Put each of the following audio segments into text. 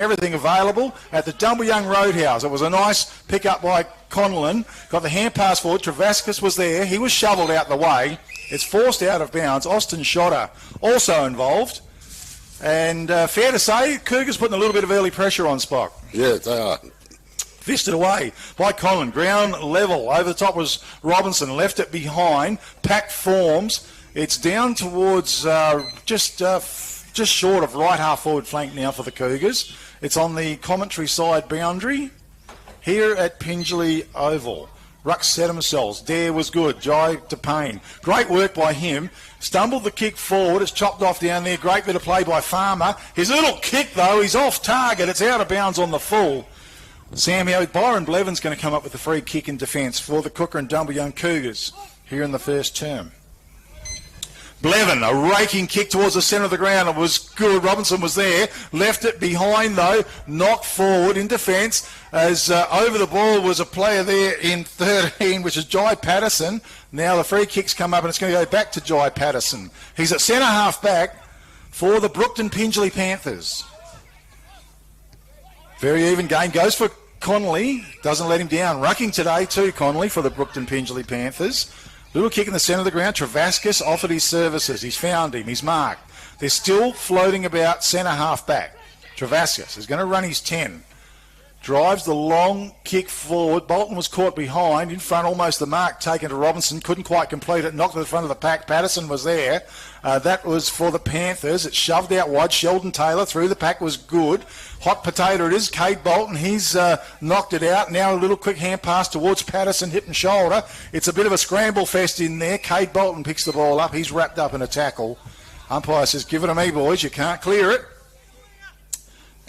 everything available at the Dumbleyung Roadhouse. It was a nice pick-up by Conlon. Got the hand pass forward. Travascus was there. He was shovelled out the way. It's forced out of bounds. Austin Shotter also involved. And fair to say, Cougars putting a little bit of early pressure on Spock. Yeah, they are. Fisted away by Conlon. Ground level. Over the top was Robinson. Left it behind. Packed forms. It's down towards just short of right half forward flank now for the Cougars. It's on the commentary side boundary here at Pingelly Oval. Ruck set themselves. Dare was good. Jai to Payne. Great work by him. Stumbled the kick forward. It's chopped off down there. Great bit of play by Farmer. His little kick, though, he's off target. It's out of bounds on the full. Byron Blevins going to come up with the free kick in defence for the Kukerin Dumbleyung Cougars here in the first term. Blevin, a raking kick towards the centre of the ground. It was good. Robinson was there. Left it behind, though. Knocked forward in defence. As over the ball was a player there in 13, which is Jai Patterson. Now the free kick's come up and it's going to go back to Jai Patterson. He's at centre half back for the Brookton Pingelly Panthers. Very even game. Goes for Connolly. Doesn't let him down. Rucking today too, Connolly, for the Brookton Pingelly Panthers. Little kick in the centre of the ground. Travascus offered his services. He's found him. He's marked. They're still floating about centre half back. Travascus is going to run his 10. Drives the long kick forward. Bolton was caught behind. In front, almost the mark taken to Robinson. Couldn't quite complete it. Knocked to the front of the pack. Patterson was there. That was for the Panthers. It's shoved out wide. Sheldon Taylor through the pack was good. Hot potato it is. Cade Bolton, he's knocked it out. Now a little quick hand pass towards Patterson, hip and shoulder. It's a bit of a scramble fest in there. Cade Bolton picks the ball up. He's wrapped up in a tackle. Umpire says, give it to me, boys. You can't clear it.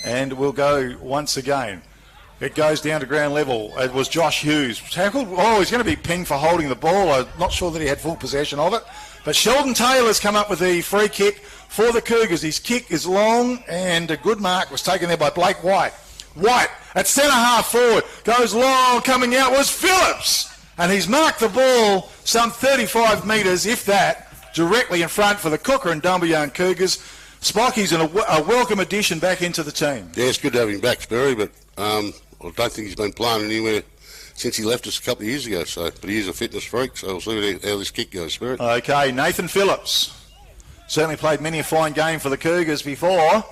And we'll go once again. It goes down to ground level. It was Josh Hughes. Tackled. Oh, he's going to be pinged for holding the ball. I'm not sure that he had full possession of it. But Sheldon Taylor's come up with the free kick for the Cougars. His kick is long and a good mark was taken there by Blake White. White at centre half forward. Goes long. Coming out was Phillips. And he's marked the ball some 35 metres, if that, directly in front for the Kukerin Dumbleyung Cougars. Spocky's a welcome addition back into the team. Yeah, it's good to have him back, Sperry, but I don't think he's been playing anywhere since he left us a couple of years ago. But he is a fitness freak, so we'll see how this kick goes, Spirit. Okay, Nathan Phillips. Certainly played many a fine game for the Cougars before.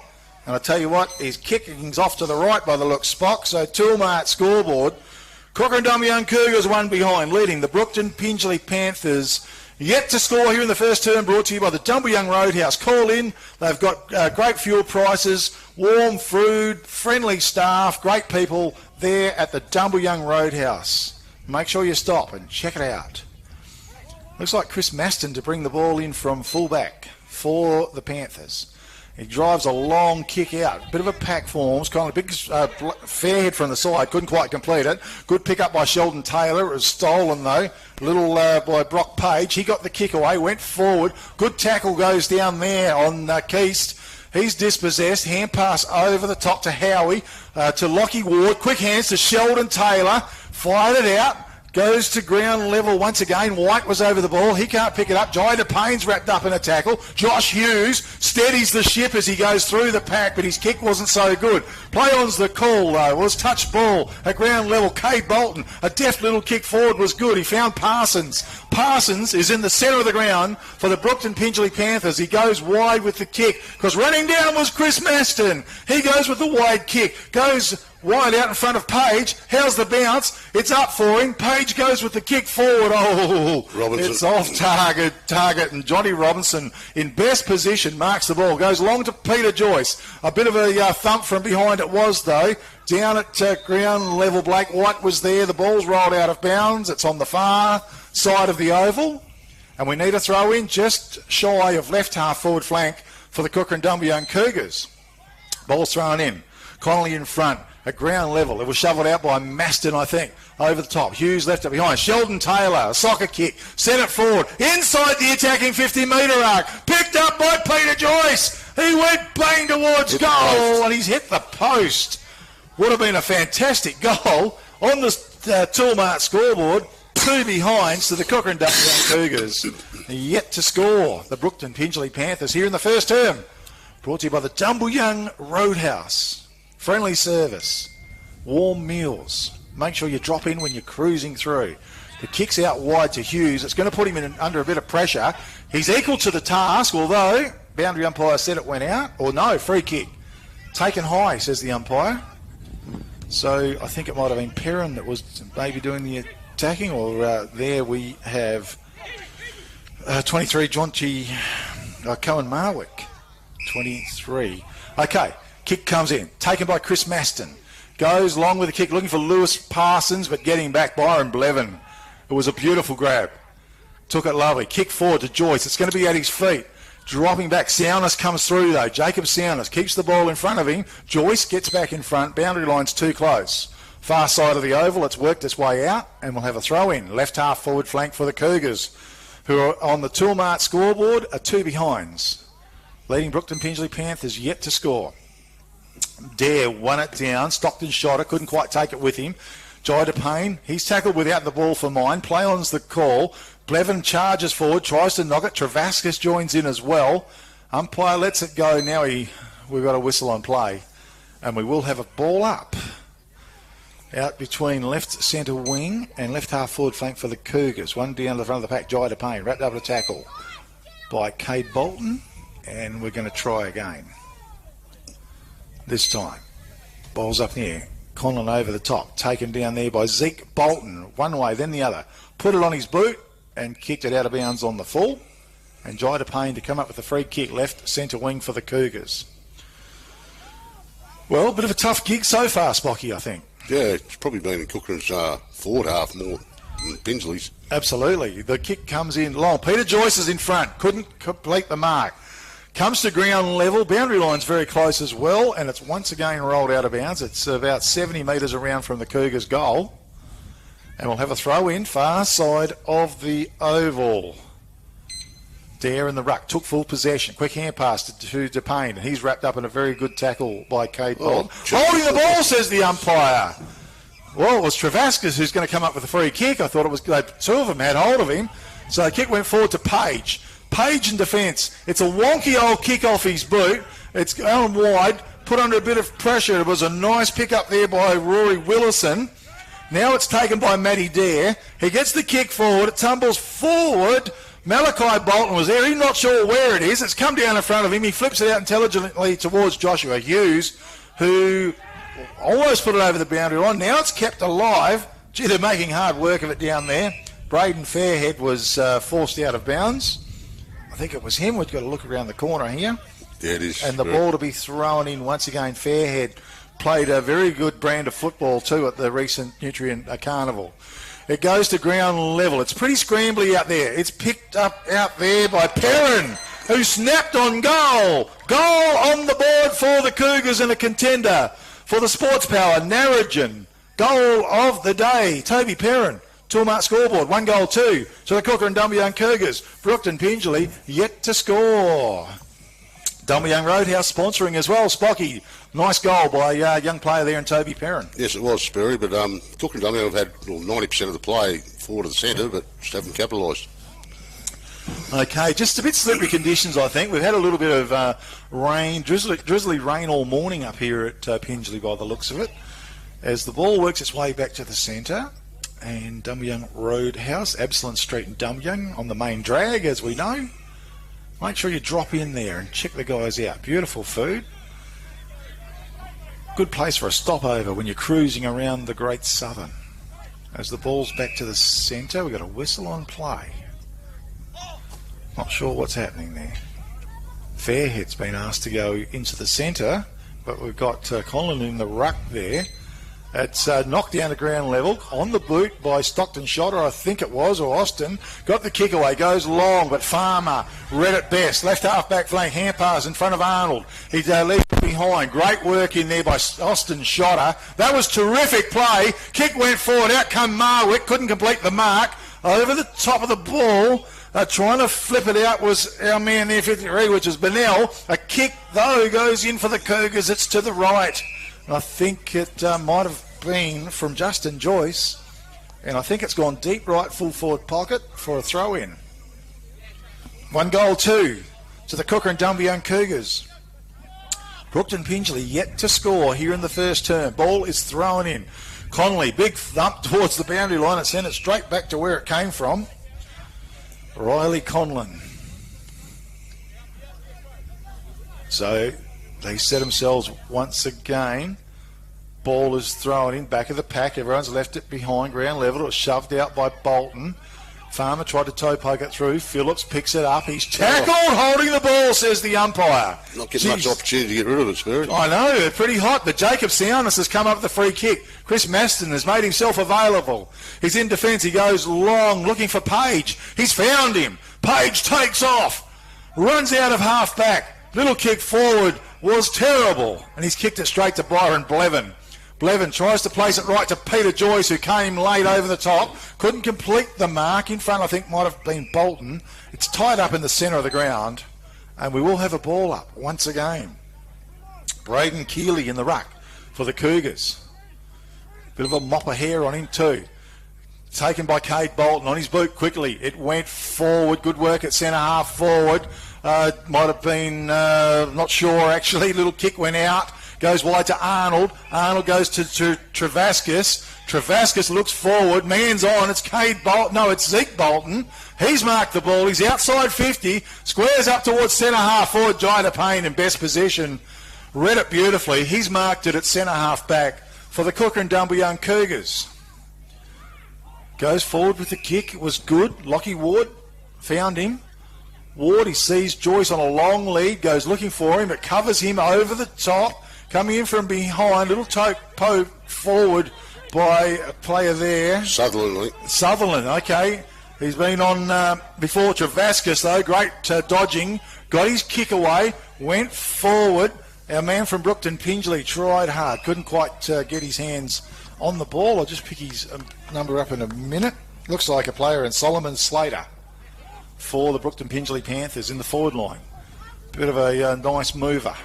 And I tell you what, his kicking's off to the right by the look, Spock. So Toolmart scoreboard. Kukerin Dumbleyung Cougars one behind, leading the Brookton Pingelly Panthers. Yet to score here in the first term, brought to you by the Dumbleyung Roadhouse. Call in. They've got great fuel prices, warm food, friendly staff, great people there at the Dumbleyung Roadhouse. Make sure you stop and check it out. Looks like Chris Maston to bring the ball in from fullback for the Panthers. He drives a long kick out. Bit of a pack forms. Kind of big fair head from the side. Couldn't quite complete it. Good pick up by Sheldon Taylor. It was stolen though. Little by Brock Page. He got the kick away. Went forward. Good tackle goes down there on Keast. He's dispossessed. Hand pass over the top to Howie. To Lockie Ward. Quick hands to Sheldon Taylor. Fired it out. Goes to ground level once again. White was over the ball. He can't pick it up. Jai Payne's wrapped up in a tackle. Josh Hughes steadies the ship as he goes through the pack, but his kick wasn't so good. Play on's the call, though. It was touch ball at ground level. Cade Bolton, a deft little kick forward was good. He found Parsons. Parsons is in the centre of the ground for the Brookton Pingelly Panthers. He goes wide with the kick because running down was Chris Maston. He goes with the wide kick. Goes wide out in front of Page. How's the bounce? It's up for him. Page goes with the kick forward. Oh, Robinson. It's off target. And Johnny Robinson in best position marks the ball. Goes long to Peter Joyce. A bit of a thump from behind it was, though. Down at ground level, Blake White was there. The ball's rolled out of bounds. It's on the far side of the oval. And we need a throw in just shy of left half forward flank for the Kukerin Dumbleyung Cougars. Ball's thrown in. Connolly in front. At ground level, it was shoveled out by Maston, I think, over the top. Hughes left it behind. Sheldon Taylor, a soccer kick, sent it forward, inside the attacking 50-metre arc, picked up by Peter Joyce. He went bang towards goal, and he's hit the post. Would have been a fantastic goal on the Toolmart scoreboard. 2 behinds to the Kukerin Dumbleyung Cougars. Yet to score, the Brookton Pingelly Panthers here in the first term. Brought to you by the Dumbleyung Roadhouse. friendly service, warm meals. Make sure you drop in when you're cruising through. The kick's out wide to Hughes. It's going to put him under a bit of pressure. He's equal to the task, although boundary umpire said it went out. Or no, free kick. Taken high, says the umpire. So I think it might have been Perrin that was maybe doing the attacking. Or there we have 23, Jonty Cohen Marwick. 23. Okay, kick comes in. Taken by Chris Maston. Goes long with the kick, looking for Lewis Parsons, but getting back Byron Blevin. It was a beautiful grab. Took it lovely. Kick forward to Joyce. It's going to be at his feet. Dropping back. Soundness comes through, though. Jacob Soundness keeps the ball in front of him. Joyce gets back in front. Boundary line's too close. Far side of the oval. It's worked its way out, and we'll have a throw-in. Left half forward flank for the Cougars, who are on the Toolmart scoreboard, are 2 behinds. Leading Brookton Pingelly Panthers yet to score. Dare won it down. Stockton shot it. Couldn't quite take it with him. Jai DePayne, he's tackled without the ball for mine. Play on's the call. Blevin charges forward, tries to knock it. Travascus joins in as well. Umpire lets it go. Now we've got a whistle on play. And we will have a ball up. Out between left centre wing and left half forward flank for the Cougars. One down the front of the pack, Jai DePayne. Wrapped up a tackle by Cade Bolton. And we're going to try again. This time. Ball's up in the air. Conlon over the top, taken down there by Zeke Bolton, one way then the other. Put it on his boot and kicked it out of bounds on the full. And Jai DePayne to come up with a free kick left centre wing for the Cougars. Well, a bit of a tough gig so far, Spocky, I think. Yeah, it's probably been in Kukerin's forward half more than Pingelly's. Absolutely. The kick comes in long. Peter Joyce is in front, couldn't complete the mark. Comes to ground level, boundary line's very close as well, and it's once again rolled out of bounds. It's about 70 metres around from the Cougars' goal. And we'll have a throw in, far side of the oval. Dare in the ruck, took full possession. Quick hand pass to DePayne, and he's wrapped up in a very good tackle by Cade Bolton. Holding the ball, says the umpire. Well, it was Travascus who's going to come up with a free kick. I thought it was, two of them had hold of him. So the kick went forward to Page. Page in defence. It's a wonky old kick off his boot. It's going wide, put under a bit of pressure. It was a nice pick up there by Rory Willison. Now it's taken by Matty Dare. He gets the kick forward. It tumbles forward. Malachi Bolton was there. He's not sure where it is. It's come down in front of him. He flips it out intelligently towards Joshua Hughes, who almost put it over the boundary line. Now it's kept alive. Gee, they're making hard work of it down there. Braden Fairhead was forced out of bounds. I think it was him. We've got to look around the corner here. Yeah, it is. And the ball to be thrown in once again. Fairhead played a very good brand of football too at the recent Nutrient Carnival. It goes to ground level. It's pretty scrambly out there. It's picked up out there by Perrin, who snapped on goal. Goal on the board for the Cougars and a contender for the Sports Power. Narrogin. Goal of the day. Toby Perrin. Toolmart scoreboard, 1 goal, 2 to the Kukerin Dumbleyung Cougars. Brookton Pingelly yet to score. Dumbleyung Roadhouse sponsoring as well. Spocky, nice goal by a young player there in Toby Perrin. Yes, it was, Sperry, but Kukerin Dumbleyung have had 90% of the play forward of the centre, but just haven't capitalised. Okay, just a bit slippery conditions, I think. We've had a little bit of rain, drizzly rain all morning up here at Pingelly by the looks of it. As the ball works its way back to the centre. And Dumbleyung Roadhouse, Absalon Street in Dumbleyung on the main drag, as we know. Make sure you drop in there and check the guys out. Beautiful food. Good place for a stopover when you're cruising around the Great Southern. As the ball's back to the centre, we've got a whistle on play. Not sure what's happening there. Fairhead's been asked to go into the centre, but we've got Conlon in the ruck there. It's knocked down to ground level, on the boot by Stockton Shotter, I think it was, or Austin. Got the kick away, goes long, but Farmer read it best. Left half back flank, hand pass in front of Arnold. He leaves behind. Great work in there by Austin Shotter. That was terrific play. Kick went forward, out come Marwick, couldn't complete the mark. Over the top of the ball, trying to flip it out was our man there, 53, which is Bennell. A kick, though, goes in for the Cougars. It's to the right. I think it might have been from Justin Joyce, and I think it's gone deep right full forward pocket for a throw-in. 1 goal, 2 to the Kukerin Dumbleyung Cougars. Brookton Pingelly yet to score here in the first term. Ball is thrown in. Connolly, big thump towards the boundary line. It sent it straight back to where it came from. Riley Conlon. So they set themselves once again. Ball is thrown in, back of the pack. Everyone's left it behind, ground level. It was shoved out by Bolton. Farmer tried to toe poke it through. Phillips picks it up. He's tackled, holding the ball, says the umpire. Not getting much opportunity to get rid of it, Spirit. I know, they're pretty hot, but Jacob Soundness has come up with the free kick. Chris Maston has made himself available. He's in defence. He goes long, looking for Page. He's found him. Page takes off, runs out of half-back. Little kick forward was terrible, and he's kicked it straight to Byron Blevin. Blevin tries to place it right to Peter Joyce, who came late over the top. Couldn't complete the mark. In front, I think, might have been Bolton. It's tied up in the centre of the ground, and we will have a ball up once again. Braden Keeley in the ruck for the Cougars. Bit of a mop of hair on him too. Taken by Cade Bolton on his boot quickly. It went forward. Good work at centre half forward. Might have been, not sure actually. Little kick went out. Goes wide to Arnold. Arnold goes to Travaskis. Travaskis looks forward. Man's on. It's Cade Bolton. No, it's Zeke Bolton. He's marked the ball. He's outside 50. Squares up towards centre half forward. Jida Payne in best position. Read it beautifully. He's marked it at centre half back for the Kukerin Dumbleyung Cougars. Goes forward with the kick. It was good. Lockie Ward found him. Ward, he sees Joyce on a long lead. Goes looking for him. It covers him over the top. Coming in from behind, little poke forward by a player there. Sutherland, okay. He's been on before Travaskis, though. Great dodging. Got his kick away. Went forward. Our man from Brookton, Pingelly, tried hard. Couldn't quite get his hands on the ball. I'll just pick his number up in a minute. Looks like a player in Solomon Slater for the Brookton Pingelly Panthers in the forward line. Bit of a nice mover.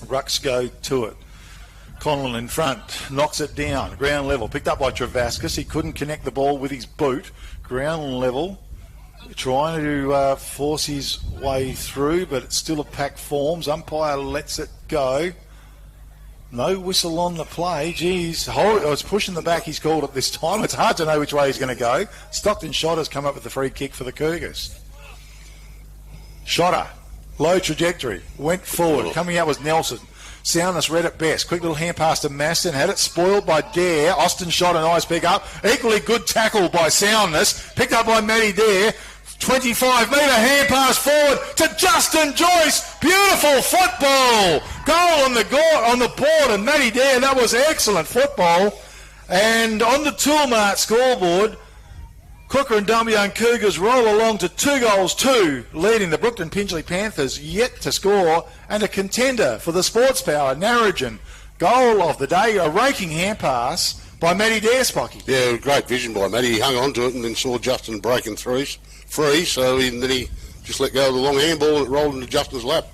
Rucks go to it. Conlon in front, knocks it down, ground level, picked up by Travaskis. He couldn't connect the ball with his boot. Ground level, trying to force his way through, but it's still a pack forms. Umpire lets it go. No whistle on the play. Geez, I was pushing the back. He's called it this time. It's hard to know which way he's going to go. Stockton Shot has come up with the free kick for the Cougars. Shotter. Low trajectory, went forward. Coming out was Nelson. Soundness read it best. Quick little hand pass to Maston. Had it spoiled by Dare. Austin Shot a nice pick up. Equally good tackle by Soundness. Picked up by Matty Dare. 25-metre hand pass forward to Justin Joyce. Beautiful football. Goal on the board, and Matty Dare. That was excellent football. And on the Toolmart scoreboard, Kukerin Dumbleyung Cougars roll along to 2-2, leading the Brookton Pingelly Panthers yet to score, and a contender for the Sports Power Narrogin. Goal of the day, a raking hand pass by Matty Dare, Spocky. Yeah, great vision by Matty. He hung on to it and then saw Justin breaking free, so then he just let go of the long handball and it rolled into Justin's lap.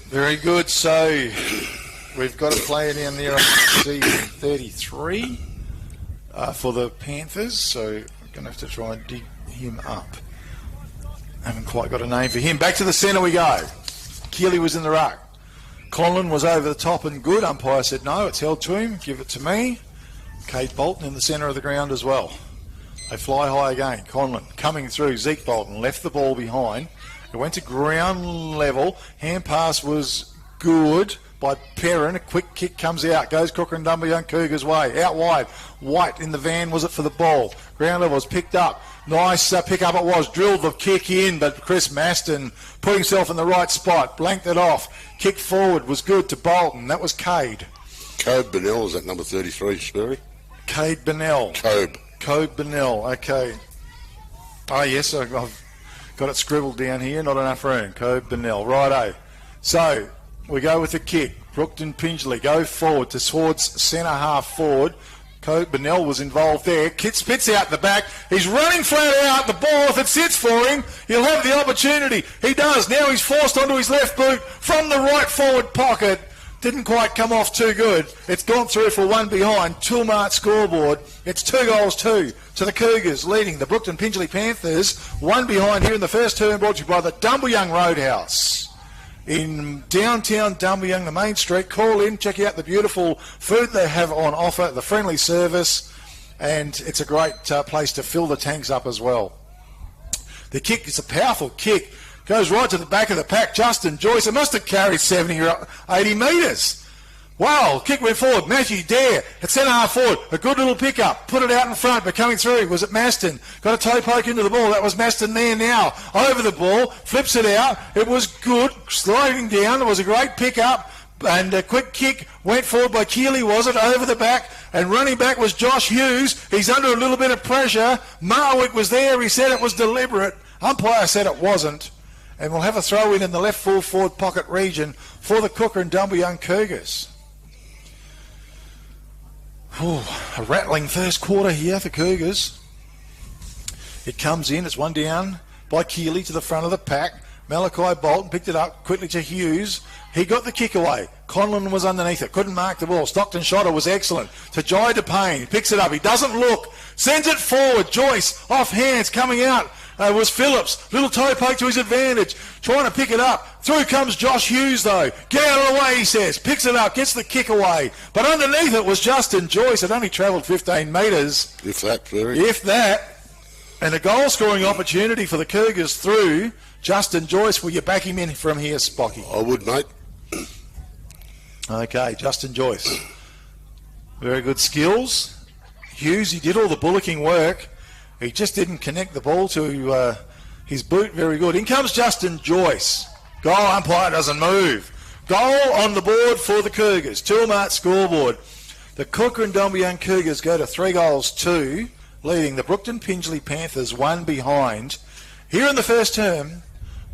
Very good. So we've got a player down there, C33. For the Panthers, so we're going to have to try and dig him up. Haven't quite got a name for him. Back to the centre we go. Keeley was in the ruck. Conlon was over the top and good. Umpire said no, it's held to him. Give it to me. Cade Bolton in the centre of the ground as well. They fly high again. Conlon coming through. Zeke Bolton left the ball behind. It went to ground level. Hand pass was good by Perrin. A quick kick comes out. Goes Kukerin Dumbleyung Cougars way. Out wide. White in the van, was it for the ball? Ground level was picked up. Nice pick up it was. Drilled the kick in, but Chris Maston put himself in the right spot. Blanked it off. Kick forward was good to Bolton. That was Cade. Cobe Bennell is at number 33, Sperry. Cade Bennell. Cobe Bennell. Okay. Oh, yes, I've got it scribbled down here. Not enough room. Cobe Bennell. Righto. So we go with the kick. Brookton Pingelly go forward towards centre half forward. Cobe Bennell was involved there. Kit spits out the back. He's running flat out. The ball, if it sits for him, he'll have the opportunity. He does. Now he's forced onto his left boot from the right forward pocket. Didn't quite come off too good. It's gone through for one behind. Toolmart scoreboard. It's 2-2 to the Cougars, leading the Brookton Pingelly Panthers. One behind here in the first term, brought to you by the Dumbleyung Roadhouse. in downtown Dumbleyung, the main street. Call in, check out the beautiful food they have on offer, the friendly service, and it's a great place to fill the tanks up as well. The kick is a powerful kick. Goes right to the back of the pack. Justin Joyce, it must have carried 70 or 80 metres. Wow, kick went forward. Matthew Dare at centre half forward. A good little pick-up. Put it out in front, but coming through was it Maston. Got a toe poke into the ball. That was Maston there now. Over the ball. Flips it out. It was good. Sliding down. It was a great pick-up. And a quick kick went forward by Keeley, was it? Over the back. And running back was Josh Hughes. He's under a little bit of pressure. Marwick was there. He said it was deliberate. Umpire said it wasn't. And we'll have a throw in the left full forward pocket region for the Kukerin Dumbleyung Cougars. Ooh, a rattling first quarter here for Cougars. It comes in, it's one down by Keeley to the front of the pack. Malachi Bolton picked it up quickly to Hughes. He got the kick away. Conlon was underneath it, couldn't mark the ball. Stockton Shotter was excellent. To Jai DePayne, he picks it up, he doesn't look, sends it forward. Joyce, off hands, coming out. Was Phillips. Little toe poke to his advantage. Trying to pick it up. Through comes Josh Hughes, though. Get out of the way, he says. Picks it up, gets the kick away. But underneath it was Justin Joyce. It only travelled 15 metres. If that, very. If that. And a goal-scoring opportunity for the Cougars through Justin Joyce. Will you back him in from here, Spocky? I would, mate. Okay, Justin Joyce. Very good skills. Hughes, he did all the bullocking work. He just didn't connect the ball to his boot. Very good. In comes Justin Joyce. Goal, umpire doesn't move. Goal on the board for the Cougars. 2-mark scoreboard. The Kukerin Dumbleyung Cougars go to 3-2, leading the Brookton Pingelly Panthers 1 behind. Here in the first term,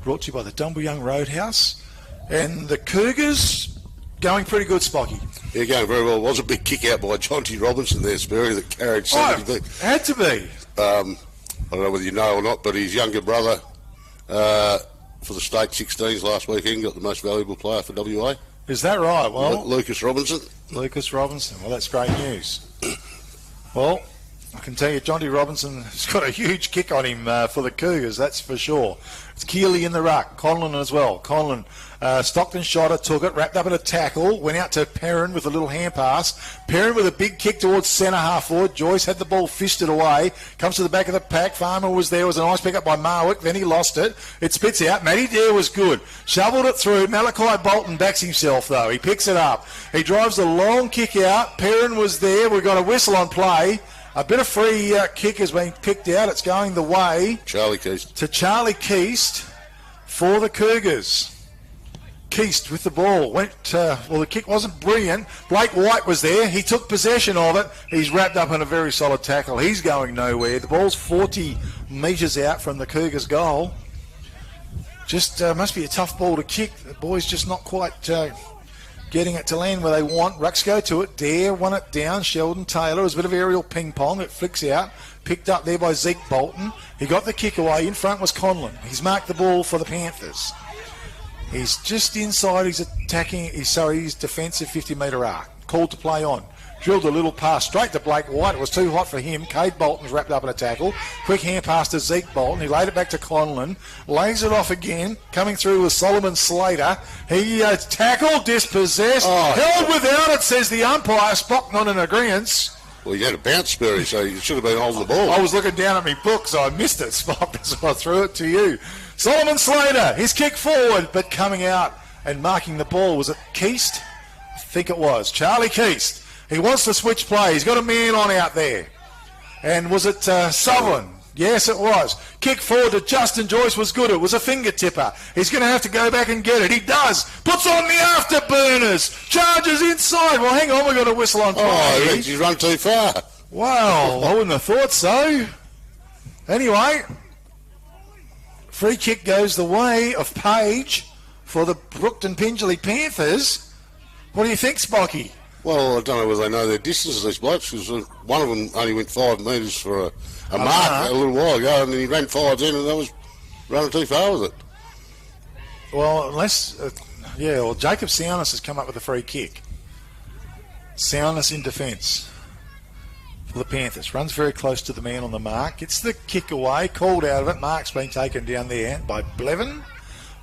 brought to you by the Dumbleyung Roadhouse. And the Cougars going pretty good, Spocky. Yeah, going very well. It was a big kick out by Jonty Robinson there, Sperry, that carried 70. Had to be. I don't know whether you know or not, but his younger brother for the state 16s last weekend got the most valuable player for WA. Is that right? Well, Lucas Robinson. Lucas Robinson. Well, that's great news. Well, I can tell you, Jonty Robinson has got a huge kick on him for the Cougars, that's for sure. It's Keeley in the ruck, Conlon as well. Conlon, Stockton Shotter took it, wrapped up in a tackle, went out to Perrin with a little hand pass. Perrin with a big kick towards centre half forward. Joyce had the ball fisted away, comes to the back of the pack. Farmer was there, was a nice pick up by Marwick, then he lost it. It spits out. Matty Dare was good. Shoveled it through. Malachi Bolton backs himself though. He picks it up. He drives the long kick out. Perrin was there. We've got a whistle on play. A bit of free kick has been picked out. It's going the way Charlie Keast. to Charlie Keast for the Cougars. Keast with the ball. Well, the kick wasn't brilliant. Blake White was there. He took possession of it. He's wrapped up in a very solid tackle. He's going nowhere. The ball's 40 metres out from the Cougars' goal. Just must be a tough ball to kick. The boys just not quite getting it to land where they want. Rucks go to it. Dare won it down. Sheldon Taylor. It was a bit of aerial ping pong. It flicks out. Picked up there by Zeke Bolton. He got the kick away. In front was Conlon. He's marked the ball for the Panthers. He's just inside his his defensive 50-metre arc. Called to play on. Drilled a little pass straight to Blake White. It was too hot for him. Cade Bolton's wrapped up in a tackle. Quick hand pass to Zeke Bolton. He laid it back to Conlon. Lays it off again. Coming through with Solomon Slater. He tackled, dispossessed. Held without it, says the umpire. Spock not in agreement. Well, you had a bounce, Sperry, so you should have been holding the ball. I was looking down at my book, so I missed it, Spock, so I threw it to you. Solomon Slater, his kick forward, but coming out and marking the ball. Was it Keast? I think it was. Charlie Keast. He wants to switch play. He's got a man on out there. And was it Sutherland? Yes, it was. Kick forward to Justin Joyce was good. It was a finger tipper. He's going to have to go back and get it. He does. Puts on the afterburners. Charges inside. Well, hang on. We've got a whistle on play. Oh, he's run too far. Wow, I wouldn't have thought so. Anyway, free kick goes the way of Page for the Brookton Pingelly Panthers. What do you think, Spocky? Well, I don't know whether they know their distances, these blokes, because one of them only went 5 metres for a mark a little while ago, and then he ran 5 then, and that was running too far with it. Well, unless, Jacob Soundness has come up with a free kick. Soundness in defence for the Panthers. Runs very close to the man on the mark. Gets the kick away, called out of it. Mark's been taken down there by Blevin.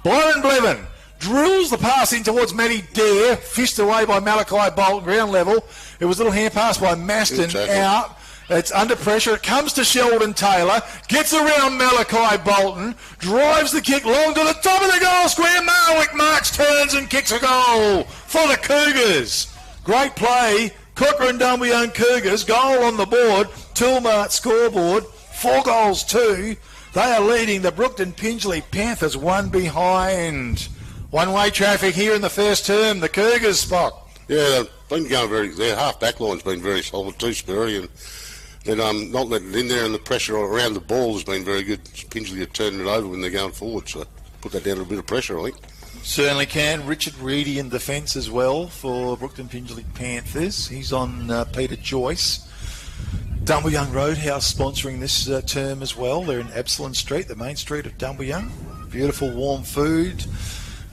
Byron Blevin drills the pass in towards Matty Dare, fished away by Malachi Bolton, ground level. It was a little hand pass by Maston out. It's under pressure. It comes to Sheldon Taylor, gets around Malachi Bolton, drives the kick long to the top of the goal square. Marwick marks, turns and kicks a goal for the Cougars. Great play. Kukerin Dumbleyung Cougars, goal on the board. Toolmart scoreboard, 4-2. They are leading the Brookton Pingelly Panthers one behind. One-way traffic here in the first term. The Cougars spot. Yeah, they've been going their half-back line's been very solid too, Sperry, and then not letting it in there, and the pressure around the ball has been very good. Pingelly are turning it over when they're going forward, so put that down to a bit of pressure, I think. Certainly can. Richard Reedy in defence as well for Brookton Pingelly Panthers. He's on Peter Joyce. Dumbleyung Roadhouse sponsoring this term as well. They're in Absalom Street, the main street of Dumbleyung. Beautiful warm food.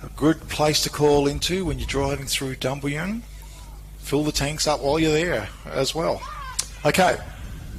A good place to call into when you're driving through Dumbleyung. Fill the tanks up while you're there as well. Okay,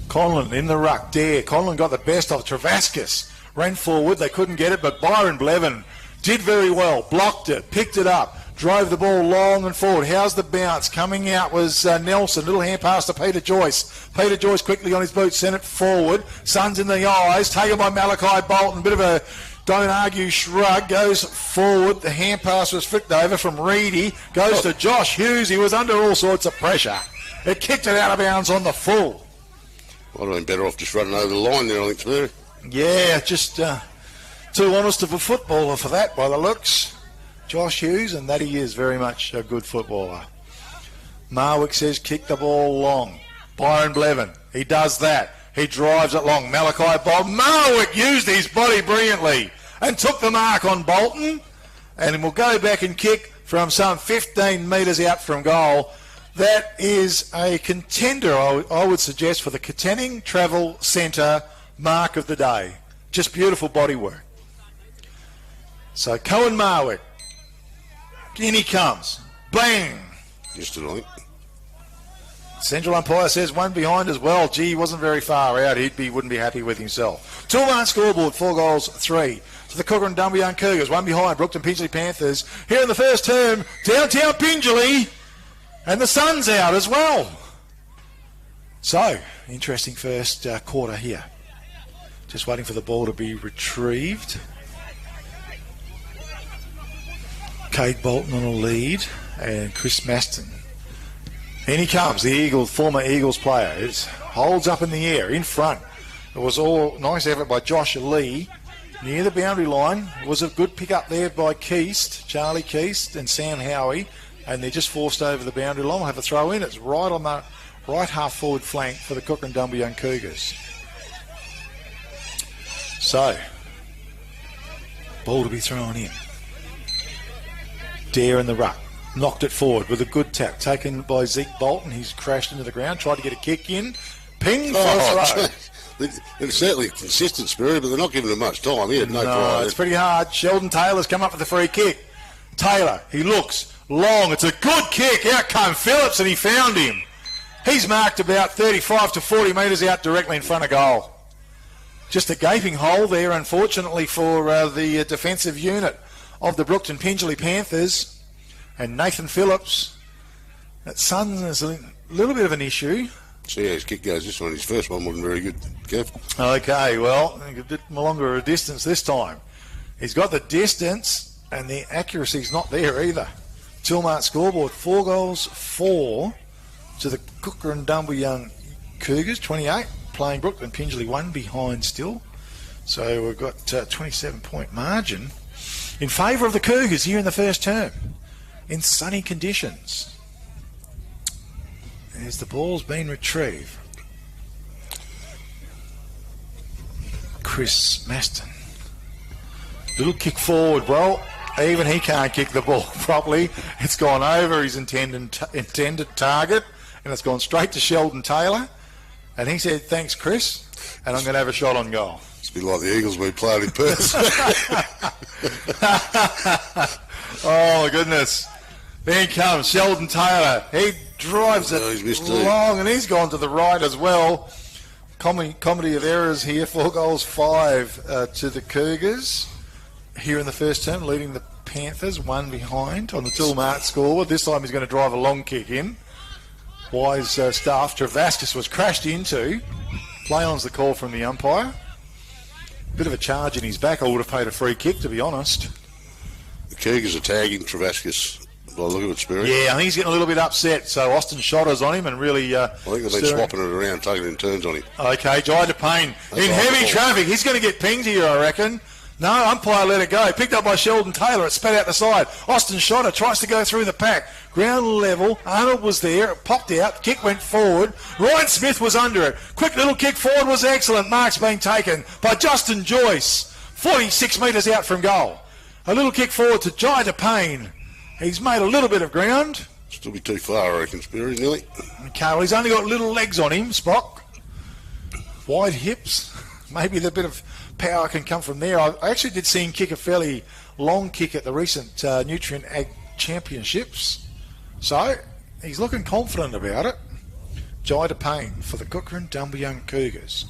Conlon in the ruck. Dare. Conlon got the best of Travascus. Ran forward. They couldn't get it, but Byron Blevin did very well. Blocked it. Picked it up. Drove the ball long and forward. How's the bounce? Coming out was Nelson. Little hand pass to Peter Joyce. Peter Joyce quickly on his boot. Sent it forward. Sun's in the eyes. Taken by Malachi Bolton. Bit of a don't argue shrug. Goes forward. The hand pass was flicked over from Reedy. Goes to Josh Hughes. He was under all sorts of pressure. It kicked it out of bounds on the full. I'd have been better off just running over the line there, I think, Sperry. Yeah, just too honest of a footballer for that by the looks. Josh Hughes, and that he is very much a good footballer. Marwick says kick the ball long. Byron Blevin, he does that. He drives it long. Malachi Bolton. Marwick used his body brilliantly and took the mark on Bolton, and will go back and kick from some 15 metres out from goal. That is a contender, I would suggest, for the Katanning Travel Centre mark of the day. Just beautiful body work. So Cohen Marwick. In he comes. Bang! Just a night. Central umpire says one behind as well. Gee, he wasn't very far out. Wouldn't be happy with himself. Toolmart scoreboard, 4-3. To the Kukerin Dumbleyung Cougars, one behind Brookton Pingelly Panthers. Here in the first term, downtown Pingelly. And the sun's out as well. So, interesting first quarter here. Just waiting for the ball to be retrieved. Cade Bolton on a lead, and Chris Maston. In he comes, the former Eagles player. It holds up in the air, in front. It was all nice effort by Josh Lee. Near the boundary line, it was a good pick up there by Keast, Charlie Keast and Sam Howie, and they're just forced over the boundary line. We'll have a throw in. It's right on the right half forward flank for the Kukerin Dumbleyung Cougars. So, ball to be thrown in. Dare in the ruck. Knocked it forward with a good tap. Taken by Zeke Bolton. He's crashed into the ground. Tried to get a kick in. Ping for a throw. It's certainly consistent, Spirit, but they're not giving him much time. He had no try. It's pretty hard. Sheldon Taylor's come up with a free kick. Taylor, he looks long. It's a good kick. Out come Phillips, and he found him. He's marked about 35 to 40 metres out directly in front of goal. Just a gaping hole there, unfortunately, for the defensive unit of the Brookton Pingelly Panthers. And Nathan Phillips, that sun is a little bit of an issue. See how his kick goes this one. His first one wasn't very good. Careful. Okay, well, a bit longer a distance this time. He's got the distance, and the accuracy's not there either. Toolmart scoreboard, 4-4 to the Kukerin Dumbleyung Cougars, 28, playing Brookton Pingelly, one behind still. So we've got a 27-point margin in favour of the Cougars here in the first term in sunny conditions. As the ball's been retrieved. Chris Maston. Little kick forward. Well, even he can't kick the ball properly. It's gone over his intended target, and it's gone straight to Sheldon Taylor. And he said, thanks, Chris, and I'm going to have a shot on goal. It's a bit like the Eagles we played in Perth. Oh, my goodness. There he comes, Sheldon Taylor. He drives it long, and he's gone to the right as well. Comedy of errors here, 4-5 to the Cougars here in the first term, leading the Panthers, one behind on the Tilmart scoreboard. This time he's going to drive a long kick in. Wise stuff. Travaskis was crashed into. Play on's the call from the umpire. Bit of a charge in his back. I would have paid a free kick, to be honest. The Cougars are tagging Travaskis. By the look of it, Spirit. Yeah, I think he's getting a little bit upset. So Austin Shotter's on him and really... I think they've been swapping it around, taking it in turns on him. Okay, Jai DePayne in heavy traffic. He's going to get pinged here, I reckon. No, umpire let it go. Picked up by Sheldon Taylor. It spat out the side. Austin Shotter tries to go through the pack. Ground level. Arnold was there. It popped out. Kick went forward. Ryan Smith was under it. Quick little kick forward was excellent. Mark's being taken by Justin Joyce. 46 metres out from goal. A little kick forward to Jai DePayne. He's made a little bit of ground. Still be too far, I reckon, Spirit, nearly. Okay, well, he's only got little legs on him, Spock. Wide hips. Maybe the bit of power can come from there. I actually did see him kick a fairly long kick at the recent Nutrient Ag Championships. So, he's looking confident about it. Jai DePayne for the Kukerin Dumbleyung Cougars.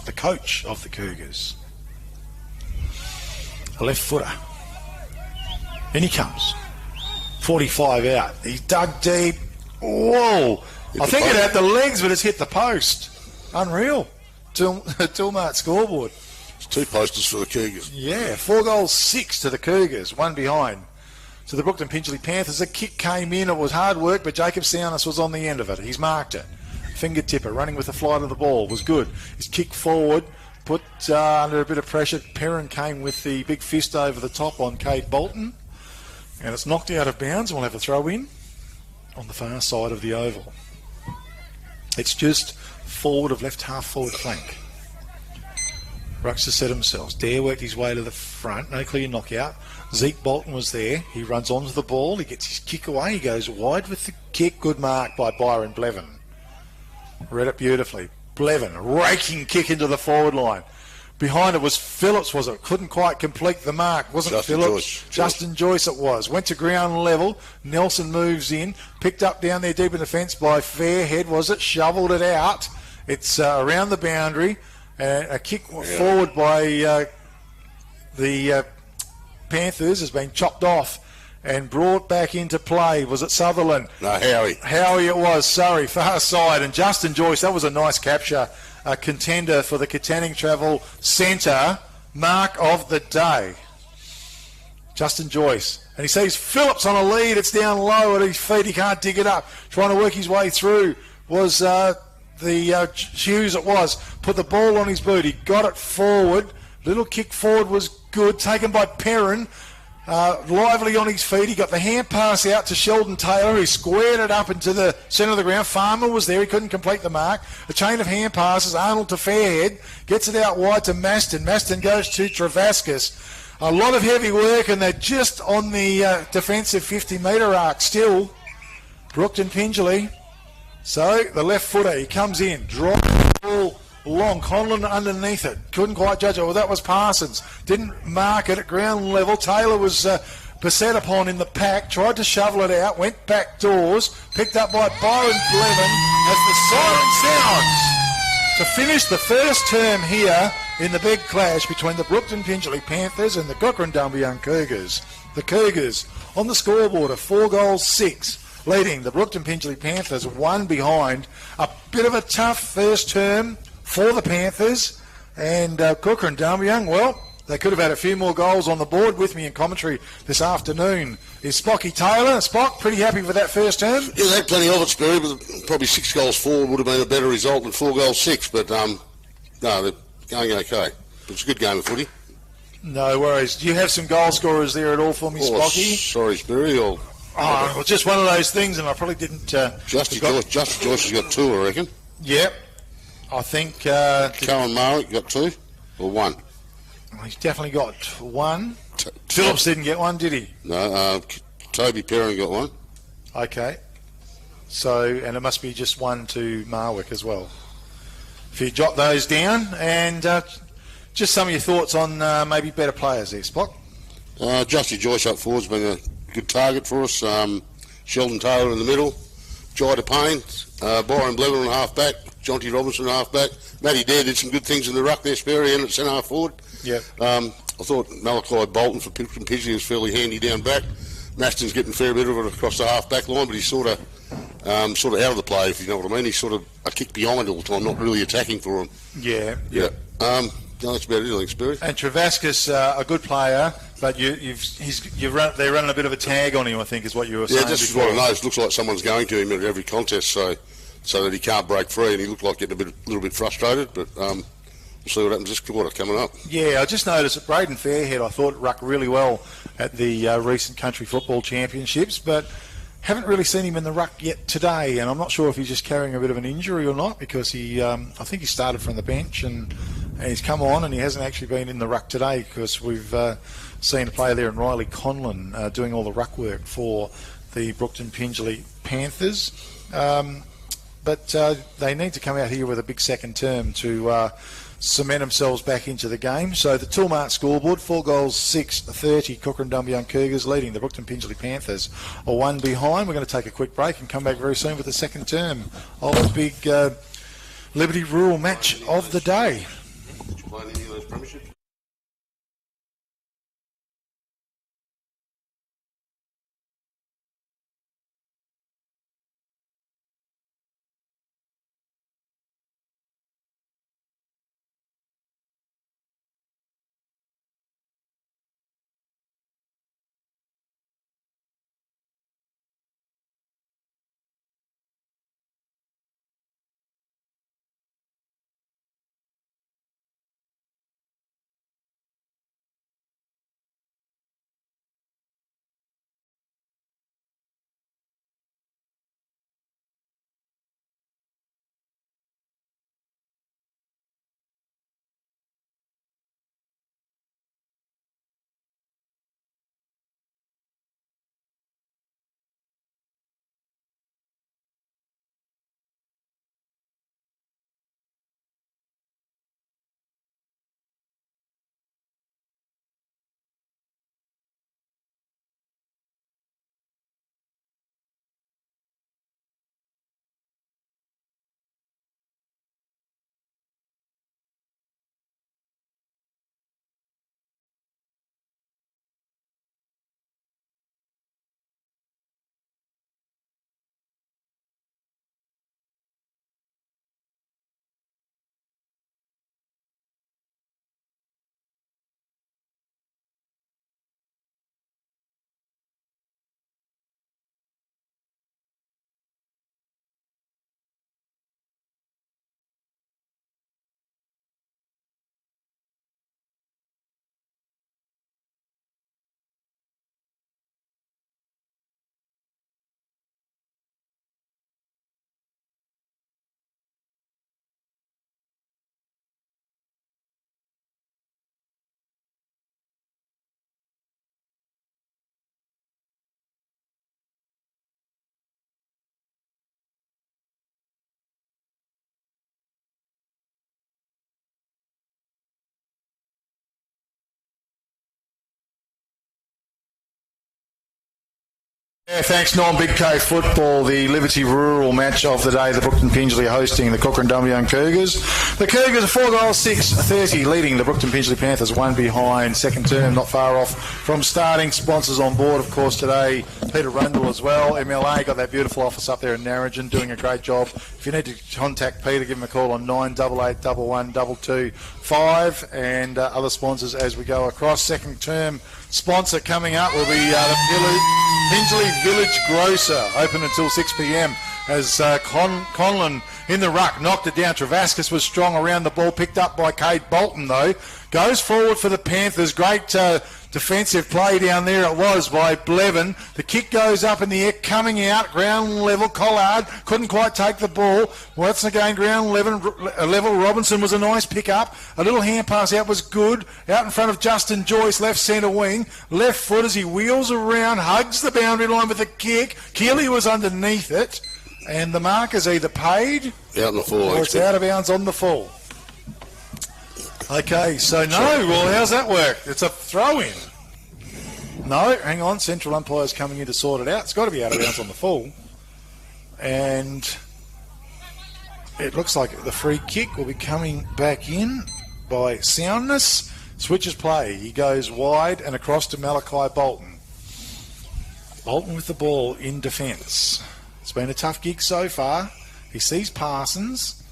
The coach of the Cougars. A left footer. In he comes. 45 out. He's dug deep. Whoa. I think it had the legs, but it's hit the post. Unreal. Tilmart scoreboard. It's 2 posters for the Cougars. Yeah, 4 goals, 6 to the Cougars, 1 behind. To the Brookton Pingelly Panthers, a kick came in. It was hard work, but Jacob Souness was on the end of it. He's marked it. Fingertipper, running with the flight of the ball, was good. His kick forward, put under a bit of pressure. Perrin came with the big fist over the top on Cade Bolton. And it's knocked out of bounds. We'll have a throw in on the far side of the oval. It's just forward of left half forward flank. Rucks has set themselves. Dare worked his way to the front. No clear knockout. Zeke Bolton was there. He runs onto the ball. He gets his kick away. He goes wide with the kick. Good mark by Byron Blevin. Read it beautifully. Blevin, a raking kick into the forward line. Behind it was Phillips, was it? Couldn't quite complete the mark. Wasn't Justin Phillips? Joyce. Justin Joyce it was. Went to ground level. Nelson moves in. Picked up down there deep in the fence by Fairhead, was it? Shoveled it out. It's around the boundary. A kick forward by the Panthers has been chopped off and brought back into play. Was it Sutherland? No, Howie. Howie it was. Sorry, far side. And Justin Joyce, that was a nice capture. A contender for the Katanning Travel Centre mark of the day. Justin Joyce. And he sees Phillips on a lead. It's down low at his feet. He can't dig it up. Trying to work his way through was the Hughes it was. Put the ball on his boot. He got it forward. Little kick forward was good. Taken by Perrin. Lively on his feet. He got the hand pass out to Sheldon Taylor. He squared it up into the centre of the ground. Farmer was there. He couldn't complete the mark. A chain of hand passes. Arnold to Fairhead. Gets it out wide to Maston. Maston goes to Travaskis. A lot of heavy work, and they're just on the defensive 50-metre arc still. Brookton Pingelly. So the left footer, he comes in. Drops the ball long. Conlon underneath it. Couldn't quite judge it. Well, that was Parsons. Didn't mark it at ground level. Taylor was beset upon in the pack. Tried to shovel it out. Went back doors. Picked up by Byron Blevin as the siren sounds to finish the first term here in the big clash between the Brookton Pingelly Panthers and the Kukerin Dumbleyung Cougars. The Cougars on the scoreboard of 4 goals, 6. Leading the Brookton Pingelly Panthers, 1 behind. A bit of a tough first term for the Panthers, and Kukerin Dumbleyung, well, they could have had a few more goals on the board. With me in commentary this afternoon is Spocky Taylor. Spock, pretty happy with that first term? Yeah, they had plenty of it, Spirit, but probably 6 goals 4 would have been a better result than 4 goals 6, but no, they're going okay. It's a good game of footy. No worries. Do you have some goal scorers there at all for me, Spocky? Sorry, Spirit, or... Oh, it was just one of those things, and I probably didn't... Justin Joyce has got 2, I reckon. Yep. I think... Cohen Marwick got 2, or 1? He's definitely got 1. Phillips didn't get 1, did he? No, Toby Perrin got 1. Okay. So, and it must be just 1 to Marwick as well. If you jot those down, and just some of your thoughts on maybe better players there, Spock. Justin Joyce up forward's been a good target for us. Sheldon Taylor in the middle. Jai DePayne, Byron Blevin on half back. Jonty Robinson half back. Matty Dare did some good things in the ruck there, Sperry, and at centre half forward. Yeah. I thought Malachi Bolton for Pingelly was fairly handy down back. Maston's getting a fair bit of it across the half-back line, but he's sort of out of the play, if you know what I mean. He's sort of a kick behind all the time, not really attacking for him. Yeah. No, that's about it, I think, Spirit. And Travascus, a good player, but they're running a bit of a tag on him, I think, is what you were saying. Yeah, this is what I know. It looks like someone's going to him at every contest, so that he can't break free, and he looked like getting a little bit frustrated, but we'll see what happens this quarter coming up. Yeah, I just noticed that Braden Fairhead, I thought, rucked really well at the recent Country Football Championships, but haven't really seen him in the ruck yet today, and I'm not sure if he's just carrying a bit of an injury or not, because I think he started from the bench and he's come on, and he hasn't actually been in the ruck today, because we've seen a player there in Riley Conlon doing all the ruck work for the Brookton Pingelly Panthers. But they need to come out here with a big second term to cement themselves back into the game. So the Toolmart scoreboard, 4 goals, 6-30, Kukerin Dumbleyung Cougars leading the Brookton Pingelly Panthers are 1 behind. We're going to take a quick break and come back very soon with the second term of the big Liberty Rural match of the day. Did you play any of those premierships? Yeah, thanks, Norm. Big K football, the Liberty Rural match of the day. The Brookton Pingelly hosting the Kukerin Dumbleyung Cougars. The Cougars are 4 goals, 6-30, leading the Brookton Pingelly Panthers 1 behind. Second term, not far off from starting. Sponsors on board, of course, today. Peter Rundle as well. MLA got that beautiful office up there in Narrogin, doing a great job. If you need to contact Peter, give him a call on 988 11 225, and other sponsors as we go across. Second term sponsor coming up will be the Pingelly Village Grocer, open until 6 p.m. as Conlon in the ruck knocked it down. Travascus was strong around the ball, picked up by Cade Bolton though. Goes forward for the Panthers. Great defensive play down there it was by Blevin. The kick goes up in the air, coming out, ground level. Collard couldn't quite take the ball. Once again, ground level. Robinson was a nice pick up. A little hand pass out was good. Out in front of Justin Joyce, left centre wing. Left foot as he wheels around, hugs the boundary line with a kick. Keeley was underneath it. And the marker's either paid out on the full, or it's out of bounds on the full. Okay, so no. Well, how's that work? It's a throw-in. No, hang on. Central umpire's coming in to sort it out. It's got to be out of bounds on the full. And it looks like the free kick will be coming back in by Soundness. Switches play. He goes wide and across to Malachi Bolton. Bolton with the ball in defence. It's been a tough gig so far. He sees Parsons.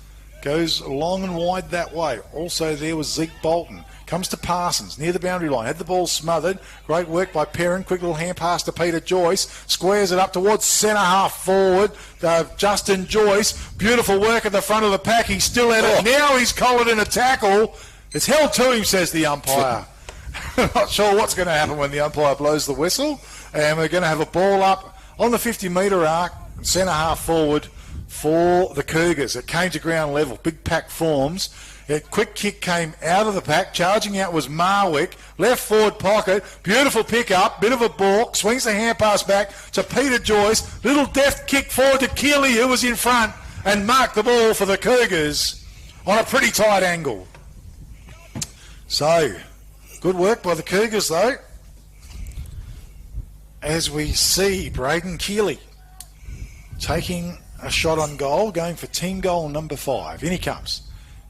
Goes long and wide that way. Also there was Zeke Bolton. Comes to Parsons near the boundary line. Had the ball smothered. Great work by Perrin. Quick little hand pass to Peter Joyce. Squares it up towards centre half forward. Justin Joyce. Beautiful work at the front of the pack. He's still at it. Now he's collared in a tackle. It's held to him, says the umpire. Not sure what's going to happen when the umpire blows the whistle. And we're going to have a ball up on the 50-metre arc. Centre half forward for the Cougars. It came to ground level. Big pack forms. A quick kick came out of the pack. Charging out was Marwick. Left forward pocket. Beautiful pick up. Bit of a balk. Swings the hand pass back to Peter Joyce. Little deft kick forward to Keeley, who was in front, and marked the ball for the Cougars on a pretty tight angle. So, good work by the Cougars though. As we see Braden Keeley taking a shot on goal, going for team goal number 5. In he comes.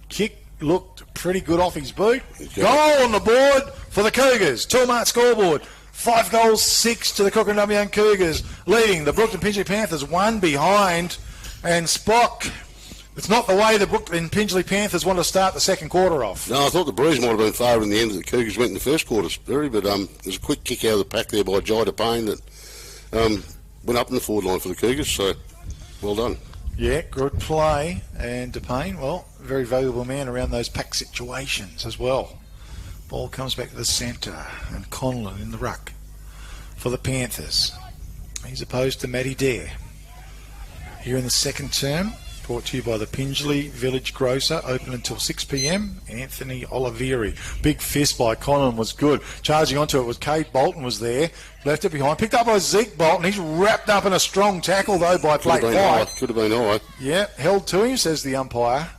Kick looked pretty good off his boot. Goal on the board for the Cougars. 2-mark scoreboard. 5 goals, 6 to the Kukerin Dumbleyung Cougars, leading the Brookton Pingelly Panthers 1 behind. And Spock, it's not the way the Brookton Pingelly Panthers want to start the second quarter off. No, I thought the Breeze might have been favouring the end of the Cougars went in the first quarter, Sperry, but there's a quick kick out of the pack there by Jai DePayne that went up in the forward line for the Cougars, so well done. Yeah, good play. And DePayne, well, very valuable man around those pack situations as well. Ball comes back to the centre, and Conlon in the ruck for the Panthers. He's opposed to Matty Dare. Here in the second term, brought to you by the Pingelly Village Grocer, open until 6 p.m. Anthony Oliveri. Big fist by Conlon was good. Charging onto it was Kate Bolton was there. Left it behind. Picked up by Zeke Bolton. He's wrapped up in a strong tackle, though, by Blake White. Could have been all right. Yeah, held to him, says the umpire.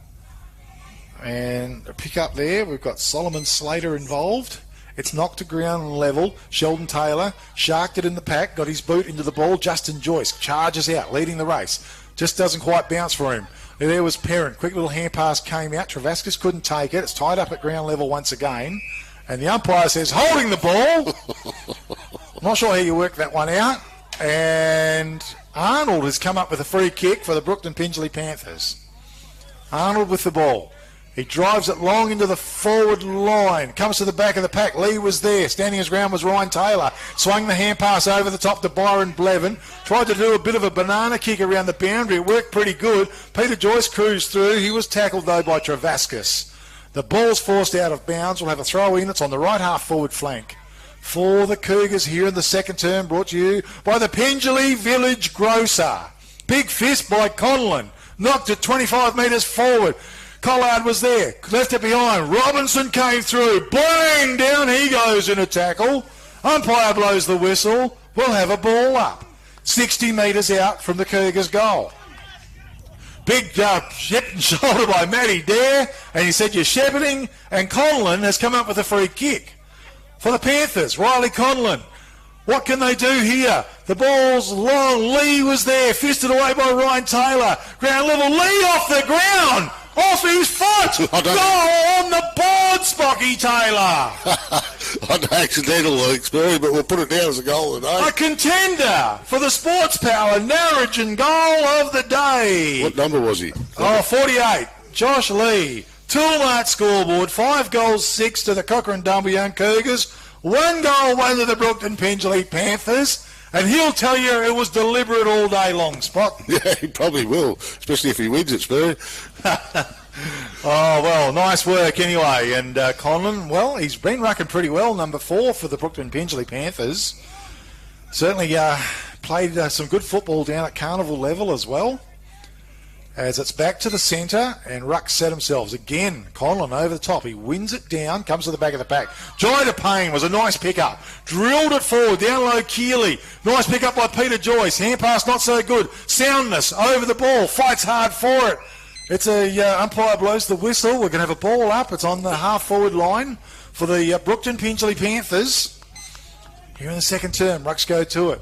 And a pick up there. We've got Solomon Slater involved. It's knocked to ground level. Sheldon Taylor sharked it in the pack. Got his boot into the ball. Justin Joyce charges out, leading the race. Just doesn't quite bounce for him. There was Perrin. Quick little hand pass came out. Travascus couldn't take it. It's tied up at ground level once again. And the umpire says, holding the ball. I'm not sure how you work that one out. And Arnold has come up with a free kick for the Brookton Pingelly Panthers. Arnold with the ball. He drives it long into the forward line. Comes to the back of the pack. Lee was there. Standing his ground was Ryan Taylor. Swung the hand pass over the top to Byron Blevin. Tried to do a bit of a banana kick around the boundary. It worked pretty good. Peter Joyce cruised through. He was tackled, though, by Travascus. The ball's forced out of bounds. We'll have a throw in. It's on the right half forward flank for the Cougars here in the second term. Brought to you by the Pingelly Village Grocer. Big fist by Conlon. Knocked it 25 metres forward. Collard was there, left it behind. Robinson came through. Bang! Down he goes in a tackle. Umpire blows the whistle. We'll have a ball up. 60 metres out from the Cougars' goal. Big hip and shoulder by Matty Dare. And he said, you're shepherding. And Conlon has come up with a free kick for the Panthers. Riley Conlon. What can they do here? The ball's long. Lee was there. Fisted away by Ryan Taylor. Ground level. Lee off the ground. Off his foot! Goal on the board, Spocky Taylor! An accidental experience, but we'll put it down as a goal today. A contender for the Sports Power Narrogin goal of the day. What number was he? 48. Josh Lee. 2-mark scoreboard. 5 goals, 6 to the Kukerin Dumbleyung Cougars. 1 goal, 1 to the Brookton Pingelly Panthers. And he'll tell you it was deliberate all day long, Spot. Yeah, he probably will, especially if he wins it, Spur. Oh, well, nice work anyway. And Conlon, well, he's been rucking pretty well, number 4 for the Brookton Pingelly Panthers. Certainly played some good football down at carnival level as well. As it's back to the centre, and Ruck set themselves again. Conlon over the top. He wins it down, comes to the back of the pack. Jai DePayne was a nice pick-up. Drilled it forward, down low Keeley. Nice pick-up by Peter Joyce. Hand pass not so good. Soundness over the ball. Fights hard for it. It's a umpire blows the whistle. We're going to have a ball up. It's on the half-forward line for the Brookton Pingelly Panthers. Here in the second term, Rucks go to it.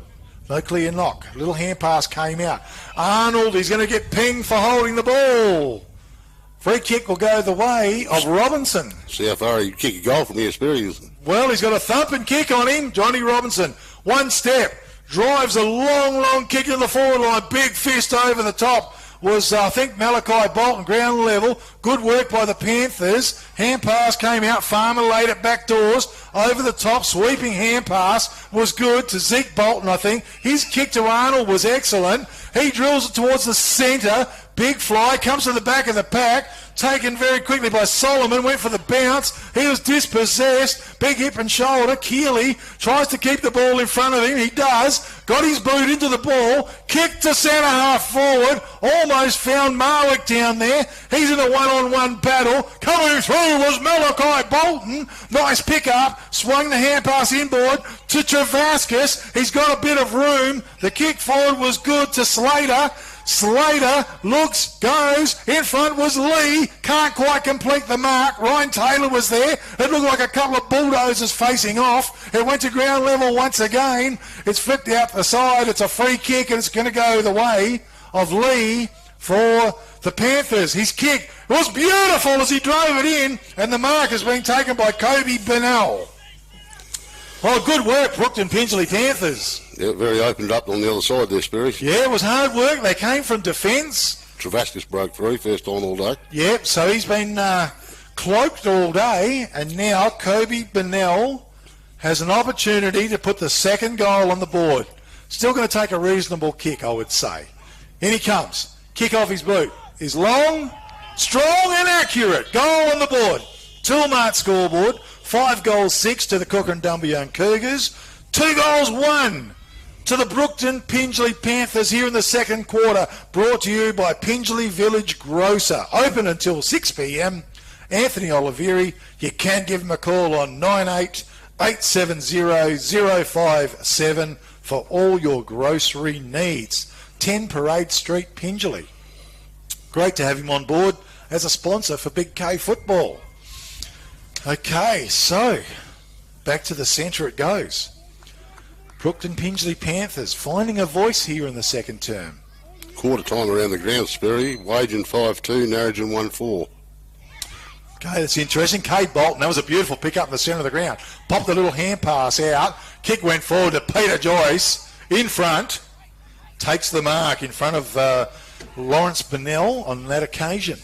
No clear knock. Little hand pass came out. Arnold, he's going to get pinged for holding the ball Free kick will go the way of Robinson. See how far he can kick a goal from here, Sperry. Well, he's got a thumping kick on him, Johnny Robinson. One step, drives a long kick in the forward line, big fist over the top. Was, I think, Malachi Bolton, ground level. Good work by the Panthers. Hand pass came out. Farmer laid it back doors. Over the top, sweeping hand pass was good to Zeke Bolton, I think. His kick to Arnold was excellent. He drills it towards the centre. Big fly, comes to the back of the pack. Taken very quickly by Solomon, went for the bounce. He was dispossessed. Big hip and shoulder. Keeley tries to keep the ball in front of him. He does. Got his boot into the ball. Kicked to centre half forward. Almost found Marwick down there. He's in a one-on-one battle. Coming through was Malachi Bolton. Nice pick-up. Swung the hand pass inboard to Travaskis. He's got a bit of room. The kick forward was good to Slater. Slater looks, goes, in front was Lee, can't quite complete the mark. Ryan Taylor was there. It looked like a couple of bulldozers facing off. It went to ground level once again. It's flipped out the side. It's a free kick and it's going to go the way of Lee for the Panthers. His kick was beautiful as he drove it in, and the mark has been taken by Kobe Bennell. Well, good work, Brookton Pingelly Panthers. Yeah, very opened up on the other side there, Sperry. Yeah, it was hard work. They came from defence. Travaskis broke through, first on all day. Yep, so he's been cloaked all day, and now Kobe Bennell has an opportunity to put the second goal on the board. Still going to take a reasonable kick, I would say. In he comes. Kick off his boot. Is long, strong and accurate. Goal on the board. Toolmart scoreboard. 5 goals, 6 to the Kukerin Dumbleyung Cougars. 2 goals, 1 to the Brookton Pingelly Panthers here in the second quarter. Brought to you by Pingelly Village Grocer. Open until 6 p.m. Anthony Olivieri. You can give him a call on 98-870-057 for all your grocery needs. 10 Parade Street, Pingelly. Great to have him on board as a sponsor for Big K football. Okay, so back to the centre it goes. Brookton Pingelly Panthers finding a voice here in the second term. Quarter time around the ground, Sperry. Wagen 5-2, Narrogin 1-4. Okay, that's interesting. Cade Bolton, that was a beautiful pick up in the centre of the ground. Popped a little hand pass out. Kick went forward to Peter Joyce in front. Takes the mark in front of Lawrence Bennell on that occasion.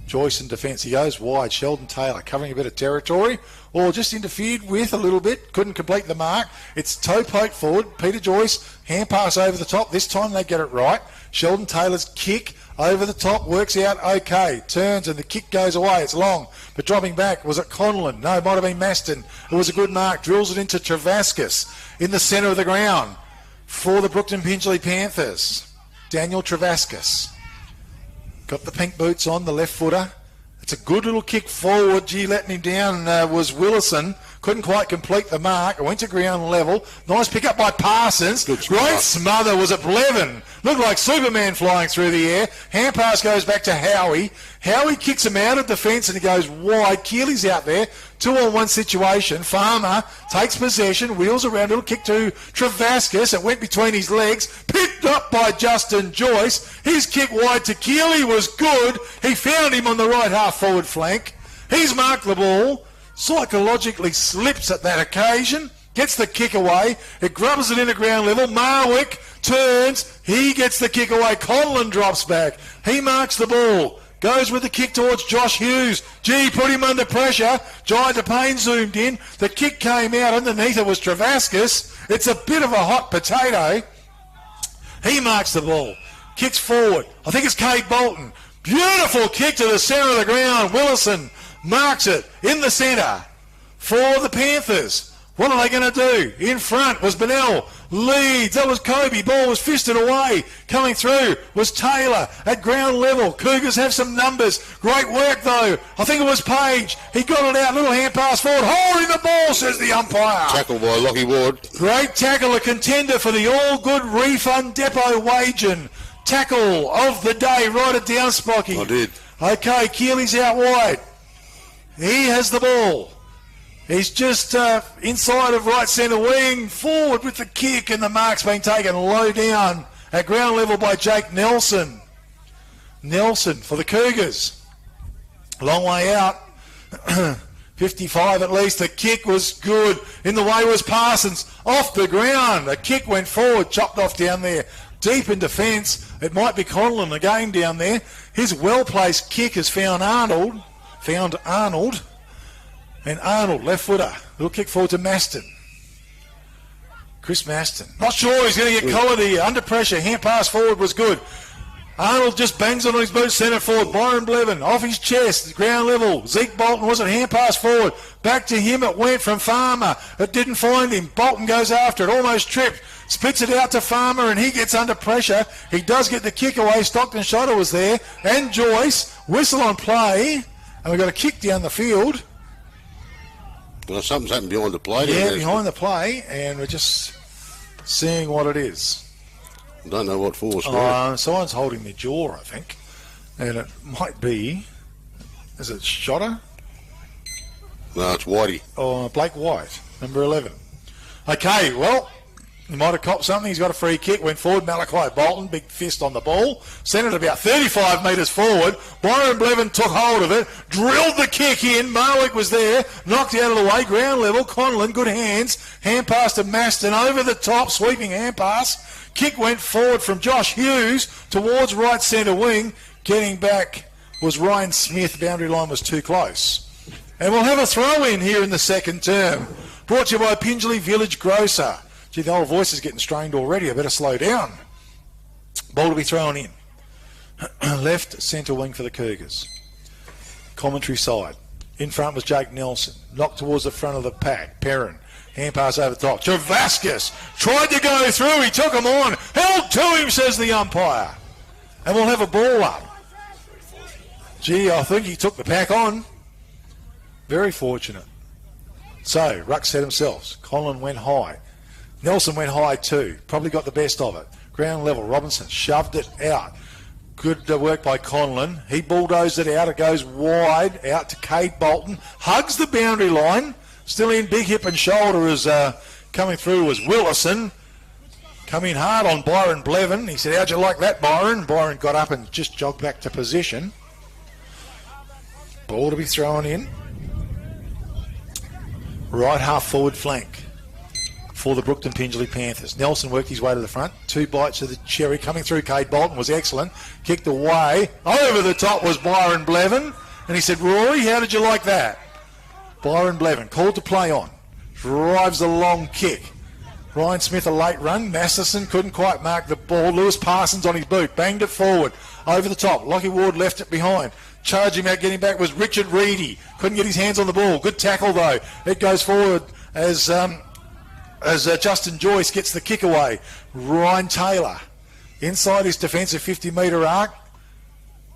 Joyce in defence. He goes wide. Sheldon Taylor covering a bit of territory, or just interfered with a little bit. Couldn't complete the mark. It's toe poke forward. Peter Joyce, hand pass over the top. This time they get it right. Sheldon Taylor's kick over the top works out okay. Turns and the kick goes away. It's long, but dropping back. Was it Conlon? No, it might have been Maston. It was a good mark. Drills it into Travaskis in the centre of the ground for the Brookton Pingelly Panthers. Daniel Travaskis. Got the pink boots on, the left footer. It's a good little kick forward. Gee, letting him down was Willison. Couldn't quite complete the mark. It went to ground level. Nice pick up by Parsons. Great smother was at Blevin. Looked like Superman flying through the air. Hand pass goes back to Howie. Howie kicks him out of defence and he goes wide. Keely's out there. 2-on-1 situation. Farmer takes possession, wheels around, little kick to Travaskis. It went between his legs, picked up by Justin Joyce. His kick wide to Keely was good. He found him on the right half forward flank. He's marked the ball, psychologically slips at that occasion, gets the kick away. It grubs it into ground level. Marwick turns, he gets the kick away. Conlon drops back. He marks the ball. Goes with the kick towards Josh Hughes. Gee, put him under pressure. Jai DePayne zoomed in. The kick came out. Underneath it was Travaskis. It's a bit of a hot potato. He marks the ball. Kicks forward. I think it's Cade Bolton. Beautiful kick to the centre of the ground. Willison marks it in the centre for the Panthers. What are they going to do? In front was Bennell. Leads. That was Kobe. Ball was fisted away. Coming through was Taylor at ground level. Cougars have some numbers. Great work though. I think it was Page. He got it out. Little hand pass forward. Holding the ball, says the umpire. Tackle by Lockie Ward. Great tackle. A contender for the All Good Refund Depot Wagen. Tackle of the day. Write it down, Spocky. I did. Okay, Keely's out wide. He has the ball. He's just inside of right centre wing, forward with the kick, and the mark's been taken low down at ground level by Jake Nelson. Nelson for the Cougars. Long way out. 55 at least. The kick was good. In the way was Parsons. Off the ground. A kick went forward, chopped off down there. Deep in defence. It might be Conlon again down there. His well-placed kick has found Arnold. And Arnold, left footer. Little kick forward to Maston. Chris Maston. Not sure he's going to get collared here. Under pressure. Hand pass forward was good. Arnold just bangs it on his boot, centre forward. Byron Blevin off his chest, ground level. Zeke Bolton was it, hand pass forward. Back to him it went from Farmer. It didn't find him. Bolton goes after it, almost tripped. Spits it out to Farmer and he gets under pressure. He does get the kick away. Stockton Shotter was there. And Joyce. Whistle on play. And we've got a kick down the field. Well, something's happened behind the play. Yeah, behind the play. And we're just seeing what it is. Don't know what for. Someone's holding their jaw, I think. And it might be... Is it Shotter? No, it's Whitey. Oh, Blake White, number 11. Okay, well, he might have copped something. He's got a free kick. Went forward. Malachi Bolton, big fist on the ball. Sent it about 35 metres forward. Byron Blevin took hold of it. Drilled the kick in. Marwick was there. Knocked out of the way. Ground level. Conlon, good hands. Hand pass to Maston. Over the top. Sweeping hand pass. Kick went forward from Josh Hughes towards right centre wing. Getting back was Ryan Smith. Boundary line was too close. And we'll have a throw in here in the second term. Brought to you by Pingelly Village Grocer. Gee, the old voice is getting strained already. I better slow down. Ball to be thrown in. Left centre wing for the Cougars. Commentary side. In front was Jake Nelson. Knocked towards the front of the pack. Perrin. Hand pass over the top. Travascus tried to go through. He took him on. Held to him, says the umpire. And we'll have a ball up. Gee, I think he took the pack on. Very fortunate. So, Ruck set himself. Conlon went high. Nelson went high too. Probably got the best of it. Ground level. Robinson shoved it out. Good work by Conlon. He bulldozed it out. It goes wide out to Cade Bolton. Hugs the boundary line. Still in, big hip and shoulder is coming through was Willison. Coming hard on Byron Blevin. He said, how'd you like that, Byron? Byron got up and just jogged back to position. Ball to be thrown in. Right half forward flank for the Brookton Pingelly Panthers. Nelson worked his way to the front. 2 bites of the cherry coming through. Cade Bolton was excellent. Kicked away. Over the top was Byron Blevin. And he said, Rory, how did you like that? Byron Blevin called to play on. Drives a long kick. Ryan Smith a late run. Masterson couldn't quite mark the ball. Lewis Parsons on his boot. Banged it forward. Over the top. Lockie Ward left it behind. Charging out, getting back was Richard Reedy. Couldn't get his hands on the ball. Good tackle though. It goes forward as Justin Joyce gets the kick away. Ryan Taylor inside his defensive 50-metre arc.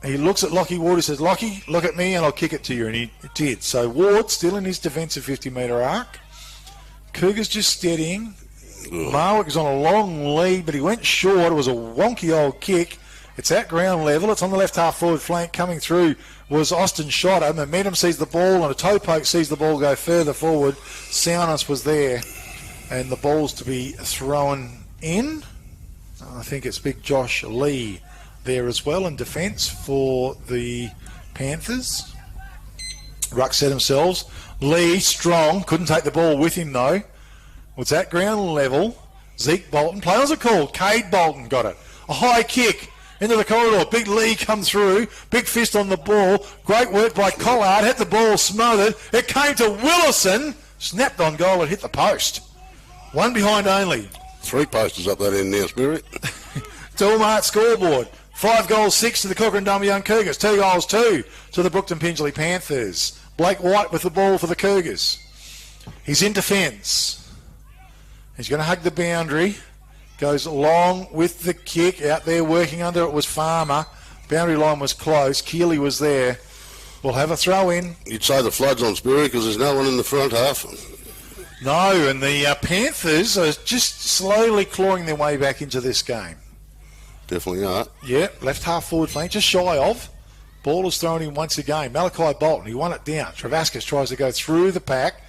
He looks at Lockie Ward. He says, Lockie, look at me and I'll kick it to you. And he did. So Ward still in his defensive 50-metre arc. Cougars just steadying. Marwick is on a long lead, but he went short. It was a wonky old kick. It's at ground level. It's on the left half forward flank. Coming through was Austin Shotter. Momentum sees the ball and a toe poke sees the ball go further forward. Soundness was there. And the ball's to be thrown in. I think it's big Josh Lee there as well in defence for the Panthers. Ruck set themselves. Lee, strong. Couldn't take the ball with him though. What's at ground level? Zeke Bolton. Players are called. Cade Bolton got it. A high kick into the corridor. Big Lee come through. Big fist on the ball. Great work by Collard. Had the ball smothered. It came to Willison. Snapped on goal and hit the post. One behind only. 3 posters up that end now, Spirit. Talmart scoreboard. 5 goals, 6 to the Kukerin Dumbleyung Cougars. 2 goals, 2 to the Brookton Pingelly Panthers. Blake White with the ball for the Cougars. He's in defence. He's going to hug the boundary. Goes along with the kick. Out there working under it was Farmer. Boundary line was close. Keeley was there. We'll have a throw in. You'd say the flood's on, Spirit, because there's no one in the front half. No, and the Panthers are just slowly clawing their way back into this game. Definitely are. Yeah, left half forward flank, just shy of. Ball is thrown in once again. Malachi Bolton, he won it down. Travascus tries to go through the pack.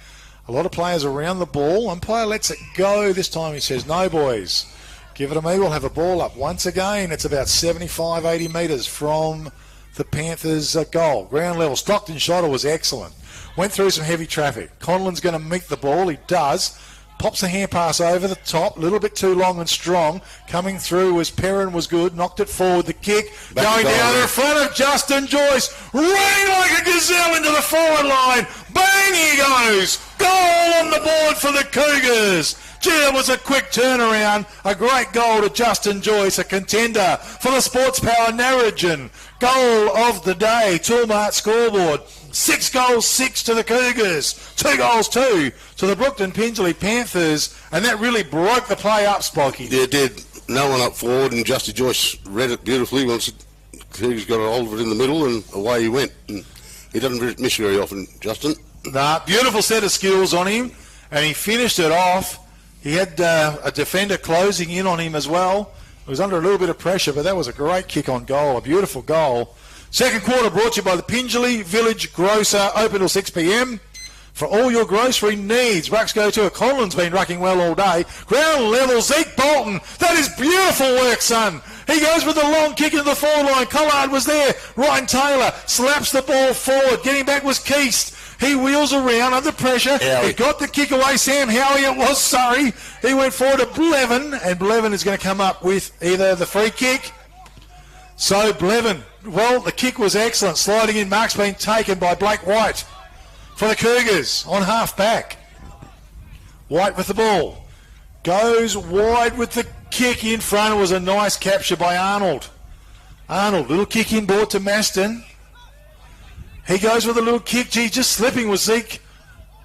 A lot of players around the ball. Umpire lets it go. This time he says, no, boys. Give it to me. We'll have a ball up once again. It's about 75, 80 metres from the Panthers' goal. Ground level. Stockton Shotter was excellent. Went through some heavy traffic. Conlon's going to meet the ball. He does. Pops a hand pass over the top. A little bit too long and strong. Coming through as Perrin was good. Knocked it forward. The kick going down in front of Justin Joyce. Running like a gazelle into the forward line. Bang, he goes. Goal on the board for the Cougars. Gee, it was a quick turnaround. A great goal to Justin Joyce, a contender for the Sports Power Narrogin. Goal of the day. Toolmart scoreboard. 6 goals, 6 to the Cougars. 2 goals, 2 to the Brookton Pingelly Panthers. And that really broke the play up, Spocky. Yeah, it did. No one up forward, and Justin Joyce read it beautifully once the Cougars got a hold of it in the middle, and away he went. And he doesn't miss very often, Justin. Nah, beautiful set of skills on him, and he finished it off. He had a defender closing in on him as well. He was under a little bit of pressure, but that was a great kick on goal, a beautiful goal. Second quarter brought to you by the Pingelly Village Grocer, open till 6 p.m. For all your grocery needs. Rucks go to it. Conlon's been rucking well all day. Ground level, Zeke Bolton. That is beautiful work, son. He goes with the long kick into the forward line. Collard was there. Ryan Taylor slaps the ball forward. Getting back was Keast. He wheels around under pressure. He got the kick away. Sam Howie, it was Surrey. He went forward to Blevin, and Blevin is going to come up with either the free kick. So Blevin, well, the kick was excellent. Sliding in, mark's been taken by Blake White for the Cougars on half back. White with the ball. Goes wide with the kick in front. It was a nice capture by Arnold. Arnold, little kick inboard to Maston. He goes with a little kick. Gee, just slipping was Zeke.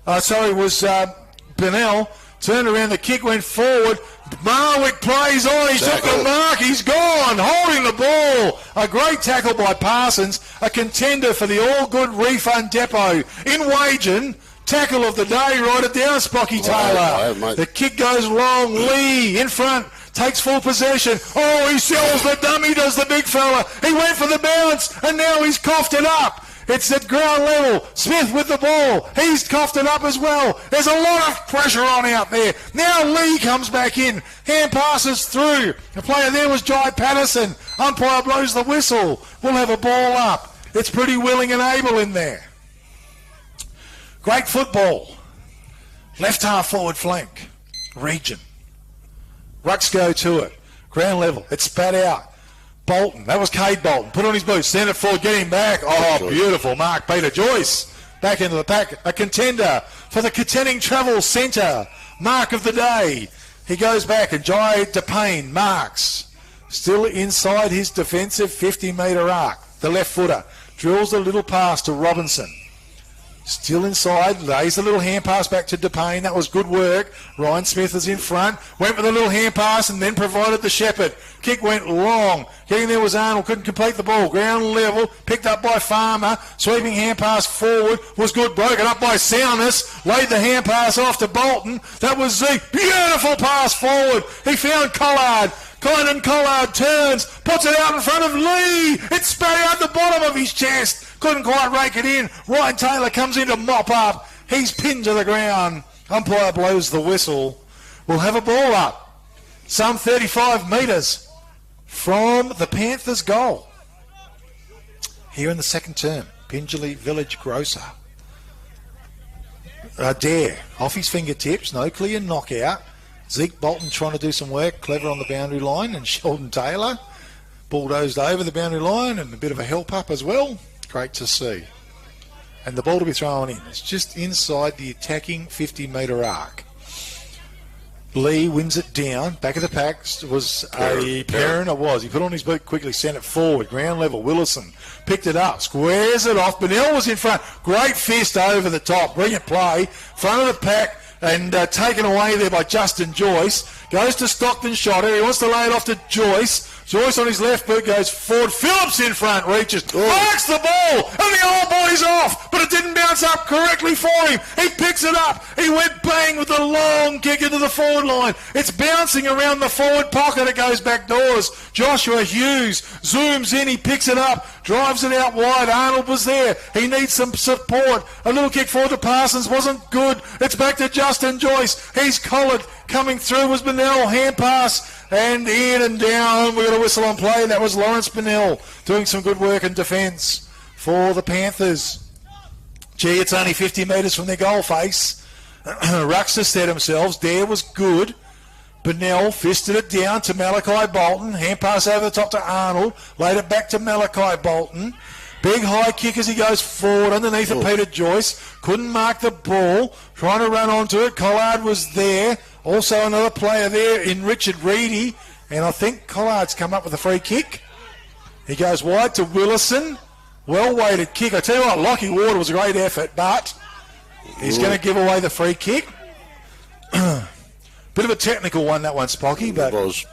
Bennell. Turned around, the kick went forward. Marwick plays on. He took the mark. He's gone. Holding the ball. A great tackle by Parsons. A contender for the All Good Refund Depot in Wagen. Tackle of the day. Write it down, Spocky Taylor. The kick goes long. Lee in front. Takes full possession. Oh, he sells the dummy, does the big fella. He went for the bounce, and now he's coughed it up. It's at ground level. Smith with the ball. He's coughed it up as well. There's a lot of pressure on out there. Now Lee comes back in. Hand passes through. The player there was Jai Patterson. Umpire blows the whistle. We'll have a ball up. It's pretty willing and able in there. Great football. Left half forward flank. Region. Rucks go to it. Ground level. It's spat out. Bolton. That was Cade Bolton. Put on his boots. Send it forward. Get him back. Oh, beautiful. Mark Peter Joyce. Back into the pack. A contender for the Katenning Travel Centre. Mark of the day. He goes back and Jai DePayne marks. Still inside his defensive 50-metre arc. The left footer. Drills a little pass to Robinson. Still inside, lays a little hand pass back to DePayne. That was good work. Ryan Smith is in front. Went with a little hand pass and then provided the Shepherd. Kick went long. Getting there was Arnold. Couldn't complete the ball. Ground level. Picked up by Farmer. Sweeping hand pass forward. Was good. Broken up by Soundness. Laid the hand pass off to Bolton. That was Zeke. Beautiful pass forward. He found Collard. Collard turns, puts it out in front of Lee. It spat out the bottom of his chest. Couldn't quite rake it in. Ryan Taylor comes in to mop up. He's pinned to the ground. Umpire blows the whistle. We'll have a ball up. Some 35 metres from the Panthers' goal. Here in the second term, Pingelly Village Grocer. Dare, off his fingertips, no clear knockout. Zeke Bolton trying to do some work, clever on the boundary line, and Sheldon Taylor bulldozed over the boundary line and a bit of a help up as well. Great to see. And the ball to be thrown in. It's just inside the attacking 50-metre arc. Lee wins it down. Back of the pack was a Perrin. It was. He put on his boot quickly, sent it forward. Ground level. Willison picked it up. Squares it off. Bennell was in front. Great fist over the top. Brilliant play. Front of the pack. And taken away there by Justin Joyce. Goes to Stockton Shotter. He wants to lay it off to Joyce. Joyce on his left boot goes forward. Phillips in front. Reaches. Marks the ball. And the old boy's off. But but it didn't bounce up correctly for him. He picks it up. He went bang with the long kick into the forward line. It's bouncing around the forward pocket. It goes back doors. Joshua Hughes zooms in. He picks it up, drives it out wide. Arnold was there. He needs some support. A little kick forward to Parsons wasn't good. It's back to Justin Joyce. He's collared. Coming through was Bennell. Hand pass. And in and down. We got a whistle on play. That was Lawrence Bennell doing some good work in defence for the Panthers. Gee, it's only 50 metres from their goal face. Ruxer set themselves. Dare was good. Bennell fisted it down to Malachi Bolton. Hand pass over the top to Arnold. Laid it back to Malachi Bolton. Big high kick as he goes forward underneath it. Peter Joyce couldn't mark the ball. Trying to run onto it. Collard was there. Also another player there in Richard Reedy. And I think Collard's come up with a free kick. He goes wide to Willison. Well-weighted kick. I tell you what, Lockie Ward was a great effort, but he's going to give away the free kick. Bit of a technical one, that one, Spocky, but it was.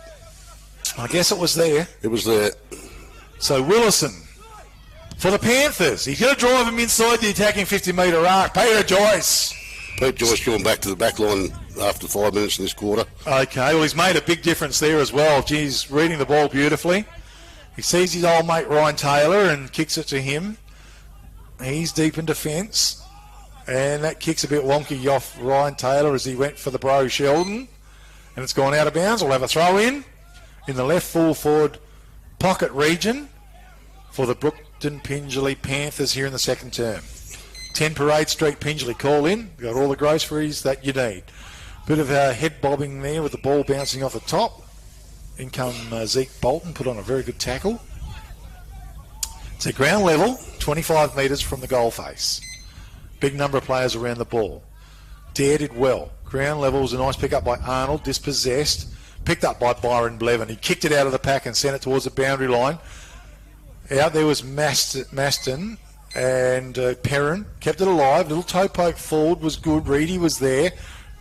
I guess it was there. It was there. So Willison for the Panthers. He's going to drive him inside the attacking 50-metre arc. Peter Joyce. Pete Joyce going back to the back line after 5 minutes in this quarter. Okay, well, he's made a big difference there as well. He's reading the ball beautifully. He sees his old mate Ryan Taylor and kicks it to him. He's deep in defence. And that kick's a bit wonky off Ryan Taylor as he went for the bro Sheldon. And it's gone out of bounds. We'll have a throw in the left full forward pocket region for the Brookton Pingelly Panthers here in the second term. 10 Parade Street Pingelly call in. Got all the groceries that you need. Bit of head bobbing there with the ball bouncing off the top. In come Zeke Bolton, put on a very good tackle. It's at ground level, 25 metres from the goal face. Big number of players around the ball. Dare did well. Ground level was a nice pick up by Arnold, dispossessed. Picked up by Byron Blevin. He kicked it out of the pack and sent it towards the boundary line. Out there was Maston and Perrin. Kept it alive. Little toe poke forward was good. Reedy was there.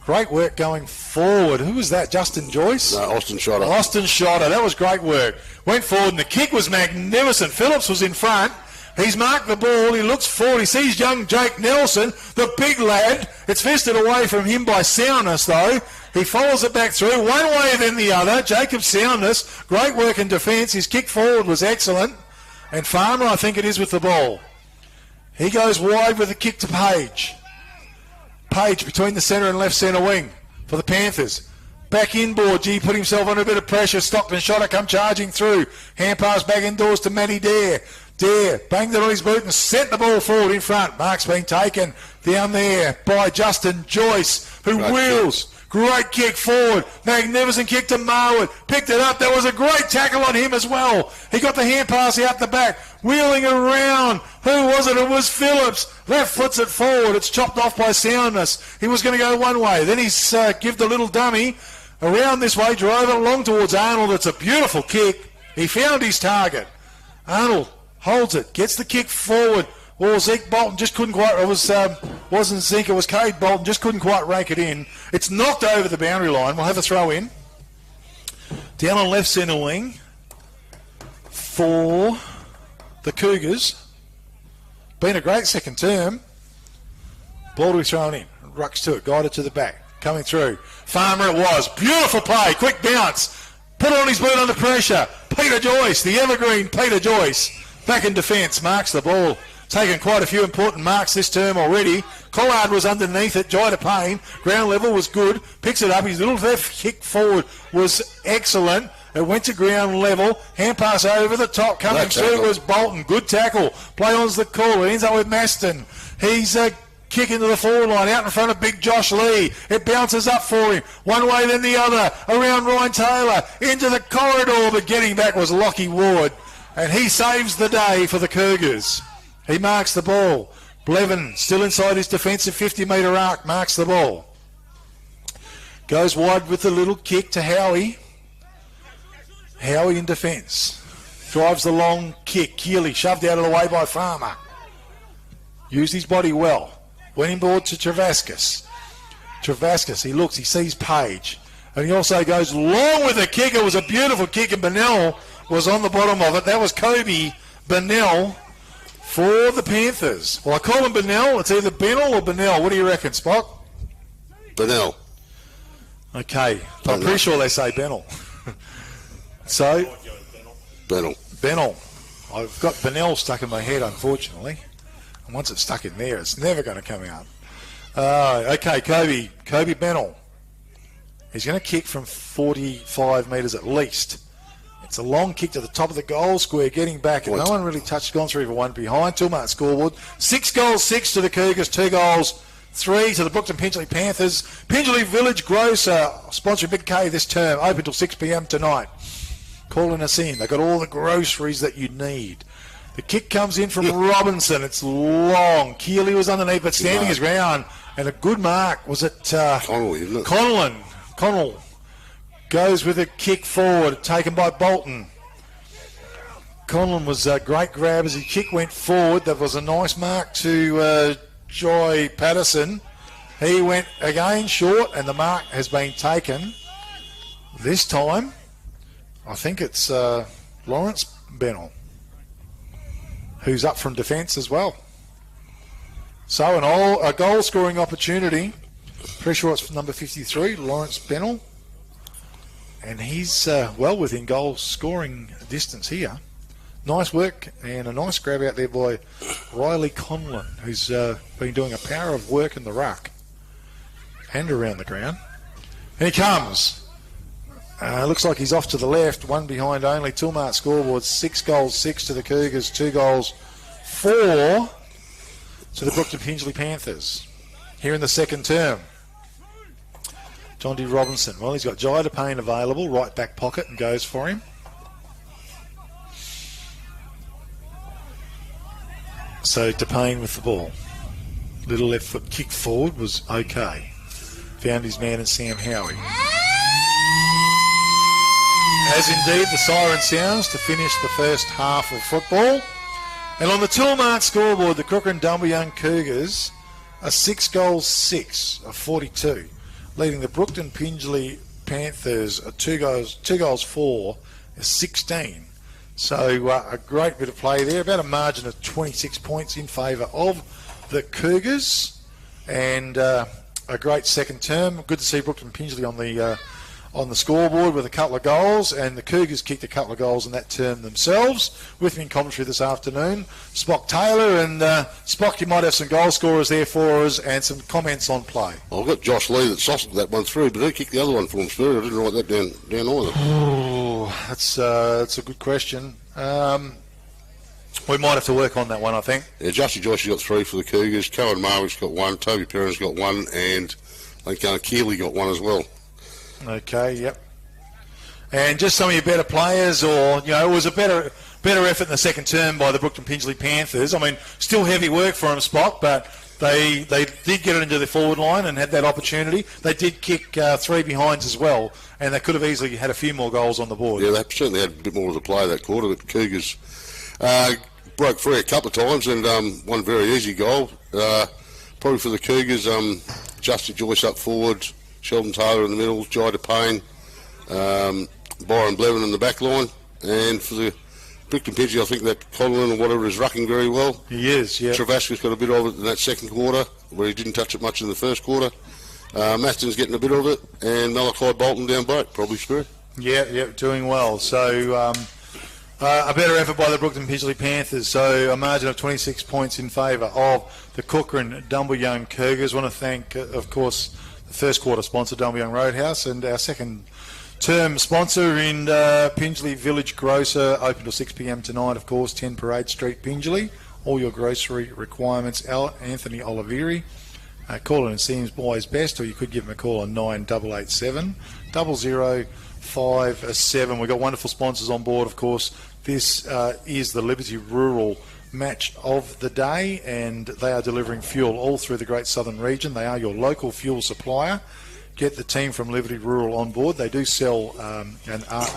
Great work going forward. Who was that? Justin Joyce? No, Austin Shotter. Austin Shotter. That was great work. Went forward and the kick was magnificent. Phillips was in front. He's marked the ball. He looks forward. He sees young Jake Nelson, the big lad. It's fisted away from him by Soundness, though. He follows it back through. One way then the other. Jacob Soundness. Great work in defence. His kick forward was excellent. And Farmer, I think it is, with the ball. He goes wide with a kick to Page. Page between the centre and left centre wing for the Panthers. Back inboard, G put himself under a bit of pressure. Stockton Shotter come charging through. Hand pass back indoors to Matty Dare. Dare banged it on his boot and sent the ball forward in front. Mark's been taken down there by Justin Joyce, who wheels. Great kick forward. Magnificent kick to Marwood. Picked it up. There was a great tackle on him as well. He got the hand pass out the back. Wheeling around. Who was it? It was Phillips. Left foots it forward. It's chopped off by Soundness. He was going to go one way. Then he's give the little dummy around this way. Drove it along towards Arnold. It's a beautiful kick. He found his target. Arnold holds it. Gets the kick forward. Well, Zeke Bolton just couldn't quite, wasn't Zeke, it was Cade Bolton, just couldn't quite rake it in. It's knocked over the boundary line. We'll have a throw in. Down on left centre wing for the Cougars. Been a great second term. Ball to be thrown in. Rucks to it, guided to the back. Coming through. Farmer it was. Beautiful play, quick bounce. Put it on his boot under pressure. Peter Joyce, the evergreen Peter Joyce. Back in defence, marks the ball. Taken quite a few important marks this term already. Collard was underneath it. Joy to Payne. Ground level was good. Picks it up. His little left kick forward was excellent. It went to ground level. Hand pass over the top. Coming through was Bolton. Good tackle. Play on's the call. It ends up with Maston. He's kick into the forward line out in front of big Josh Lee. It bounces up for him. One way then the other. Around Ryan Taylor. Into the corridor. But getting back was Lockie Ward. And he saves the day for the Cougars. He marks the ball. Blevin still inside his defensive 50-metre arc. Marks the ball. Goes wide with the little kick to Howie. Howie in defence. Drives the long kick. Keeley shoved out of the way by Farmer. Used his body well. Went inboard to Travascus. Travascus, he looks, he sees Page. And he also goes long with the kick. It was a beautiful kick and Bennell was on the bottom of it. That was Kobe Bennell for the Panthers. Well, I call him Bennell. It's either Bennell or Bennell. What do you reckon, Spock? Bennell. Okay. I'm pretty sure they say Bennell. So, Bennell. I've got Bennell stuck in my head, unfortunately. And once it's stuck in there, it's never going to come out. Okay, Kobe Bennell. He's going to kick from 45 metres at least. It's a long kick to the top of the goal square, getting back, and no one really touched, gone through for one behind. 2-mark scoreboard. 6 goals, 6 to the Cougars, 2 goals, 3 to the Brookton Pingelly Panthers. Pingelly Village Grocer, sponsoring Big K this term, open till 6 p.m. tonight. Calling us in. They've got all the groceries that you need. The kick comes in from Robinson. It's long. Keeley was underneath, but standing his ground. And a good mark. Was it Connolly, isn't it? Connell goes with a kick forward, taken by Bolton. Conlon was a great grab as his kick went forward. That was a nice mark to Joy Patterson. He went again short, and the mark has been taken. This time, I think it's Lawrence Bennell, who's up from defence as well. So a goal-scoring opportunity. Pretty sure it's number 53, Lawrence Bennell. And he's well within goal-scoring distance here. Nice work and a nice grab out there by Riley Conlon, who's been doing a power of work in the ruck and around the ground. Here he comes. Looks like he's off to the left, one behind only. 2-mark scoreboard, 6 goals, 6 to the Cougars, 2 goals, 4 to the Brookton Pingelly Panthers. Here in the second term, John D. Robinson. Well, he's got Jai DePayne available, right back pocket, and goes for him. So DePayne with the ball. Little left foot kick forward was okay. Found his man in Sam Howie. As indeed the siren sounds to finish the first half of football. And on the 2-mark scoreboard, the Kukerin Dumbleyung Cougars are 6 goals 6 of 42, leading the Brookton Pingelly Panthers 2 goals 4 of 16. So a great bit of play there, about a margin of 26 points in favour of the Cougars, and a great second term. Good to see Brookton Pingelly on the scoreboard with a couple of goals, and the Cougars kicked a couple of goals in that term themselves. With me in commentary this afternoon, Spock Taylor, and Spock, you might have some goal scorers there for us and some comments on play. Well, I've got Josh Lee that sausaged that one through, but who kicked the other one for him, Spirit? I didn't write that down either. Oh, that's a good question. We might have to work on that one, I think. Yeah, Justy Joyce has got 3 for the Cougars. Cohen Marwick's got 1. Toby Perrin's got 1, and I think Keeley got 1 as well. Okay, yep. And just some of your better players, or, you know, it was a better effort in the second term by the Brookton Pingelly Panthers. I mean, still heavy work for them, Spock, but they did get it into the forward line and had that opportunity. They did kick 3 behinds as well, and they could have easily had a few more goals on the board. Yeah, they certainly had a bit more of the play that quarter, but the Cougars broke free a couple of times and one very easy goal. Probably for the Cougars, Justy Joyce up forward, Sheldon Taylor in the middle, Jai DePayne, Byron Blevin in the back line, and for the Brookton Pingelly, I think that Conlon or whatever is rucking very well. He is, yeah. Travasca's got a bit of it in that second quarter, where he didn't touch it much in the first quarter. Maston's getting a bit of it, and Malachi Bolton down boat, probably Spirit. Yeah, doing well. So a better effort by the Brookton Pingelly Panthers. So a margin of 26 points in favour of the Kukerin Dumbleyung Cougars. I want to thank, of course, the first quarter sponsor, Dumbleyung Roadhouse, and our second term sponsor in Pingelly Village Grocer, open till 6 p.m. tonight, of course, 10 Parade Street, Pingelly. All your grocery requirements. Anthony Oliveri. Call in and see him by his best, or you could give him a call on 9887 0057. We've got wonderful sponsors on board, of course. This is the Liberty Rural match of the day, and they are delivering fuel all through the Great Southern region. They are your local fuel supplier. Get the team from Liberty Rural on board. They do sell an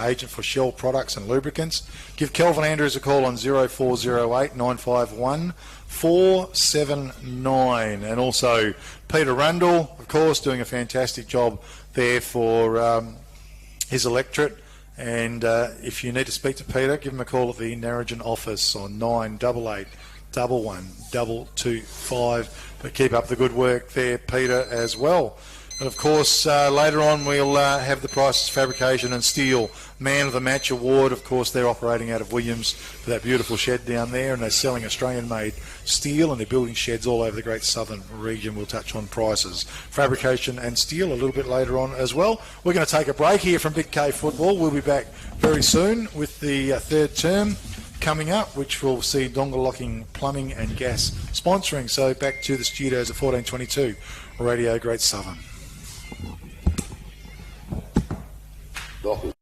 agent for Shell products and lubricants. Give Kelvin Andrews a call on 0408 951 479. And also Peter Rundle, of course, doing a fantastic job there for his electorate. And if you need to speak to Peter, give him a call at the Narrogin office on 988 1125. But keep up the good work there, Peter, as well. And of course, later on we'll have the Prices Fabrication and Steel Man of the Match Award. Of course, they're operating out of Williams for that beautiful shed down there, and they're selling Australian-made steel, and they're building sheds all over the Great Southern region. We'll touch on Prices Fabrication and Steel a little bit later on as well. We're going to take a break here from Big K Football. We'll be back very soon with the third term coming up, which will see Dumbleyung Plumbing and Gas sponsoring. So back to the studios at 1422 Radio Great Southern. Dockers.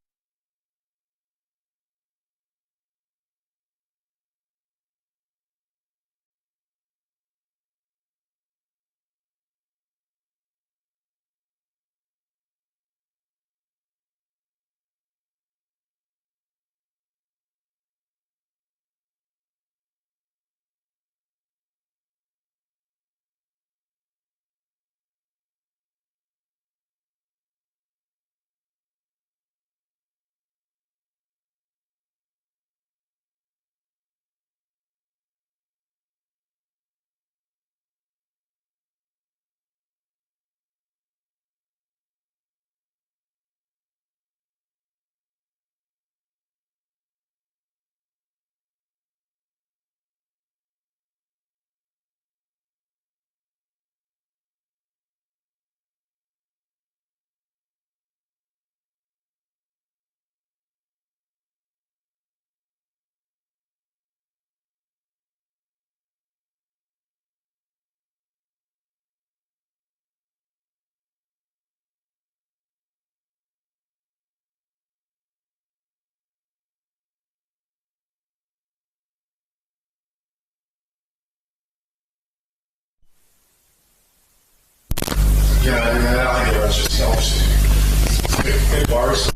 Yeah, I think it's just obviously a bit worrisome.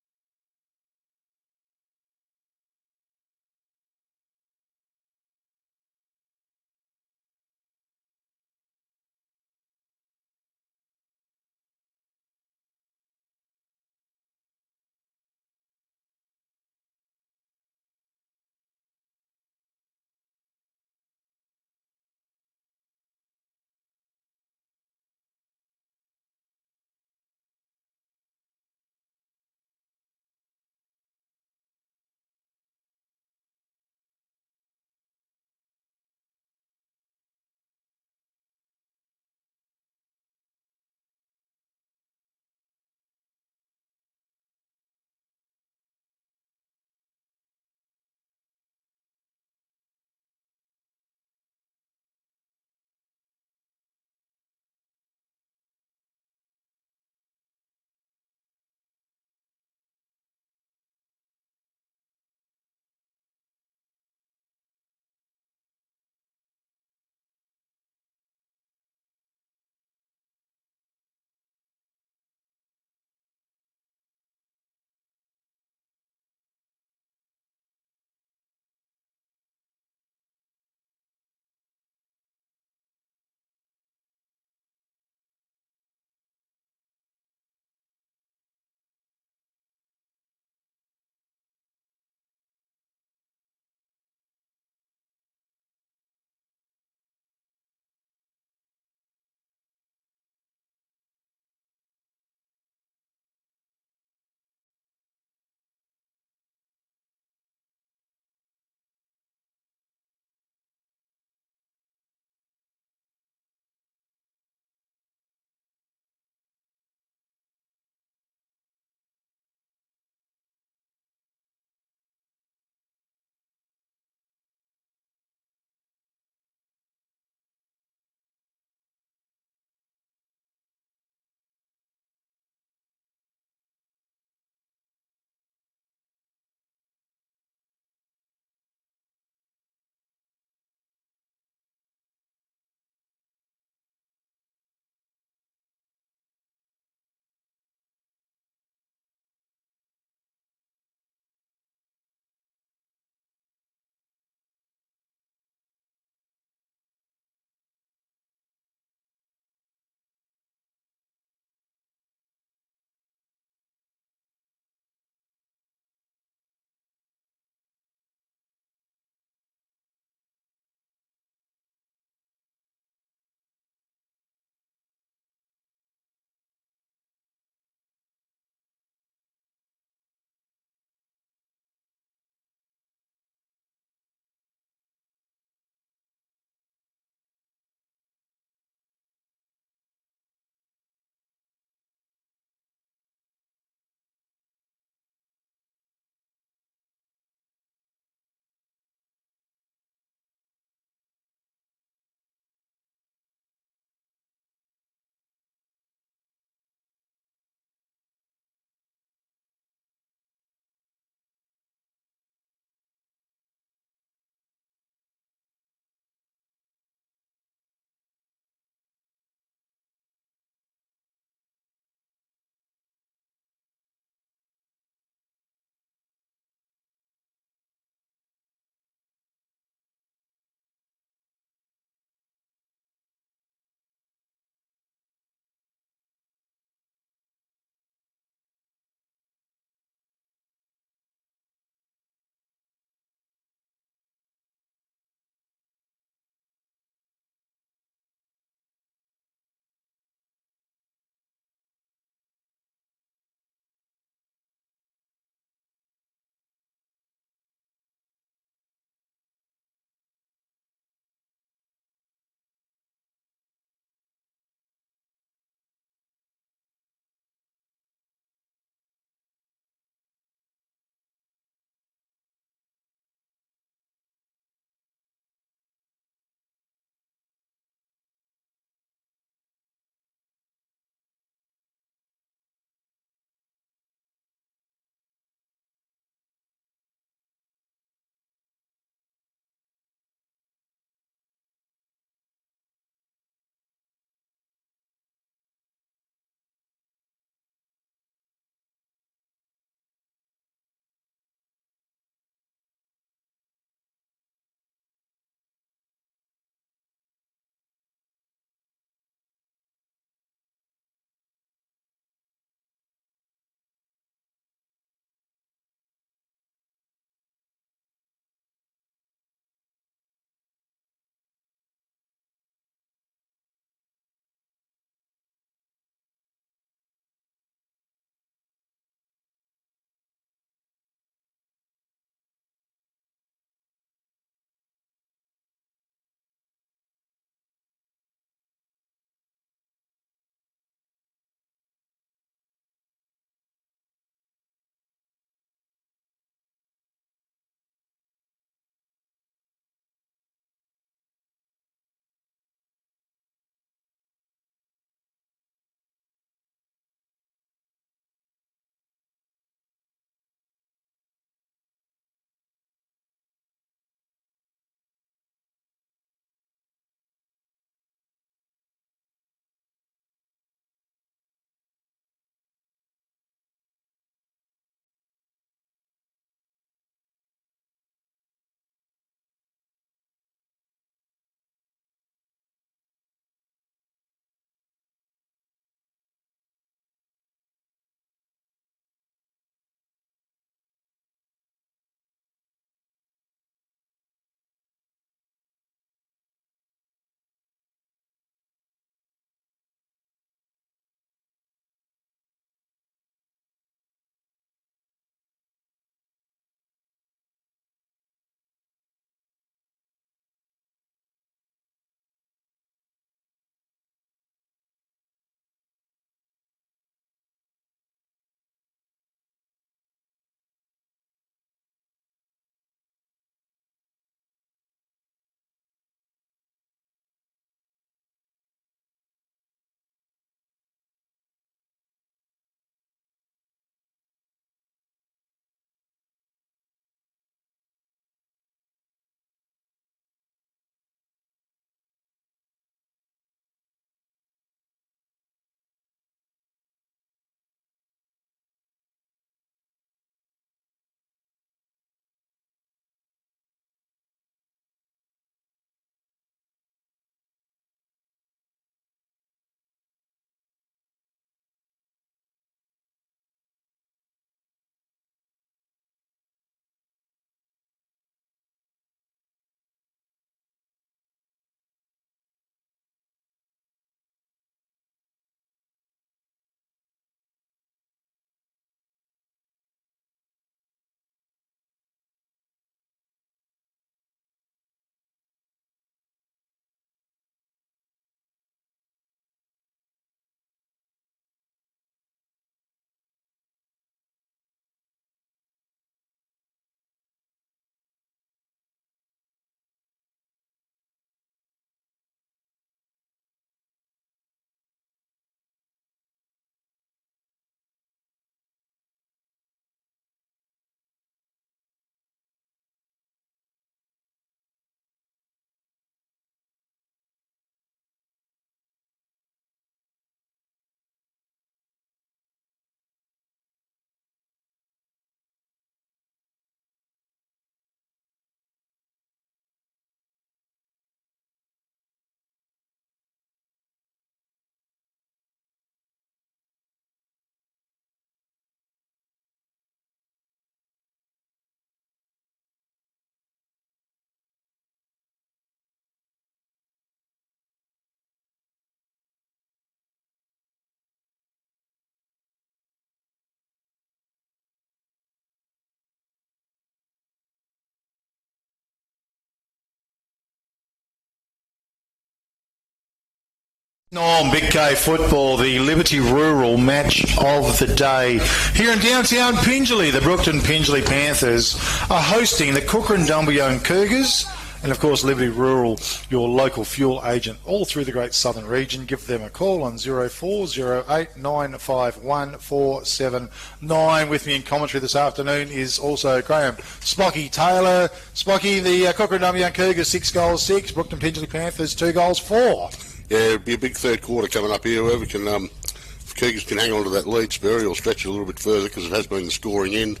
On Big K football, the Liberty Rural match of the day. Here in downtown Pingelly, the Brookton Pingelly Panthers are hosting the Kukerin Dumbleyung Cougars. And of course, Liberty Rural, your local fuel agent all through the great southern region. Give them a call on 0408 951 479. With me in commentary this afternoon is also Graham Spocky Taylor. Spocky, the Kukerin Dumbleyung Cougars 6 goals 6, Brookton Pingelly Panthers 2 goals 4. Yeah, it'll be a big third quarter coming up here. Whoever can, if Cougars can hang on to that lead, Sperry will stretch it a little bit further because it has been the scoring end.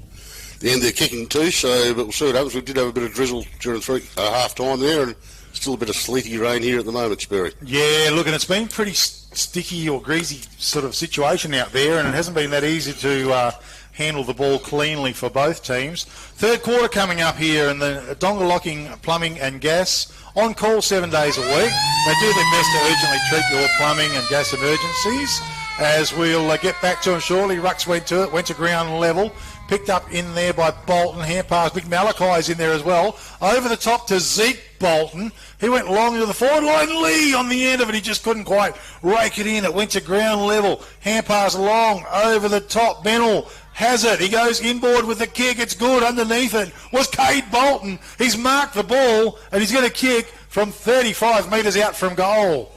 The end they're kicking too, so but we'll see what happens. We did have a bit of drizzle during half time there, and still a bit of sleety rain here at the moment, Sperry. Yeah, look, and it's been pretty sticky or greasy sort of situation out there, and it hasn't been that easy to handle the ball cleanly for both teams. Third quarter coming up here, and the Dumbleyung Plumbing and Gas on call 7 days a week. They do their best to urgently treat your plumbing and gas emergencies. As we'll get back to him shortly, Rux went to ground level. Picked up in there by Bolton, hand pass. Big Malachi's in there as well. Over the top to Zeke Bolton. He went long into the forward line. Lee on the end of it. He just couldn't quite rake it in. It went to ground level. Hand pass long over the top. Bennell has it. He goes inboard with the kick. It's good. Underneath it was Cade Bolton. He's marked the ball and he's going to kick from 35 metres out from goal.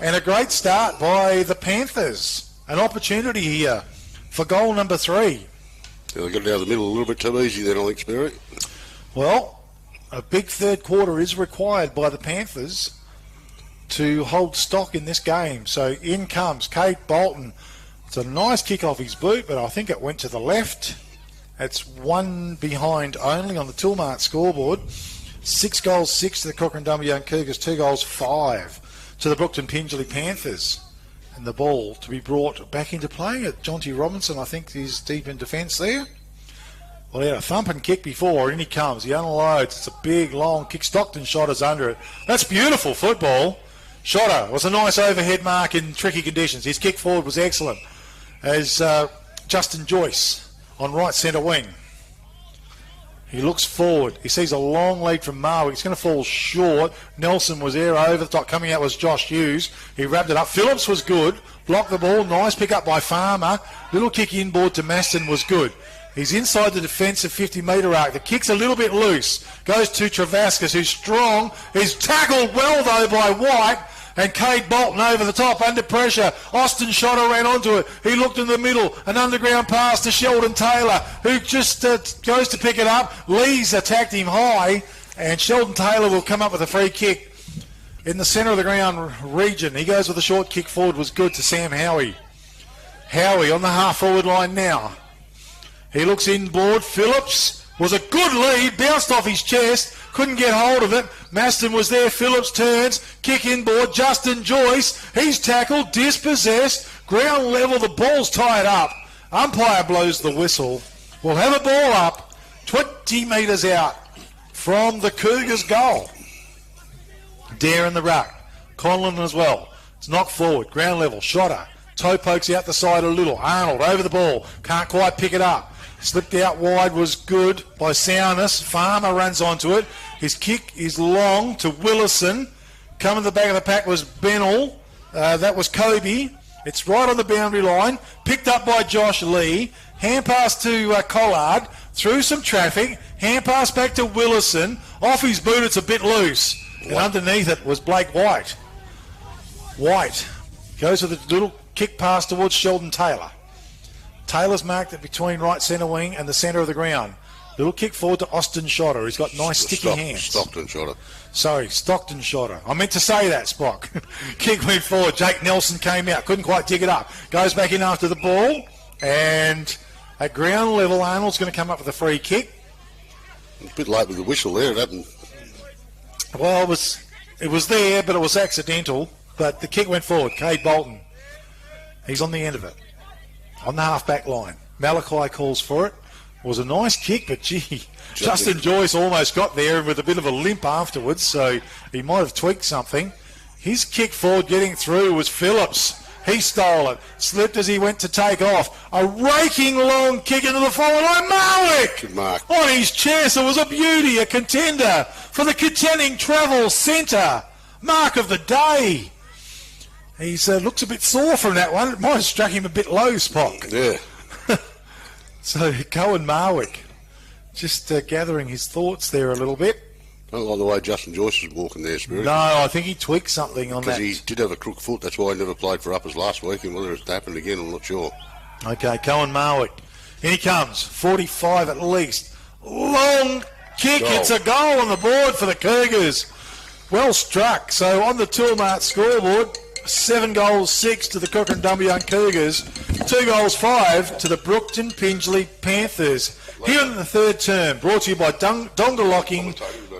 And a great start by the Panthers. An opportunity here for goal number 3. Yeah, they got it down the middle a little bit too easy then, I think, Sperry. Well, a big third quarter is required by the Panthers to hold stock in this game. So in comes Kate Bolton. It's a nice kick off his boot, but I think it went to the left. It's one behind only on the Toolmart scoreboard. 6 goals 6 to the Kukerin Dumbleyung Cougars, 2 goals 5 to the Brookton Pingelly Panthers. And the ball to be brought back into play at Jonty Robinson. I think he's deep in defence there. Well, he had a thumping kick before. In he comes. He unloads. It's a big, long kick. Stockton Shotter's under it. That's beautiful football. Shotter was a nice overhead mark in tricky conditions. His kick forward was excellent. As Justin Joyce on right centre wing. He looks forward. He sees a long lead from Marwick. It's going to fall short. Nelson was there over the top. Coming out was Josh Hughes. He wrapped it up. Phillips was good. Blocked the ball. Nice pick up by Farmer. Little kick inboard to Maston was good. He's inside the defensive 50-metre arc. The kick's a little bit loose. Goes to Travascus, who's strong. He's tackled well, though, by White. And Cade Bolton over the top, under pressure. Austin Shotter ran onto it. He looked in the middle. An underground pass to Sheldon Taylor, who just goes to pick it up. Lee's attacked him high, and Sheldon Taylor will come up with a free kick in the centre of the ground region. He goes with a short kick forward, was good to Sam Howie. Howie on the half-forward line now. He looks inboard. Phillips was a good lead, bounced off his chest, couldn't get hold of it. Maston was there. Phillips turns, kick inboard. Justin Joyce, he's tackled, dispossessed, ground level. The ball's tied up. Umpire blows the whistle. We'll have a ball up 20 metres out from the Cougars' goal. Dare in the ruck. Conlon as well. It's knocked forward, ground level. Shotter. Toe pokes out the side a little. Arnold over the ball. Can't quite pick it up. Slipped out wide, was good by Soundness. Farmer runs onto it. His kick is long to Willison. Coming to the back of the pack was Bennell. That was Kobe. It's right on the boundary line. Picked up by Josh Lee. Hand pass to Collard. Through some traffic. Hand pass back to Willison. Off his boot, it's a bit loose. And underneath it was Blake White. White goes with a little kick pass towards Sheldon Taylor. Taylor's marked it between right centre wing and the centre of the ground. Little kick forward to Austin Shotter. He's got nice sticky hands. Stockton Shotter. Sorry, Stockton Shotter. I meant to say that, Spock. Kick went forward. Jake Nelson came out. Couldn't quite dig it up. Goes back in after the ball. And at ground level, Arnold's going to come up with a free kick. A bit late with the whistle there. It happened. Well, it was there, but it was accidental. But the kick went forward. Cade Bolton. He's on the end of it. On the half-back line. Malachi calls for it. It was a nice kick, but gee, Justin Joyce almost got there with a bit of a limp afterwards, so he might have tweaked something. His kick forward getting through was Phillips. He stole it. Slipped as he went to take off. A raking long kick into the forward line. Marwick! Good mark. On his chest. It was a beauty, a contender for the Kittanning Travel Centre. Mark of the day. He's looks a bit sore from that one. It might have struck him a bit low, Spock. Yeah. So Cohen Marwick just gathering his thoughts there a little bit. I don't like the way Justin Joyce was walking there, Spirit. No, I think he tweaked something on that. Because he did have a crook foot. That's why he never played for uppers last week. And whether it's happened again, I'm not sure. Okay, Cohen Marwick. In he comes. 45 at least. Long kick. Goal. It's a goal on the board for the Cougars. Well struck. So on the Toolmart scoreboard, 7 goals, 6 to the Kukerin Dumbleyung Cougars, 2 goals, 5 to the Brookton Pingelly Panthers. Here in the third term, brought to you by Dumbleyung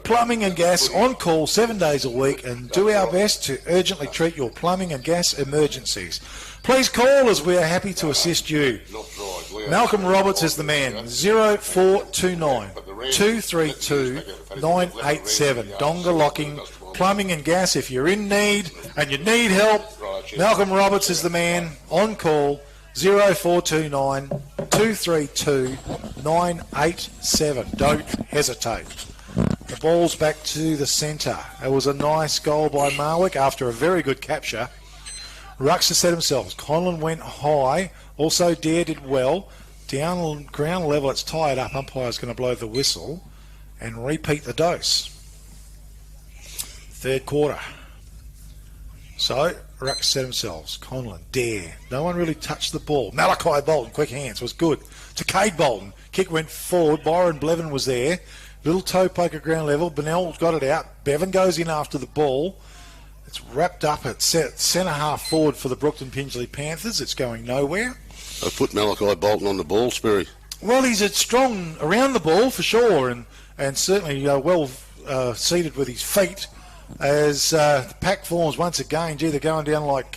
Plumbing and Gas, on call 7 days a week, and do our best to urgently treat your plumbing and gas emergencies. Please call as we are happy to assist you. Malcolm Roberts is the man. 0429 232 987. Dumbleyung Plumbing and Gas. If you're in need and you need help, Malcolm Roberts is the man. On call 0429 232 987. Don't hesitate. The ball's back to the centre. It was a nice goal by Marwick after a very good capture. Rucks have set themselves. Conlon went high. Also Dare did well. Down ground level, it's tied up. Umpire's going to blow the whistle and repeat the dose. Third quarter. So Rucks set themselves. Conlon, Dare. No one really touched the ball. Malachi Bolton, quick hands, was good. To Cade Bolton. Kick went forward. Byron Blevin was there. Little toe poke at ground level. Bennell got it out. Bevan goes in after the ball. It's wrapped up at centre half forward for the Brookton Pingelly Panthers. It's going nowhere. I put Malachi Bolton on the ball, Sperry. Well, he's strong around the ball for sure, and certainly well seated with his feet. As the pack forms once again, they're going down like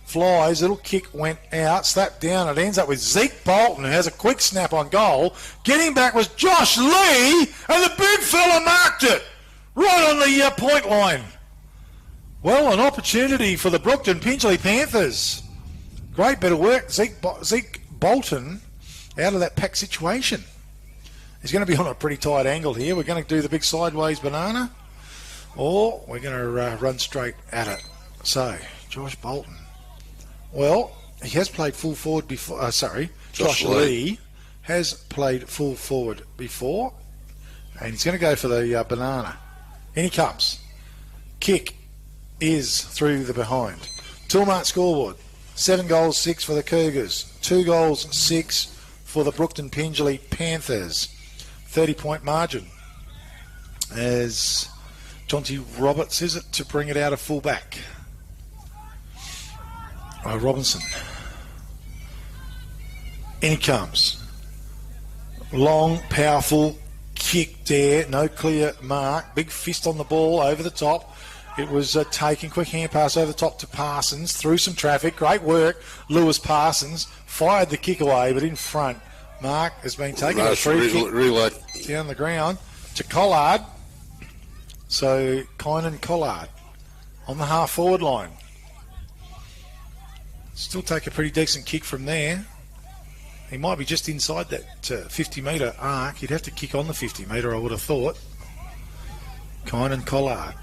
flies. Little kick went out, slapped down. It ends up with Zeke Bolton, who has a quick snap on goal. Getting back was Josh Lee, and the big fella marked it right on the point line. Well, an opportunity for the Brookton Pingelly Panthers. Great bit of work. Zeke Bolton out of that pack situation. He's going to be on a pretty tight angle here. We're going to do the big sideways banana, or we're going to run straight at it. So, Josh Bolton. Well, he has played full forward before. Josh Lee has played full forward before, and he's going to go for the banana. In he comes. Kick is through the behind. Toolmart scoreboard. 7 goals, 6 for the Cougars. 2 goals, 6 for the Brookton Pingelly Panthers. 30-point margin. As Jonty Roberts is it to bring it out of full back. Robinson. In he comes. Long, powerful kick there. No clear mark. Big fist on the ball over the top. It was taken. Quick hand pass over the top to Parsons. Through some traffic. Great work. Lewis Parsons fired the kick away, but in front. Mark has been taken. A free kick down the ground to Collard. So Kynan Collard on the half forward line. Still take a pretty decent kick from there. He might be just inside that 50-metre arc. He'd have to kick on the 50-metre, I would have thought. Kynan Collard.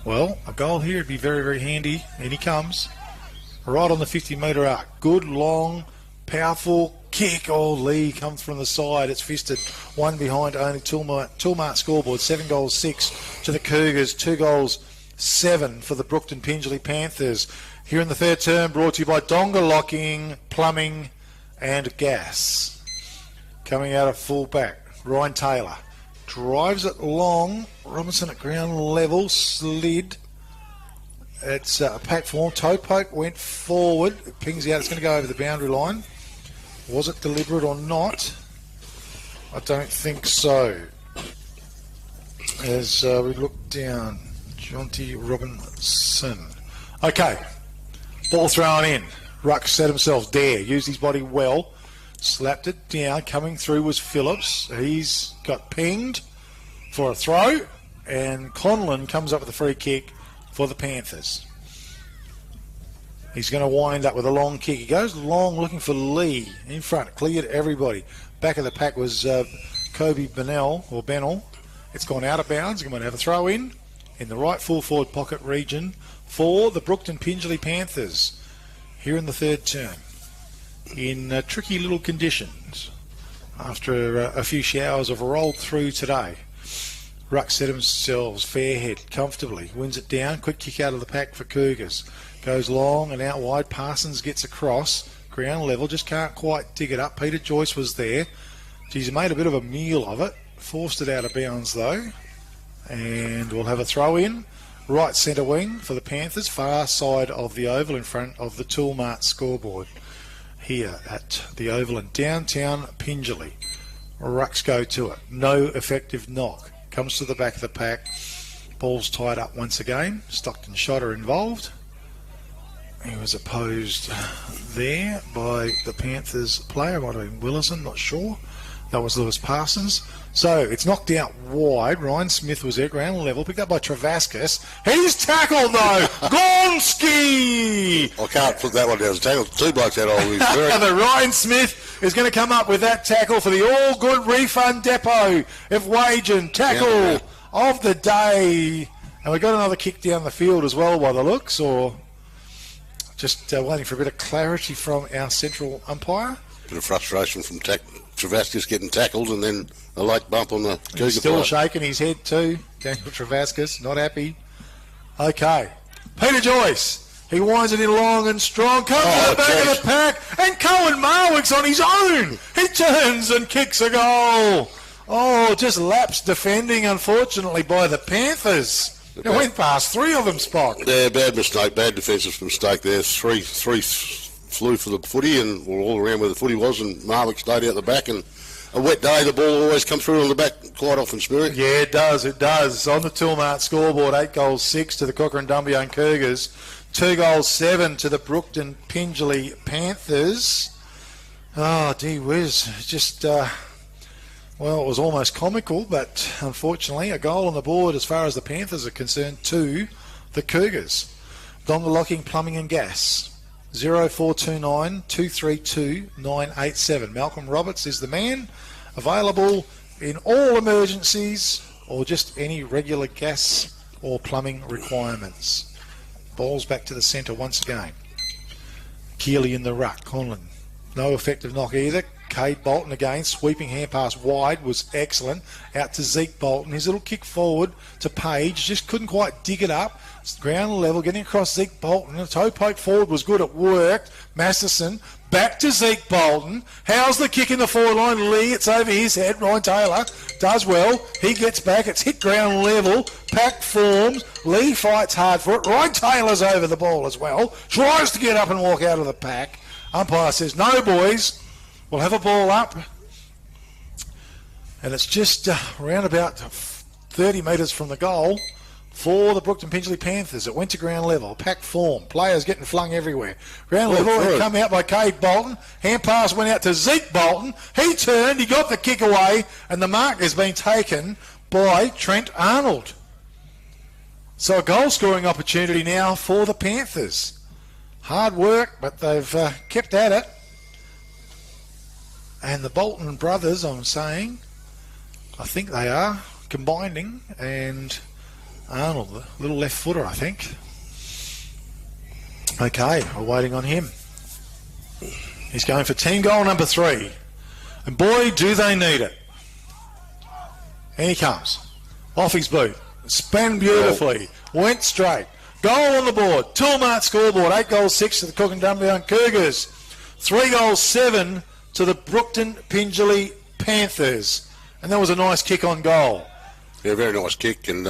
Well, a goal here would be very, very handy. In he comes. Right on the 50-metre arc. Good, long, powerful kick. Oh, Lee comes from the side. It's fisted. One behind only Toolmart scoreboard. 7 goals, 6 to the Cougars. 2 goals, 7 for the Brookton Pingelly Panthers. Here in the third term, brought to you by Dumbleyung Plumbing and Gas. Coming out of full back, Ryan Taylor. Drives it long. Robinson at ground level. Slid. It's a pack form. Toe poke went forward. It pings out. It's going to go over the boundary line. Was it deliberate or not? I don't think so. As we look down. Jonty Robinson. Okay. Ball thrown in. Ruck set himself there. Used his body well. Slapped it down. Coming through was Phillips. He's got pinged for a throw. And Conlon comes up with a free kick for the Panthers. He's going to wind up with a long kick. He goes long looking for Lee in front. Cleared everybody. Back of the pack was Kobe Bennell. It's gone out of bounds. He's going to have a throw in the right full forward pocket region for the Brookton Pingelly Panthers here in the third term in tricky little conditions after a few showers have rolled through today. Ruck set themselves fair head comfortably, wins it down, quick kick out of the pack for Cougars, goes long and out wide. Parsons gets across ground level, just can't quite dig it up. Peter Joyce was there. He's made a bit of a meal of it, forced it out of bounds though, and we'll have a throw in right centre wing for the Panthers, far side of the oval in front of the Toolmart scoreboard here at the oval in downtown Pingelly. Rucks go to it, no effective knock, comes to the back of the pack, ball's tied up once again. Stockton Shotter involved. He was opposed there by the Panthers player, might have been Willison, not sure. That was Lewis Parsons. So it's knocked out wide. Ryan Smith was there, ground level, picked up by Travascus. He's tackled though. Gonski! I can't put that one down as a tackle. Two blokes out of his The Ryan Smith is going to come up with that tackle for the All Good Refund Depot of Wagen. Tackle of the day. And we got another kick down the field as well by the looks, or just waiting for a bit of clarity from our central umpire. Bit of frustration from Travascus getting tackled and then a late bump on the Cougar. He's still shaking his head too. Daniel Travascus, not happy. Okay. Peter Joyce. He winds it in long and strong. Comes to the back of the pack. And Cohen Marwick's on his own. He turns and kicks a goal. Oh, just lapsed defending, unfortunately, by the Panthers. It went past three of them, Spock. Yeah, bad mistake, bad defensive mistake there. Three flew for the footy and were all around where the footy was, and Marwick stayed out the back. And a wet day, the ball always comes through on the back quite often, Spirit. Yeah, it does. On the Toolmart scoreboard, 8 goals, 6 to the Kukerin Dumbleyung Cougars, 2 goals, 7 to the Brookton Pingelly Panthers. Oh, gee whiz. Just, well, it was almost comical, but unfortunately a goal on the board as far as the Panthers are concerned to the Cougars. Dumbleyung Plumbing and Gas. 0429 232 987. Malcolm Roberts is the man, available in all emergencies or just any regular gas or plumbing requirements. Ball's back to the centre once again. Keeley in the ruck. Conlon, no effective knock either. Cade Bolton again, sweeping hand pass wide was excellent. Out to Zeke Bolton. His little kick forward to Page, just couldn't quite dig it up. Ground level, getting across Zeke Bolton. The toe poke forward was good, it worked. Masterson, back to Zeke Bolton. How's the kick in the forward line? Lee, it's over his head. Ryan Taylor does well. He gets back, it's hit ground level. Pack forms. Lee fights hard for it. Ryan Taylor's over the ball as well. Tries to get up and walk out of the pack. Umpire says, no boys, we'll have a ball up. And it's just around about 30 metres from the goal for the Brookton Pingelly Panthers. It went to ground level. Pack form. Players getting flung everywhere. Ground level. It come out by Cade Bolton. Hand pass went out to Zeke Bolton. He turned. He got the kick away. And the mark has been taken by Trent Arnold. So a goal scoring opportunity now for the Panthers. Hard work, but they've kept at it. And the Bolton brothers, I'm saying, I think they are combining, and Arnold, the little left footer, I think. Okay, we're waiting on him. He's going for team goal number 3. And boy, do they need it. And he comes. Off his boot. Span beautifully. Went straight. Goal on the board. Toolmart scoreboard. 8 goals, 6 to the Kukerin Dumbleyung Cougars. 3 goals, 7 to the Brookton Pingelly Panthers. And that was a nice kick on goal. Yeah, very nice kick. And,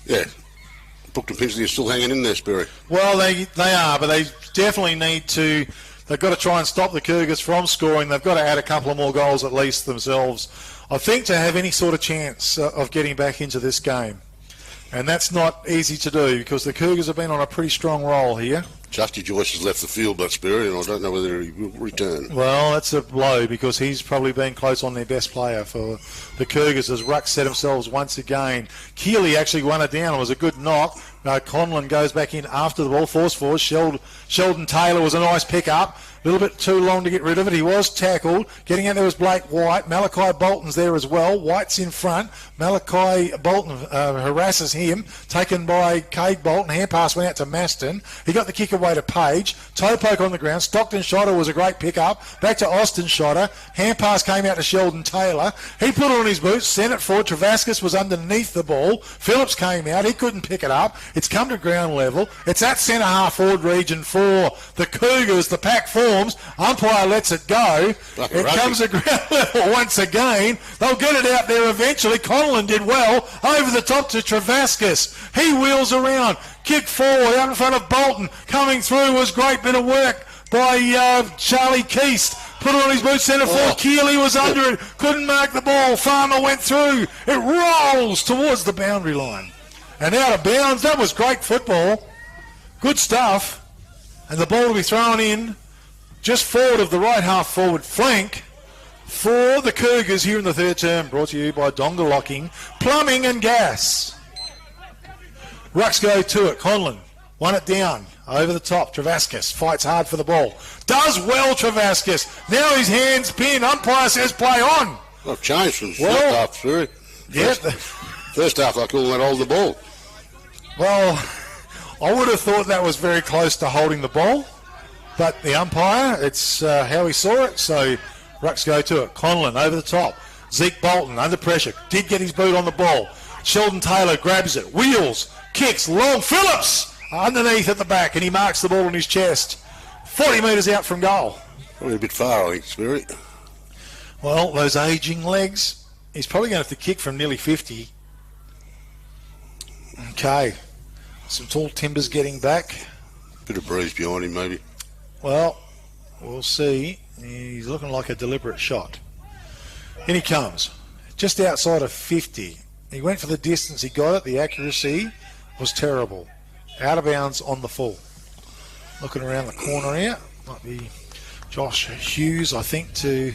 yeah, Brookton Pingelly is still hanging in there, Sperry. Well, they are, but they definitely need to. They've got to try and stop the Cougars from scoring. They've got to add a couple of more goals at least themselves, I think, to have any sort of chance of getting back into this game. And that's not easy to do because the Cougars have been on a pretty strong roll here. Justy Joyce has left the field, but Sperry, and I don't know whether he will return. Well, that's a blow because he's probably been close on their best player for the Cougars as Ruck set themselves once again. Keeley actually won it down. It was a good knock. Conlon goes back in after the ball. Force. Sheldon Taylor was a nice pick-up. A little bit too long to get rid of it. He was tackled. Getting out there was Blake White. Malachi Bolton's there as well. White's in front. Malachi Bolton harasses him. Taken by Cade Bolton. Hand pass went out to Maston. He got the kick away to Page. Toe poke on the ground. Stockton Shotter was a great pick-up. Back to Austin Shotter. Hand pass came out to Sheldon Taylor. He put it on his boots. Sent it forward. Travaskis was underneath the ball. Phillips came out. He couldn't pick it up. It's come to ground level. It's at centre-half forward region for the Cougars. The pack forms. Umpire lets it go. It comes to ground level once again. They'll get it out there eventually. Conlon did well. Over the top to Travaskis. He wheels around. Kick forward out in front of Bolton. Coming through was great bit of work by Charlie Keast. Put it on his boot, centre forward. Keeley was under it. Couldn't mark the ball. Farmer went through. It rolls towards the boundary line. And out of bounds. That was great football. Good stuff. And the ball will be thrown in just forward of the right half forward flank for the Cougars here in the third term. Brought to you by Dumbleyung Plumbing and Gas. Rucks go to it. Conlon won it down. Over the top. Travaskis fights hard for the ball. Does well, Travaskis. Now his hands pinned. Umpire says play on. I've changed from first half through. Yep. First half I call that hold the ball. Well, I would have thought that was very close to holding the ball. But the umpire, it's how he saw it. So Rucks go to it. Conlon over the top. Zeke Bolton under pressure. Did get his boot on the ball. Sheldon Taylor grabs it. Wheels. Kicks. Long. Phillips underneath at the back. And he marks the ball on his chest. 40 metres out from goal. Probably a bit far, I think, Spirit. Well, those ageing legs. He's probably going to have to kick from nearly 50. Okay. Some tall timbers getting back. Bit of breeze behind him, maybe. Well, we'll see. He's looking like a deliberate shot. In he comes. Just outside of 50. He went for the distance. He got it. The accuracy was terrible. Out of bounds on the full. Looking around the corner here. Might be Josh Hughes, I think, to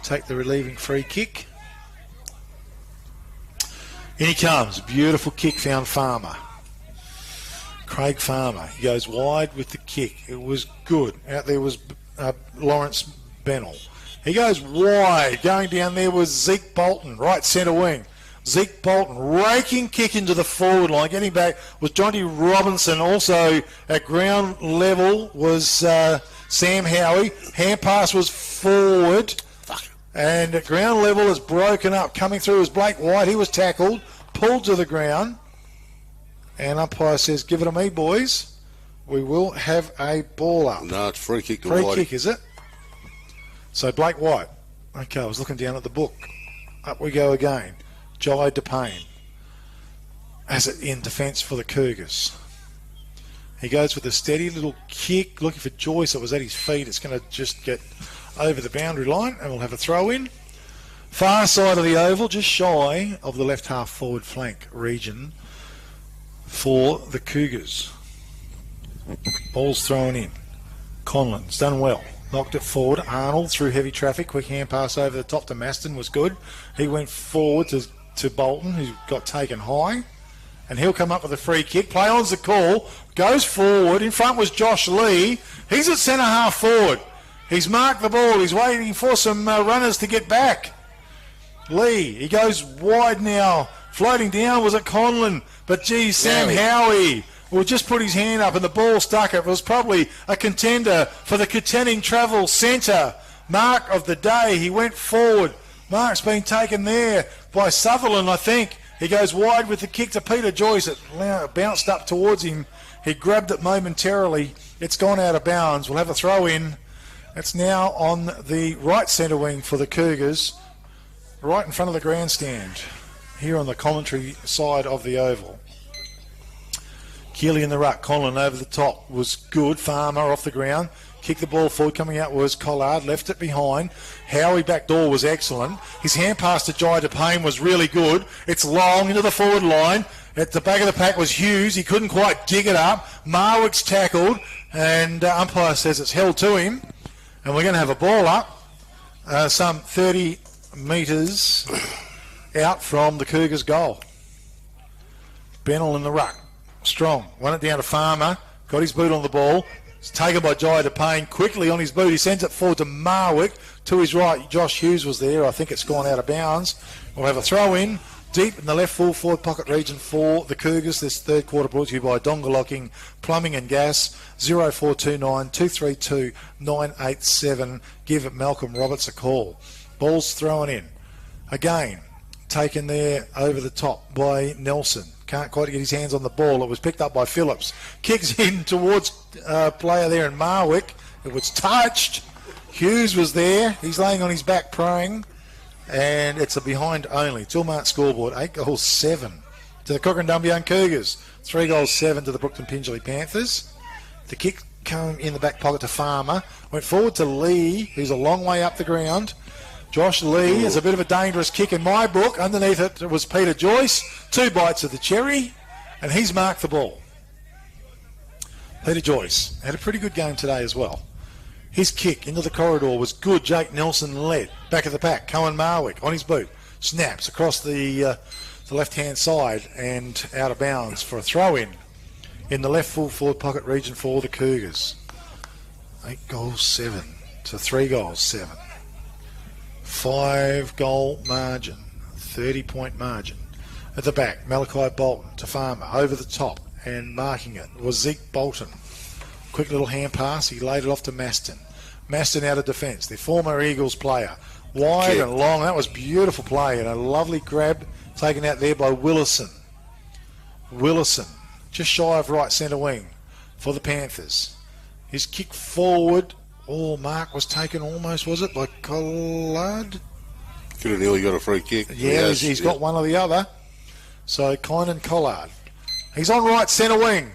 take the relieving free kick. In he comes. Beautiful kick found Farmer. Craig Farmer. He goes wide with the kick. It was good. Out there was Lawrence Bennell. He goes wide. Going down there was Zeke Bolton, right centre wing. Zeke Bolton raking kick into the forward line. Getting back was Johnny Robinson. Also at ground level was Sam Howie. Hand pass was forward. And at ground level is broken up. Coming through is Blake White. He was tackled. Pulled to the ground. And umpire says, give it to me, boys. We will have a ball up. No, it's free kick to Free White. kick, is it? So Blake White. Okay, I was looking down at the book. Up we go again. Jai DePayne has it in defence for the Cougars. He goes with a steady little kick, looking for Joyce. It was at his feet. It's going to just get over the boundary line, and we'll have a throw in. Far side of the oval, just shy of the left half forward flank region for the Cougars. Ball's thrown in. Conlon's done well. Knocked it forward. Arnold through heavy traffic. Quick hand pass over the top to Maston was good. He went forward to Bolton, who got taken high. And he'll come up with a free kick. Play on's the call. Goes forward. In front was Josh Lee. He's at centre half forward. He's marked the ball. He's waiting for some runners to get back. Lee, he goes wide now. Floating down was at Conlon. But geez, Sam Howie will just put his hand up and the ball stuck. It was probably a contender for the Kukerin Travel Centre. Mark of the day. He went forward. Mark's been taken there by Sutherland, I think. He goes wide with the kick to Peter Joyce. It bounced up towards him. He grabbed it momentarily. It's gone out of bounds. We'll have a throw in. It's now on the right centre wing for the Cougars, right in front of the grandstand, here on the commentary side of the oval. Keeley in the ruck. Conlon over the top was good. Farmer off the ground. Kicked the ball forward. Coming out was Collard. Left it behind. Howie backdoor was excellent. His hand pass to Jai DePayne was really good. It's long into the forward line. At the back of the pack was Hughes. He couldn't quite dig it up. Marwick's tackled, and umpire says it's held to him. And we're going to have a ball up, some 30 metres out from the Cougars' goal. Bennell in the ruck. Strong. Won it down to Farmer. Got his boot on the ball. It's taken by Jai DePayne. Quickly on his boot. He sends it forward to Marwick. To his right, Josh Hughes was there. I think it's gone out of bounds. We'll have a throw in deep in the left full forward pocket region for the Cougars. This third quarter brought to you by Dongalocking Plumbing and Gas. 0429 232 987. Give Malcolm Roberts a call. Ball's thrown in. Again, taken there over the top by Nelson. Can't quite get his hands on the ball. It was picked up by Phillips. Kicks in towards player there in Marwick. It was touched. Hughes was there. He's laying on his back praying. And it's a behind only. Tilmart scoreboard, 8 goals 7 to the Kukerin Dumbleyung Cougars. 3 goals 7 to the Brookton Pingelly Panthers. The kick came in the back pocket to Farmer. Went forward to Lee, who's a long way up the ground. Josh Lee is a bit of a dangerous kick in my book. Underneath it was Peter Joyce. 2 bites of the cherry, and he's marked the ball. Peter Joyce had a pretty good game today as well. His kick into the corridor was good. Jake Nelson led. Back of the pack, Cohen Marwick on his boot. Snaps across the left-hand side and out of bounds for a throw-in the left full forward pocket region for the Cougars. 8 goals 7 to 3 goals 7. 5-goal margin, 30-point margin. At the back, Malachi Bolton to Farmer, over the top, and marking it was Zeke Bolton. Quick little hand pass, he laid it off to Maston. Maston out of defence, the former Eagles player. Wide and long, that was beautiful play, and a lovely grab taken out there by Willison. Willison, just shy of right centre wing for the Panthers. His kick forward, mark was taken almost, was it, by Collard? Could have nearly got a free kick. Yeah, he's got one or the other. So, Kynan Collard. He's on right centre wing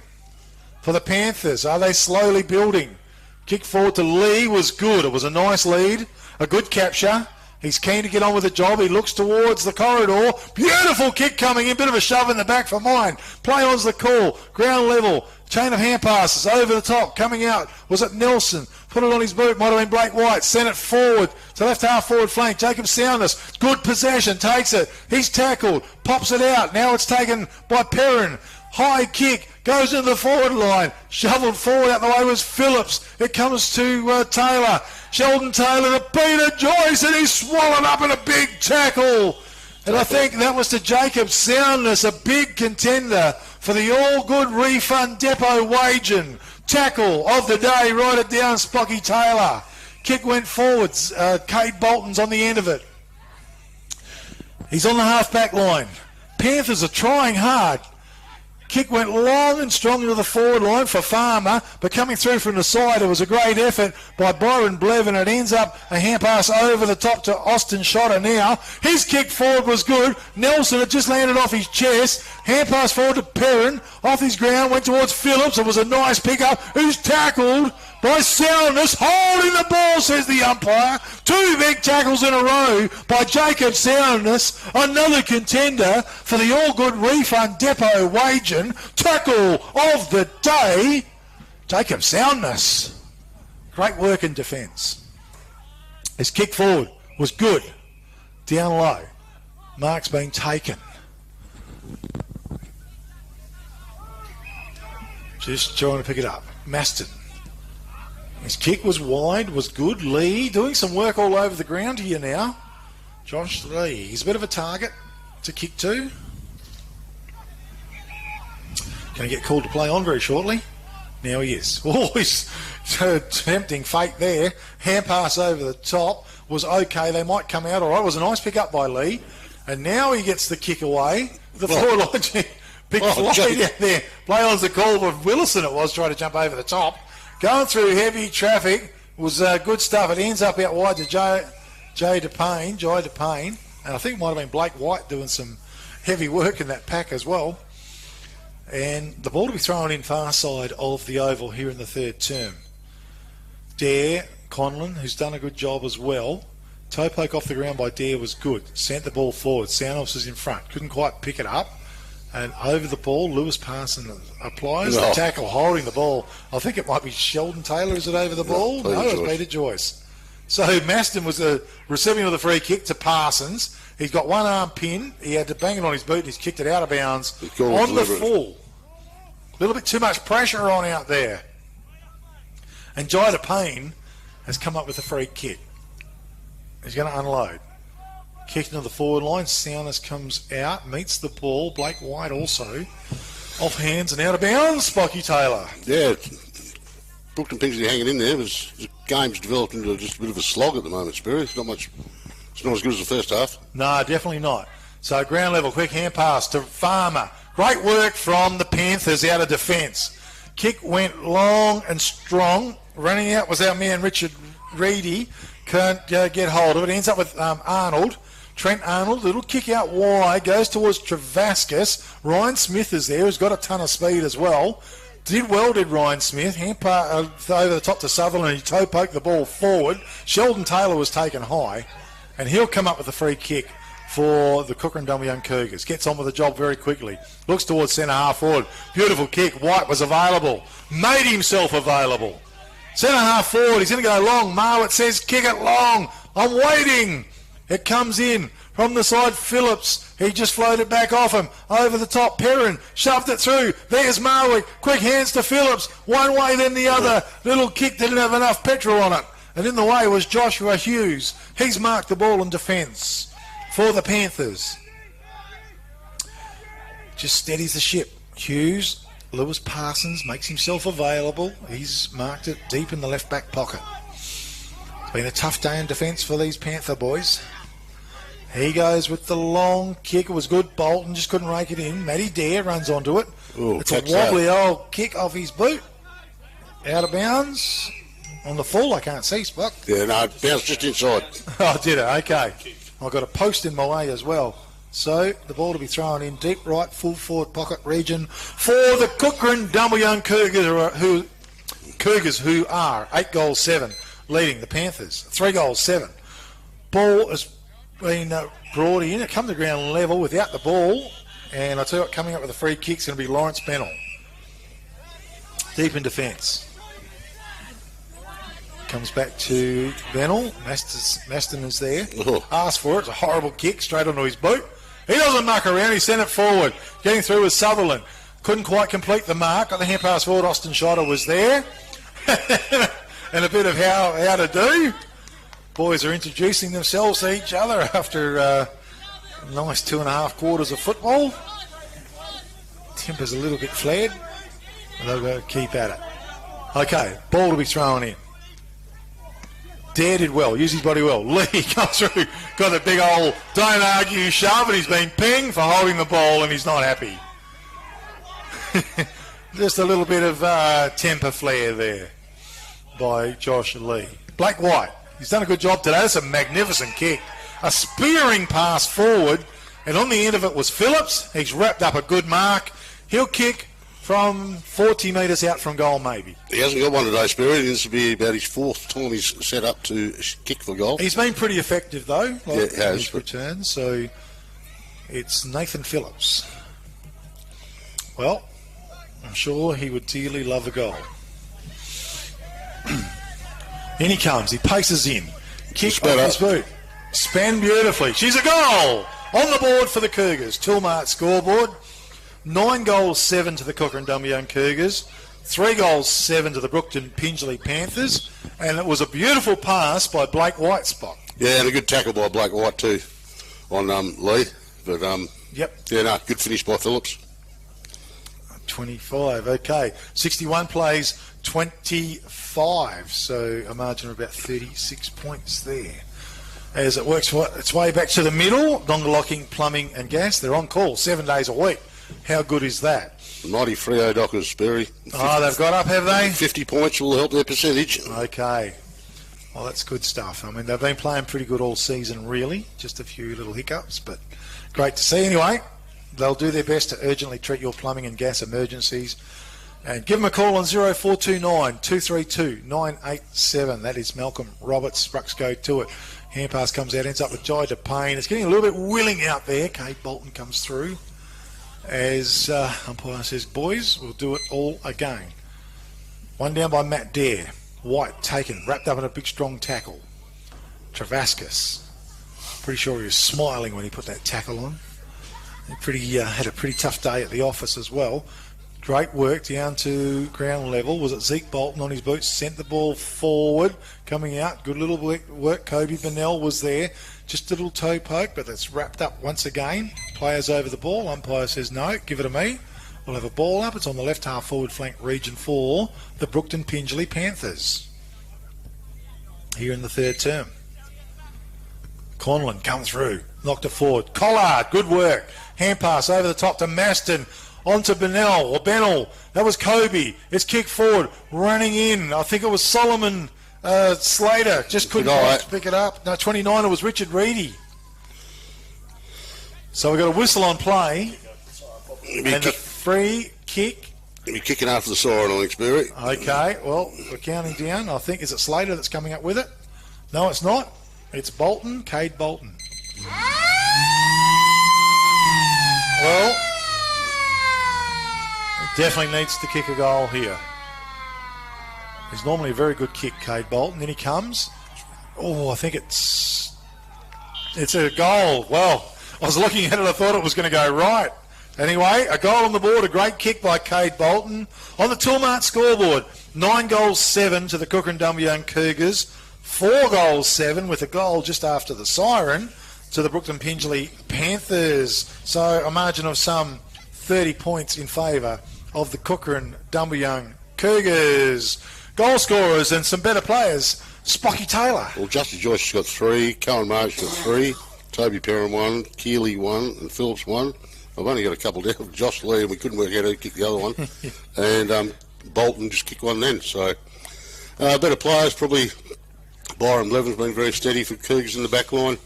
for the Panthers. Are they slowly building? Kick forward to Lee was good. It was a nice lead, a good capture. He's keen to get on with the job. He looks towards the corridor. Beautiful kick coming in. Bit of a shove in the back for mine. Play on's the call. Ground level. Chain of hand passes over the top. Coming out. Was it Nelson? Put it on his boot. Might have been Blake White. Sent it forward to left half forward flank. Jacob Soundness. Good possession. Takes it. He's tackled. Pops it out. Now it's taken by Perrin. High kick. Goes into the forward line. Shoveled forward out the way was Phillips. It comes to Taylor. Sheldon Taylor to Peter Joyce, and he's swallowed up in a big tackle. And I think that was to Jacob Soundness, a big contender for the all-good refund depot waging. Tackle of the day, write it down, Spocky Taylor. Kick went forwards. Cade Bolton's on the end of it. He's on the half-back line. Panthers are trying hard. Kick went long and strong into the forward line for Farmer, but coming through from the side, it was a great effort by Byron Blev, and it ends up a hand pass over the top to Austin Shotter now. His kick forward was good. Nelson had just landed off his chest. Hand pass forward to Perrin. Off his ground, went towards Phillips. It was a nice pick-up. Who's tackled by Soundness, holding the ball, says the umpire. 2 big tackles in a row by Jacob Soundness, another contender for the all-good refund depot waging. Tackle of the day, Jacob Soundness. Great work in defence. His kick forward was good. Down low. Mark's been taken. Just trying to pick it up. Maston. His kick was wide, was good. Lee doing some work all over the ground here now. Josh Lee. He's a bit of a target to kick to. Going to get called to play on very shortly. Now he is. Oh, he's tempting fate there. Hand pass over the top was okay. They might come out all right. It was a nice pick up by Lee. And now he gets the kick away. The forward line. Big flight out there. Play on's the call of Willison it was, trying to jump over the top. Going through heavy traffic was good stuff. It ends up out wide to Jai DePayne. And I think it might have been Blake White doing some heavy work in that pack as well. And the ball to be thrown in far side of the oval here in the third term. Dare, Conlon, who's done a good job as well. Toe poke off the ground by Dare was good. Sent the ball forward. Soundhouse is in front. Couldn't quite pick it up. And over the ball, Lewis Parsons applies the tackle, holding the ball. I think it might be Sheldon Taylor. Is it over the ball? No, it's Peter Joyce. So Maston was the recipient of the free kick to Parsons. He's got one arm pinned. He had to bang it on his boot, and he's kicked it out of bounds on the full. A little bit too much pressure on out there. And Jida Payne has come up with a free kick. He's going to unload. Kick into the forward line. Soundness comes out, meets the ball. Blake White also off hands and out of bounds. Spocky Taylor. Yeah, Brookton Pingelly hanging in there. The game's developed into just a bit of a slog at the moment, Spirit. It's not as good as the first half. No, definitely not. So ground level, quick hand pass to Farmer. Great work from the Panthers out of defence. Kick went long and strong. Running out was our man Richard Reedy. Can't get hold of it. Ends up with Arnold. Trent Arnold, little kick out wide, goes towards Travascus. Ryan Smith is there, who's got a ton of speed as well. Did Ryan Smith. Hand pass over the top to Sutherland. He toe poked the ball forward. Sheldon Taylor was taken high, and he'll come up with a free kick for the Kukerin Dumbleyung Cougars. Gets on with the job very quickly. Looks towards centre half forward. Beautiful kick. White was available. Made himself available. Centre half forward. He's going to go long. Marwitt says, kick it long. I'm waiting. It comes in from the side. Phillips. He just floated back off him. Over the top. Perrin shoved it through. There's Marwick. Quick hands to Phillips. One way, then the other. Little kick didn't have enough petrol on it. And in the way was Joshua Hughes. He's marked the ball in defence for the Panthers. Just steadies the ship. Hughes. Lewis Parsons makes himself available. He's marked it deep in the left back pocket. It's been a tough day in defence for these Panther boys. He goes with the long kick. It was good. Bolton just couldn't rake it in. Matty Dare runs onto it. Ooh, it's a wobbly old kick off his boot. Out of bounds. On the full, I can't see, Spock. Yeah, no, it bounced just inside. Oh, did it? Okay. I've got a post in my way as well. So the ball to be thrown in deep right, full forward pocket region for the Kukerin Dumbleyung Cougars, who are 8 goals 7, leading the Panthers 3 goals 7. Ball has been brought in. It come to ground level without the ball, and I tell you what, coming up with a free kick is going to be Lawrence Bennell. Deep in defence. Comes back to Bennell. Maston is there. Asks for it. It's a horrible kick straight onto his boot. He doesn't muck around. He sent it forward. Getting through with Sutherland. Couldn't quite complete the mark. Got the hand pass forward. Austin Schotter was there. And a bit of how to do. Boys are introducing themselves to each other after a nice 2.5 quarters of football. Temper's a little bit flared. But they'll go keep at it. Okay, ball to be thrown in. Dare did well, used his body well. Lee comes through, got a big old don't argue shove, and he's been pinged for holding the ball, and he's not happy. Just a little bit of temper flare there by Josh Lee. Blake White, he's done a good job today. That's a magnificent kick. A spearing pass forward, and on the end of it was Phillips. He's wrapped up a good mark. He'll kick from 40 metres out from goal, maybe. He hasn't got one today, Spirit. This will be about his 4th time he's set up to kick for goal. He's been pretty effective, though, yeah, his return. So it's Nathan Phillips. Well, I'm sure he would dearly love a goal. In he comes. He paces in. Kick off his boot. Span beautifully. She's a goal! On the board for the Cougars. Toolmart scoreboard. 9 goals 7 to the Kukerin Dumbleyung Cougars, 3 goals 7 to the Brookton Pingelly Panthers, and it was a beautiful pass by Blake White, Spock. Yeah, and a good tackle by Blake White too on Lee. But yep. Yeah, no, good finish by Phillips. 25, okay. 61 plays 25, so a margin of about 36 points there. As it works its way back to the middle, Dongalocking Plumbing and Gas, they're on call 7 days a week. How good is that? Mighty Freo Dockers, Sperry. Oh, they've got up, have they? 50 points will help their percentage. Okay. Well, that's good stuff. I mean, they've been playing pretty good all season, really. Just a few little hiccups, but great to see. Anyway, they'll do their best to urgently treat your plumbing and gas emergencies. And give them a call on 0429 232 987. That is Malcolm Roberts. Rucks go to it. Hand pass comes out, ends up with Jida Payne. It's getting a little bit willing out there. Kate Bolton comes through. as umpire says, boys, we'll do it all again. One down by Matt Dare. White taken, wrapped up in a big strong tackle. Travascus. Pretty sure he was smiling when he put that tackle on. He had a pretty tough day at the office as well. Great work down to ground level. Was it Zeke Bolton on his boots? Sent the ball forward, coming out. Good little work. Kobe Bennell was there. Just a little toe poke, but that's wrapped up once again. Players over the ball. Umpire says no, give it to me. We'll have a ball up. It's on the left half forward flank region for the Brookton Pingelly Panthers. Here in the third term. Conlon come through. Knocked it forward. Collard, good work. Hand pass over the top to Maston. On to Bennell. That was Kobe. It's kicked forward. Running in. I think it was Solomon Slater. Just couldn't quite pick it up. No, 29, it was Richard Reedy. So we've got a whistle on play. And the free kick. You're kicking after the siren, I think, Barry. Okay, well, we're counting down. I think, is it Slater that's coming up with it? No, it's not. It's Bolton, Cade Bolton. Well, definitely needs to kick a goal here. He's normally a very good kick, Cade Bolton. Then he comes. Oh, I think it's a goal. Well, I was looking at it, I thought it was going to go right. Anyway, a goal on the board, a great kick by Cade Bolton. On the Toolmart scoreboard, 9 goals, 7 to the Kukerin Dumbleyung Cougars. 4 goals, 7 with a goal just after the siren to the Brookton Pingelly Panthers. So a margin of some 30 points in favour of the Kukerin Dumbleyung Cougars. Goal scorers and some better players. Spocky Taylor. Well, Justin Joyce has got 3, Cohen Marsh got 3, Toby Perrin 1, Keeley 1, and Phillips 1. I've only got a couple down. Josh Lee, and we couldn't work out who to kick the other one. And Bolton just kicked one then. So better players, probably Byron Levin's been very steady for Cougars in the back line.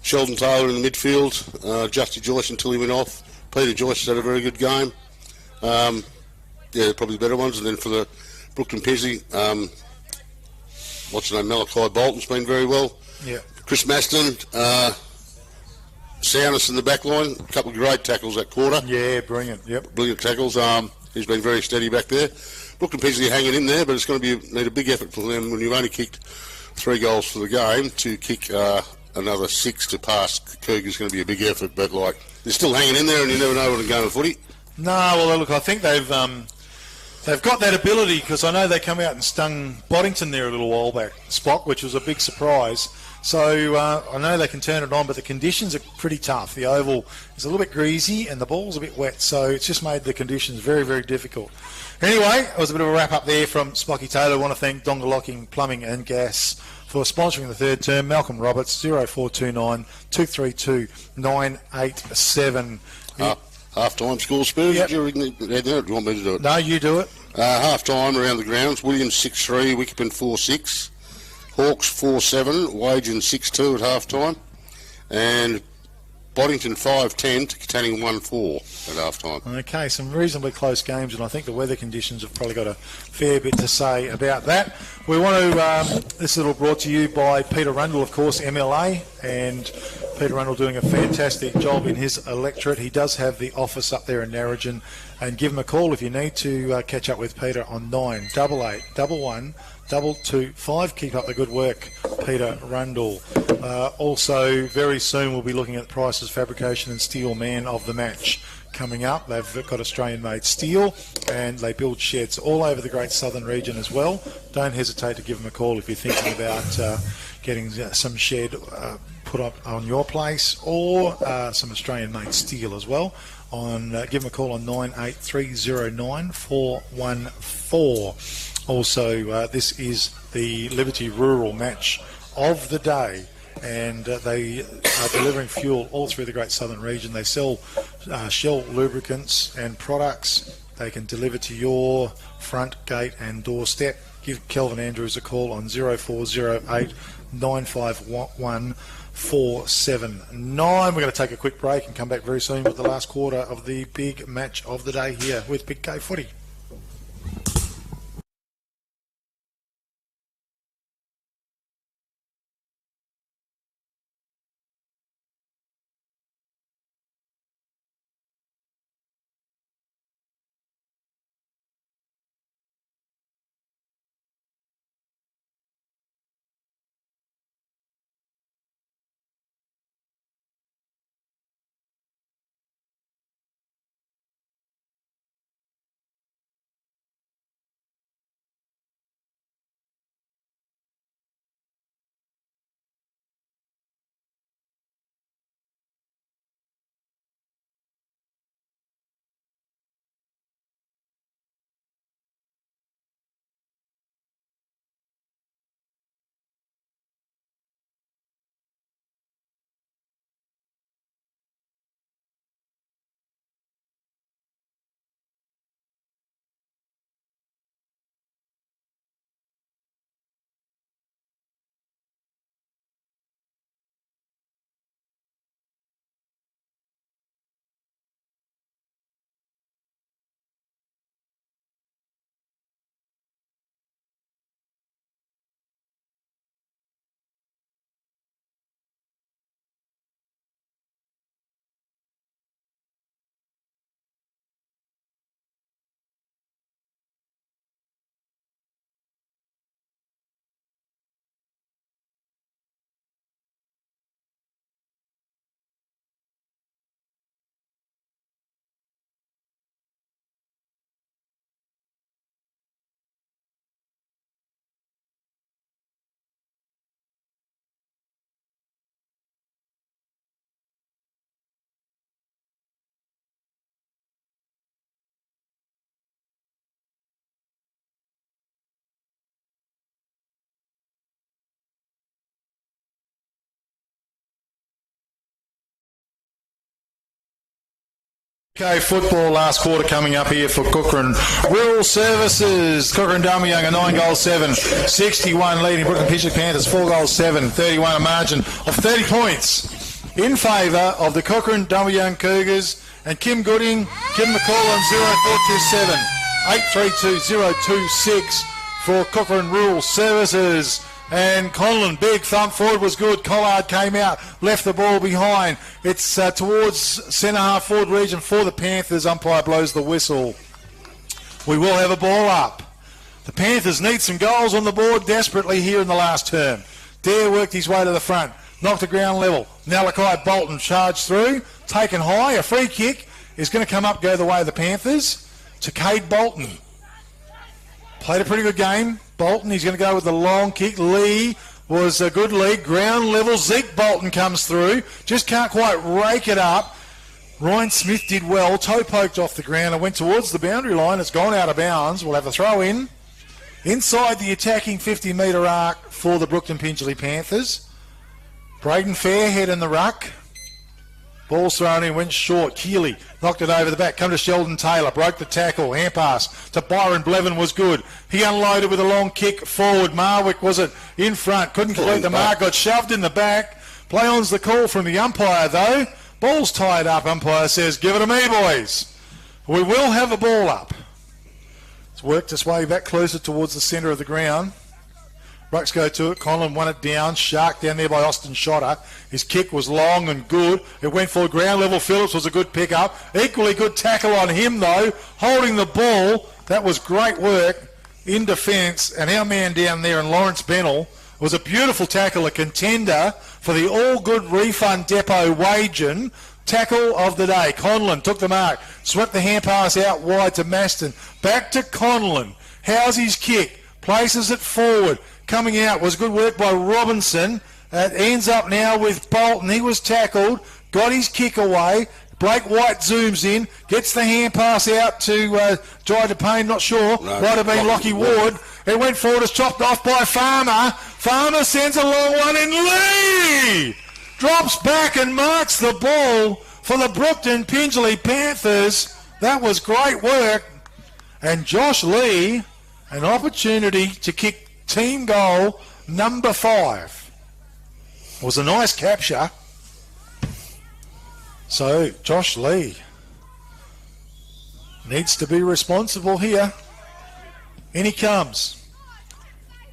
Sheldon Taylor in the midfield. Justin Joyce until he went off. Peter Joyce has had a very good game. Probably the better ones. And then for the Brookton Pingelly, what's his name, Malachi Bolton's been very well. Yeah. Chris Maston, soundness in the back line. A couple of great tackles that quarter. Yeah, brilliant. Yep. Brilliant tackles. He's been very steady back there. Brookton Pingelly hanging in there, but it's going to need a big effort for them when you've only kicked 3 goals for the game to kick another 6 to pass. Cougars going to be a big effort, but they're still hanging in there, and you never know what a game of footy. No, well, look, I think they've got that ability, because I know they come out and stung Boddington there a little while back, Spock, which was a big surprise. So I know they can turn it on, but the conditions are pretty tough. The oval is a little bit greasy and the ball's a bit wet, so it's just made the conditions very, very difficult. Anyway, it was a bit of a wrap up there from Spocky Taylor. I want to thank Dongalocking Plumbing and Gas for sponsoring the third term. Malcolm Roberts, 0429 232 987. Half-time score, Spurs. Yep. Do you want me to do it? No, you do it. Half-time around the grounds. Williams 6-3, Wickerpin 4-6. Hawks 4-7, Wagen 6-2 at half-time. And Boddington 5-10 to Katanning 1-4 at half-time. Okay, some reasonably close games, and I think the weather conditions have probably got a fair bit to say about that. We want to, this is all brought to you by Peter Rundle, of course, MLA, and Peter Rundle doing a fantastic job in his electorate. He does have the office up there in Narrogin, and give him a call if you need to catch up with Peter on 988 11 225. Keep up the good work, Peter Rundle. Also, very soon we'll be looking at Price's Fabrication and Steel Man of the Match coming up. They've got Australian-made steel, and they build sheds all over the Great Southern region as well. Don't hesitate to give them a call if you're thinking about getting some shed put up on your place, or some Australian-made steel as well. Give them a call on 98309 414. Also, this is the Liberty Rural Match of the day, and they are delivering fuel all through the Great Southern region. They sell Shell lubricants and products. They can deliver to your front gate and doorstep. Give Kelvin Andrews a call on 0408 951 479. We're going to take a quick break and come back very soon with the last quarter of the big match of the day here with Big K Footy. Okay, football last quarter coming up here for Kukerin. Rural Services, Kukerin Dumbleyung a 9-7, 61 leading Brookton Pingelly Panthers 4-7, 31 a margin of 30 points in favour of the Kukerin Dumbleyung Cougars. And Kim Gooding, Kim McCall 0427 832026 for Kukerin Rural Services. And Conlon, big thump forward was good. Collard came out, left the ball behind. It's towards centre half forward region for the Panthers. Umpire blows the whistle. We will have a ball up. The Panthers need some goals on the board desperately here in the last term. Dare worked his way to the front, knocked the ground level. Malachi Bolton charged through, taken high. A free kick is going to come up, go the way of the Panthers. To Cade Bolton. Played a pretty good game. Bolton, he's going to go with the long kick. Lee was a good lead. Ground level. Zeke Bolton comes through. Just can't quite rake it up. Ryan Smith did well. Toe poked off the ground and went towards the boundary line. It's gone out of bounds. We'll have a throw in. Inside the attacking 50-metre arc for the Brookton Pingelly Panthers. Braden Fairhead in the ruck. Ball's thrown in, went short. Keeley knocked it over the back. Come to Sheldon Taylor. Broke the tackle. Hand pass to Byron Blevin was good. He unloaded with a long kick forward. Marwick was it in front. Couldn't complete the mark. Got shoved in the back. Play on's the call from the umpire though. Ball's tied up. Umpire says, give it to me, boys. We will have a ball up. It's worked its way back closer towards the centre of the ground. Rucks go to it. Conlon won it down. Shark down there by Austin Shotter. His kick was long and good. It went for ground level. Phillips was a good pick-up. Equally good tackle on him, though. Holding the ball. That was great work in defence. And our man down there, and Lawrence Bennell, was a beautiful tackle, a contender for the all-good refund depot waging tackle of the day. Conlon took the mark. Swept the hand pass out wide to Maston. Back to Conlon. How's his kick? Places it forward. Coming out was good work by Robinson. It ends up now with Bolton. He was tackled, got his kick away. Blake White zooms in, gets the hand pass out to Jai DePayne, not sure. No, might have been Lockie Ward. It went forward, it's chopped off by Farmer. Farmer sends a long one in. Lee drops back and marks the ball for the Brookton Pingelly Panthers. That was great work. And Josh Lee, an opportunity to kick team goal number 5. It was a nice capture. So Josh Lee needs to be responsible here. In he comes.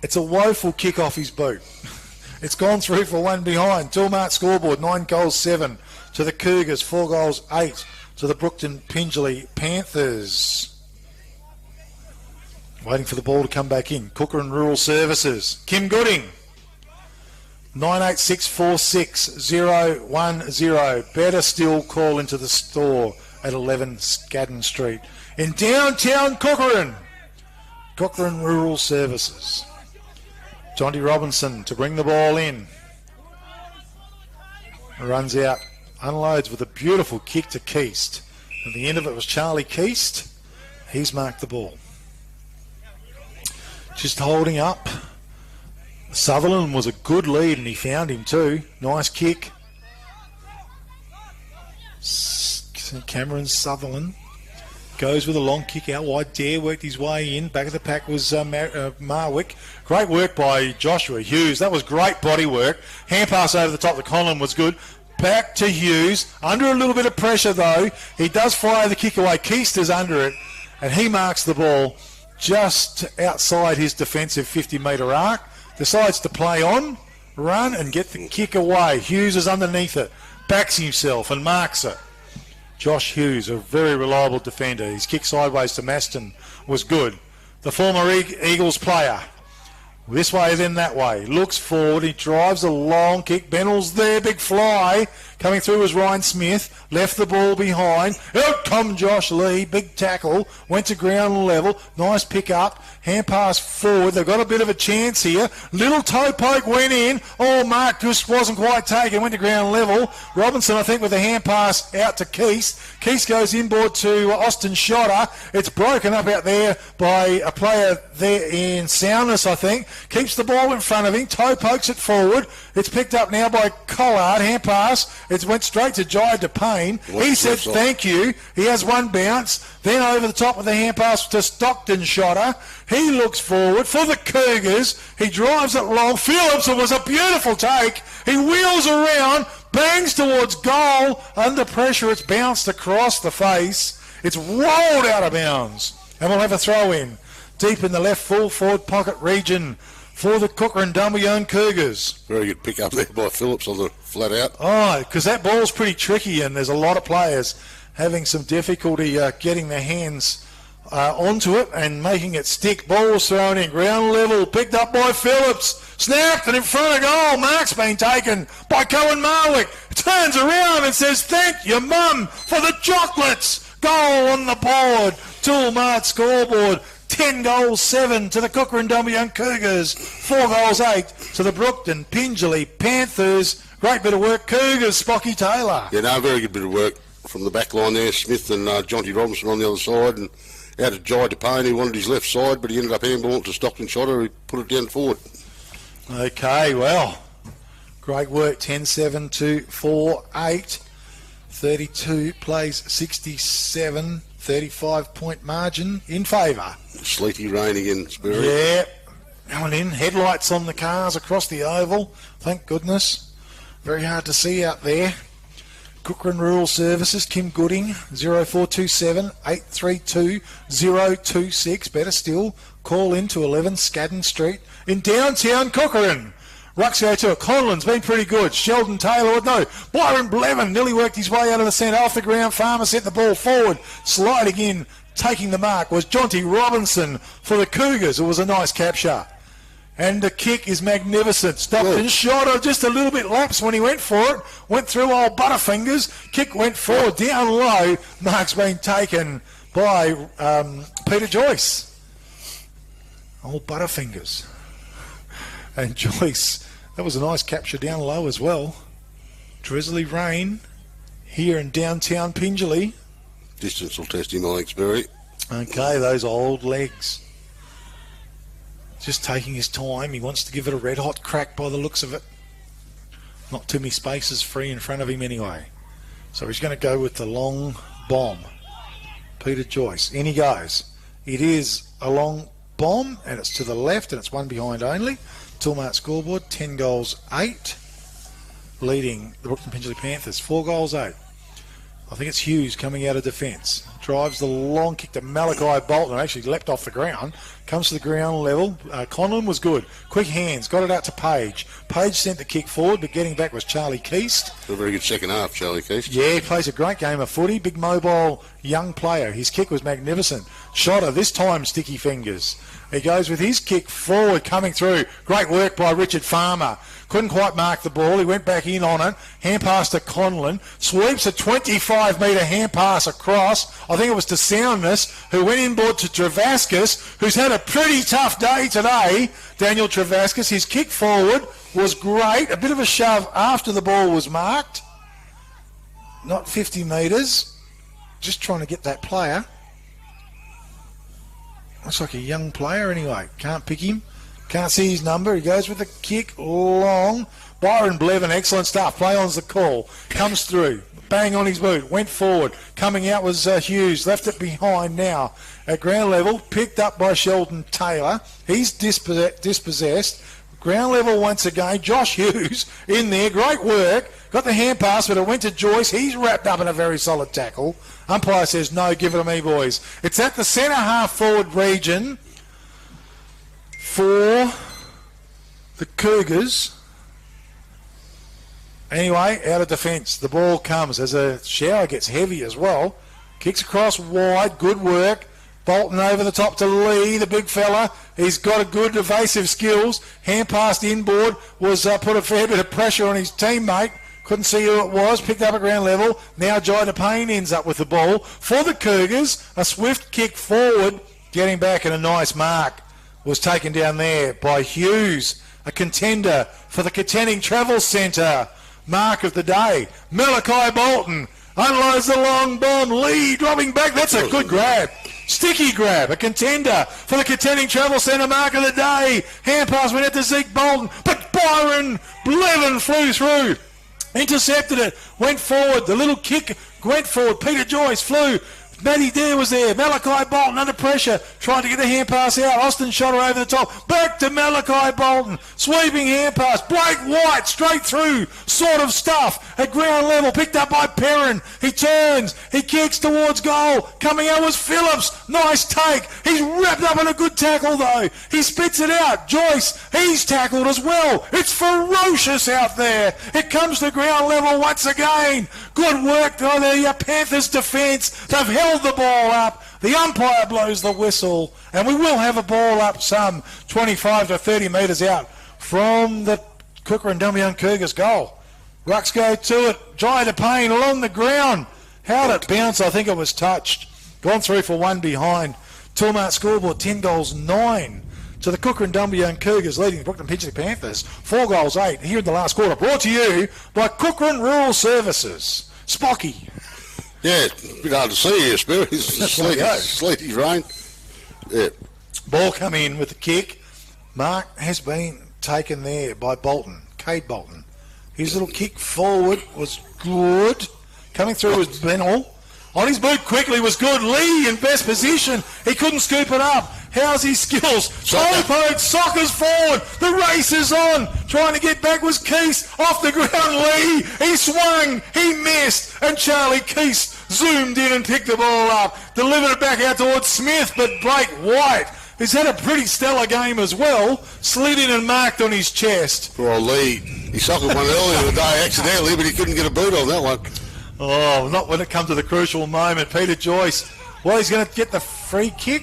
It's a woeful kick off his boot. It's gone through for one behind. Toolmart scoreboard 9-7 to the Cougars, 4-8 to the Brookton Pingelly Panthers. Waiting for the ball to come back in. Kukerin Rural Services. Kim Gooding. 986461010. Better still call into the store at 11 Scadden Street. In downtown Kukerin. Kukerin Rural Services. Jonty Robinson to bring the ball in. Runs out. Unloads with a beautiful kick to Keast. At the end of it was Charlie Keast. He's marked the ball. Just holding up. Sutherland was a good lead and he found him too. Nice kick. Cameron Sutherland goes with a long kick out wide. Dare worked his way in. Back of the pack was Marwick. Great work by Joshua Hughes. That was great body work. Hand pass over the top. The Conlon was good. Back to Hughes. Under a little bit of pressure though. He does fire the kick away. Keast is under it and he marks the ball just outside his defensive 50-metre arc. Decides to play on, run and get the kick away. Hughes is underneath it, backs himself and marks it. Josh Hughes, a very reliable defender. His kick sideways to Maston was good. The former Eagles player. This way, then that way. Looks forward. He drives a long kick. Bennell's there. Big fly. Coming through was Ryan Smith. Left the ball behind. Out come Josh Lee. Big tackle. Went to ground level. Nice pick up. Hand pass forward. They've got a bit of a chance here. Little toe poke went in. Oh, Mark just wasn't quite taken. Went to ground level. Robinson, I think, with a hand pass out to Keast. Keast goes inboard to Austin Shotter. It's broken up out there by a player there in Soundness, I think. Keeps the ball in front of him. Toe pokes it forward. It's picked up now by Collard. Hand pass. It went straight to Jai DePayne. He said thank you. He has one bounce. Then over the top with the hand pass to Stockton Shotter. He looks forward for the Cougars. He drives it long. Phillips, it was a beautiful take. He wheels around, bangs towards goal. Under pressure, it's bounced across the face. It's rolled out of bounds. And we'll have a throw in. Deep in the left full forward pocket region for the Kukerin Dumbleyung Cougars. Very good pick up there by Phillips on the flat out. Oh, because that ball's pretty tricky and there's a lot of players having some difficulty getting their hands onto it and making it stick. Ball's thrown in, ground level, picked up by Phillips. Snapped and in front of goal. Mark's been taken by Cohen Marwick. Turns around and says, thank you, Mum, for the chocolates. Goal on the board. Tool Mart scoreboard. 10 goals, 7 to the Kukerin Dumbleyung Cougars. 4 goals, 8 to the Brookton Pingelly Panthers. Great bit of work, Cougars, Spocky Taylor. Yeah, no, very good bit of work from the back line there. Smith and Jonty Robinson on the other side. And out of Jai DePayne, he wanted his left side, but he ended up handballing to Stockton Shotter. He put it down forward. Okay, well, great work. 10-7 to 4-8. 32 plays 67. 35-point margin in favour. Sleety rain again, Spirit. Yeah, going in. Headlights on the cars across the oval. Thank goodness. Very hard to see out there. Kukerin Rural Services, Kim Gooding, 0427 832 026. Better still, call in to 11 Scadden Street in downtown Kukerin. Ruxio to it. Conlon's been pretty good. Sheldon Taylor, no. Byron Blevin nearly worked his way out of the centre. Off the ground, Farmer sent the ball forward. Sliding in, taking the mark was Jonty Robinson for the Cougars. It was a nice capture. And the kick is magnificent. Stockton shot just a little bit lapse when he went for it. Went through old Butterfingers. Kick went forward, down low. Mark's been taken by Peter Joyce. Old Butterfingers. And Joyce, that was a nice capture down low as well. Drizzly rain here in downtown Pingelly. Distance will test him, I think, Sperry. Okay, those old legs. Just taking his time. He wants to give it a red hot crack by the looks of it. Not too many spaces free in front of him anyway. So he's going to go with the long bomb. Peter Joyce. In he goes. It is a long bomb and it's to the left and it's one behind only. Toolmart scoreboard, 10 goals, 8. Leading the Brookton Pingelly Panthers, 4 goals, 8. I think it's Hughes coming out of defence. Drives the long kick to Malachi Bolton. Actually leapt off the ground. Comes to the ground level. Conlon was good. Quick hands. Got it out to Page. Page sent the kick forward, but getting back was Charlie Keast. A very good second half, Charlie Keast. Yeah, he plays a great game of footy. Big mobile young player. His kick was magnificent. Shotter, this time sticky fingers. He goes with his kick forward, coming through. Great work by Richard Farmer. Couldn't quite mark the ball. He went back in on it. Hand pass to Conlon. Sweeps a 25-metre hand pass across. I think it was to Soundness, who went inboard to Travascus, who's had a pretty tough day today. Daniel Travascus. His kick forward was great. A bit of a shove after the ball was marked. Not 50 metres. Just trying to get that player. Looks like a young player anyway. Can't pick him. Can't see his number. He goes with the kick long. Byron Blevin, excellent stuff. Play on's the call. Comes through. Bang on his boot. Went forward. Coming out was Hughes. Left it behind now. At ground level, picked up by Sheldon Taylor. He's dispossessed. Ground level once again. Josh Hughes in there. Great work. Got the hand pass, but it went to Joyce. He's wrapped up in a very solid tackle. Umpire says, no, give it to me, boys. It's at the centre half forward region for the Cougars. Anyway, out of defence. The ball comes as a shower gets heavy as well. Kicks across wide. Good work. Bolton over the top to Lee, the big fella. He's got a good evasive skills. Hand passed inboard. Was put a fair bit of pressure on his teammate. Couldn't see who it was. Picked up at ground level. Now Jai DePayne ends up with the ball. For the Cougars, a swift kick forward. Getting back and a nice mark. Was taken down there by Hughes. A contender for the Katanning Travel Centre. Mark of the day. Malachi Bolton unloads the long bomb. Lee dropping back. That's a good grab. Sticky grab, a contender for the contending travel centre mark of the day. Hand pass went out to Zeke Bolton, but Byron Blevin flew through. Intercepted it, went forward, the little kick went forward, Peter Joyce flew, Matty Dare was there, Malachi Bolton under pressure, trying to get the hand pass out, Austin shot her over the top, back to Malachi Bolton, sweeping hand pass, Blake White straight through, sort of stuff, at ground level, picked up by Perrin, he turns, he kicks towards goal, coming out was Phillips, nice take, he's wrapped up in a good tackle though, he spits it out, Joyce, he's tackled as well, it's ferocious out there, it comes to ground level once again, good work by the Panthers defence, they've held the ball up, the umpire blows the whistle, and we will have a ball up some 25 to 30 metres out from the Kukerin Dumbleyung Cougars goal. Rucks go to it, Jai to Payne along the ground, how'd it bounce? I think it was touched, gone through for one behind. Toolmart scoreboard 10 goals 9 to the Kukerin Dumbleyung Cougars, leading the Brookton Pingelly Panthers 4 goals 8 here in the last quarter, brought to you by Kukerin Rural Services. Spocky. Yeah, it's a bit hard to see here, Spirit. It's sleety rain. Yeah. Ball come in with the kick. Mark has been taken there by Bolton, Cade Bolton. His little kick forward was good. Coming through was Benall. On his boot quickly was good. Lee in best position. He couldn't scoop it up. How's his skills? Poke, Soccer's forward. The race is on. Trying to get back was Keese. Off the ground, Lee. He swung. He missed. And Charlie Keese zoomed in and picked the ball up. Delivered it back out towards Smith. But Blake White has had a pretty stellar game as well. Slid in and marked on his chest. Poor Lee. He soccered one earlier in the day accidentally, but he couldn't get a boot on that one. Oh, not when it comes to the crucial moment. Peter Joyce. Well, he's going to get the free kick.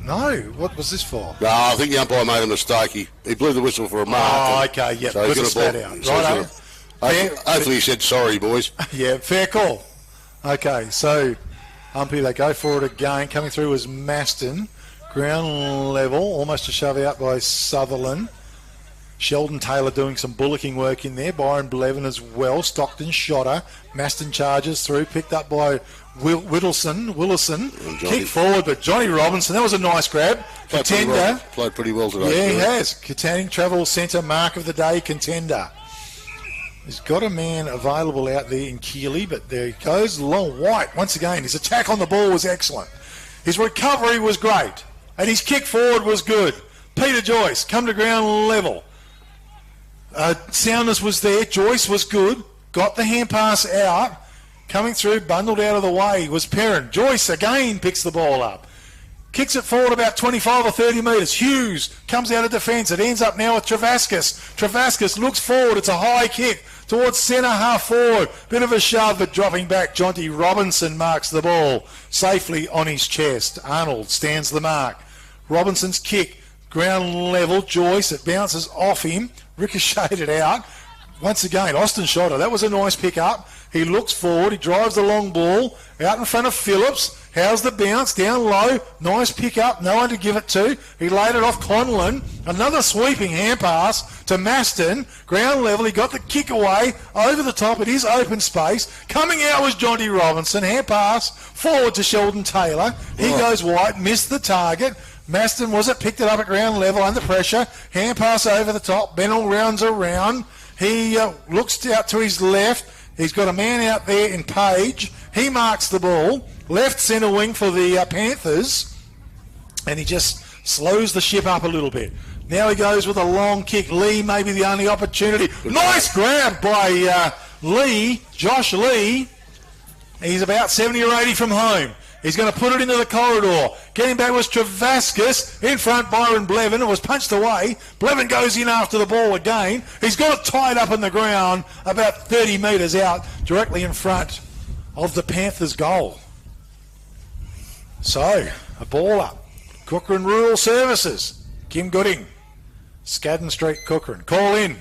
No, what was this for? No, I think the umpire made a mistake. He blew the whistle for a mark. Oh, okay, yeah, so put the spat out. Right, hopefully he said sorry, boys. Yeah, fair call. Okay, so umpy, they go for it again. Coming through was Maston. Ground level, almost a shove out by Sutherland. Sheldon Taylor doing some bullocking work in there. Byron Blevin as well. Stockton shot her. Maston charges through, picked up by Willison. Kick forward, but Johnny Robinson, that was a nice grab. Contender. Played pretty well today. Yeah, he has. Contending travel centre mark of the day, contender. He's got a man available out there in Keeley, but there he goes. Long White, once again, his attack on the ball was excellent. His recovery was great, and his kick forward was good. Peter Joyce, come to ground level. Soundness was there. Joyce was good. Got the hand pass out. Coming through, bundled out of the way was Perrin. Joyce again picks the ball up. Kicks it forward about 25 or 30 metres. Hughes comes out of defence. It ends up now with Travascus. Travascus looks forward. It's a high kick towards centre half forward. Bit of a shove, but dropping back. Jonty Robinson marks the ball safely on his chest. Arnold stands the mark. Robinson's kick. Ground level, Joyce, it bounces off him, ricocheted out. Once again, Austin shot her. That was a nice pick up. He looks forward, he drives the long ball out in front of Phillips. How's the bounce? Down low, nice pick up, no one to give it to. He laid it off Conlon. Another sweeping hand pass to Maston. Ground level, he got the kick away over the top. It is open space. Coming out was Jonty Robinson. Hand pass forward to Sheldon Taylor. He goes wide, missed the target. Maston picked it up at ground level under pressure. Hand pass over the top. Bennell rounds around. He looks out to his left. He's got a man out there in Page. He marks the ball. Left centre wing for the Panthers. And he just slows the ship up a little bit. Now he goes with a long kick. Lee may be the only opportunity. Nice grab by Lee, Josh Lee. He's about 70 or 80 from home. He's going to put it into the corridor. Getting back was Travascus. In front, Byron Blevin. It was punched away. Blevin goes in after the ball again. He's got it tied up in the ground about 30 metres out, directly in front of the Panthers' goal. So, a ball up. Kukerin Rural Services. Kim Gooding. Scadden Street, Kukerin. Call in.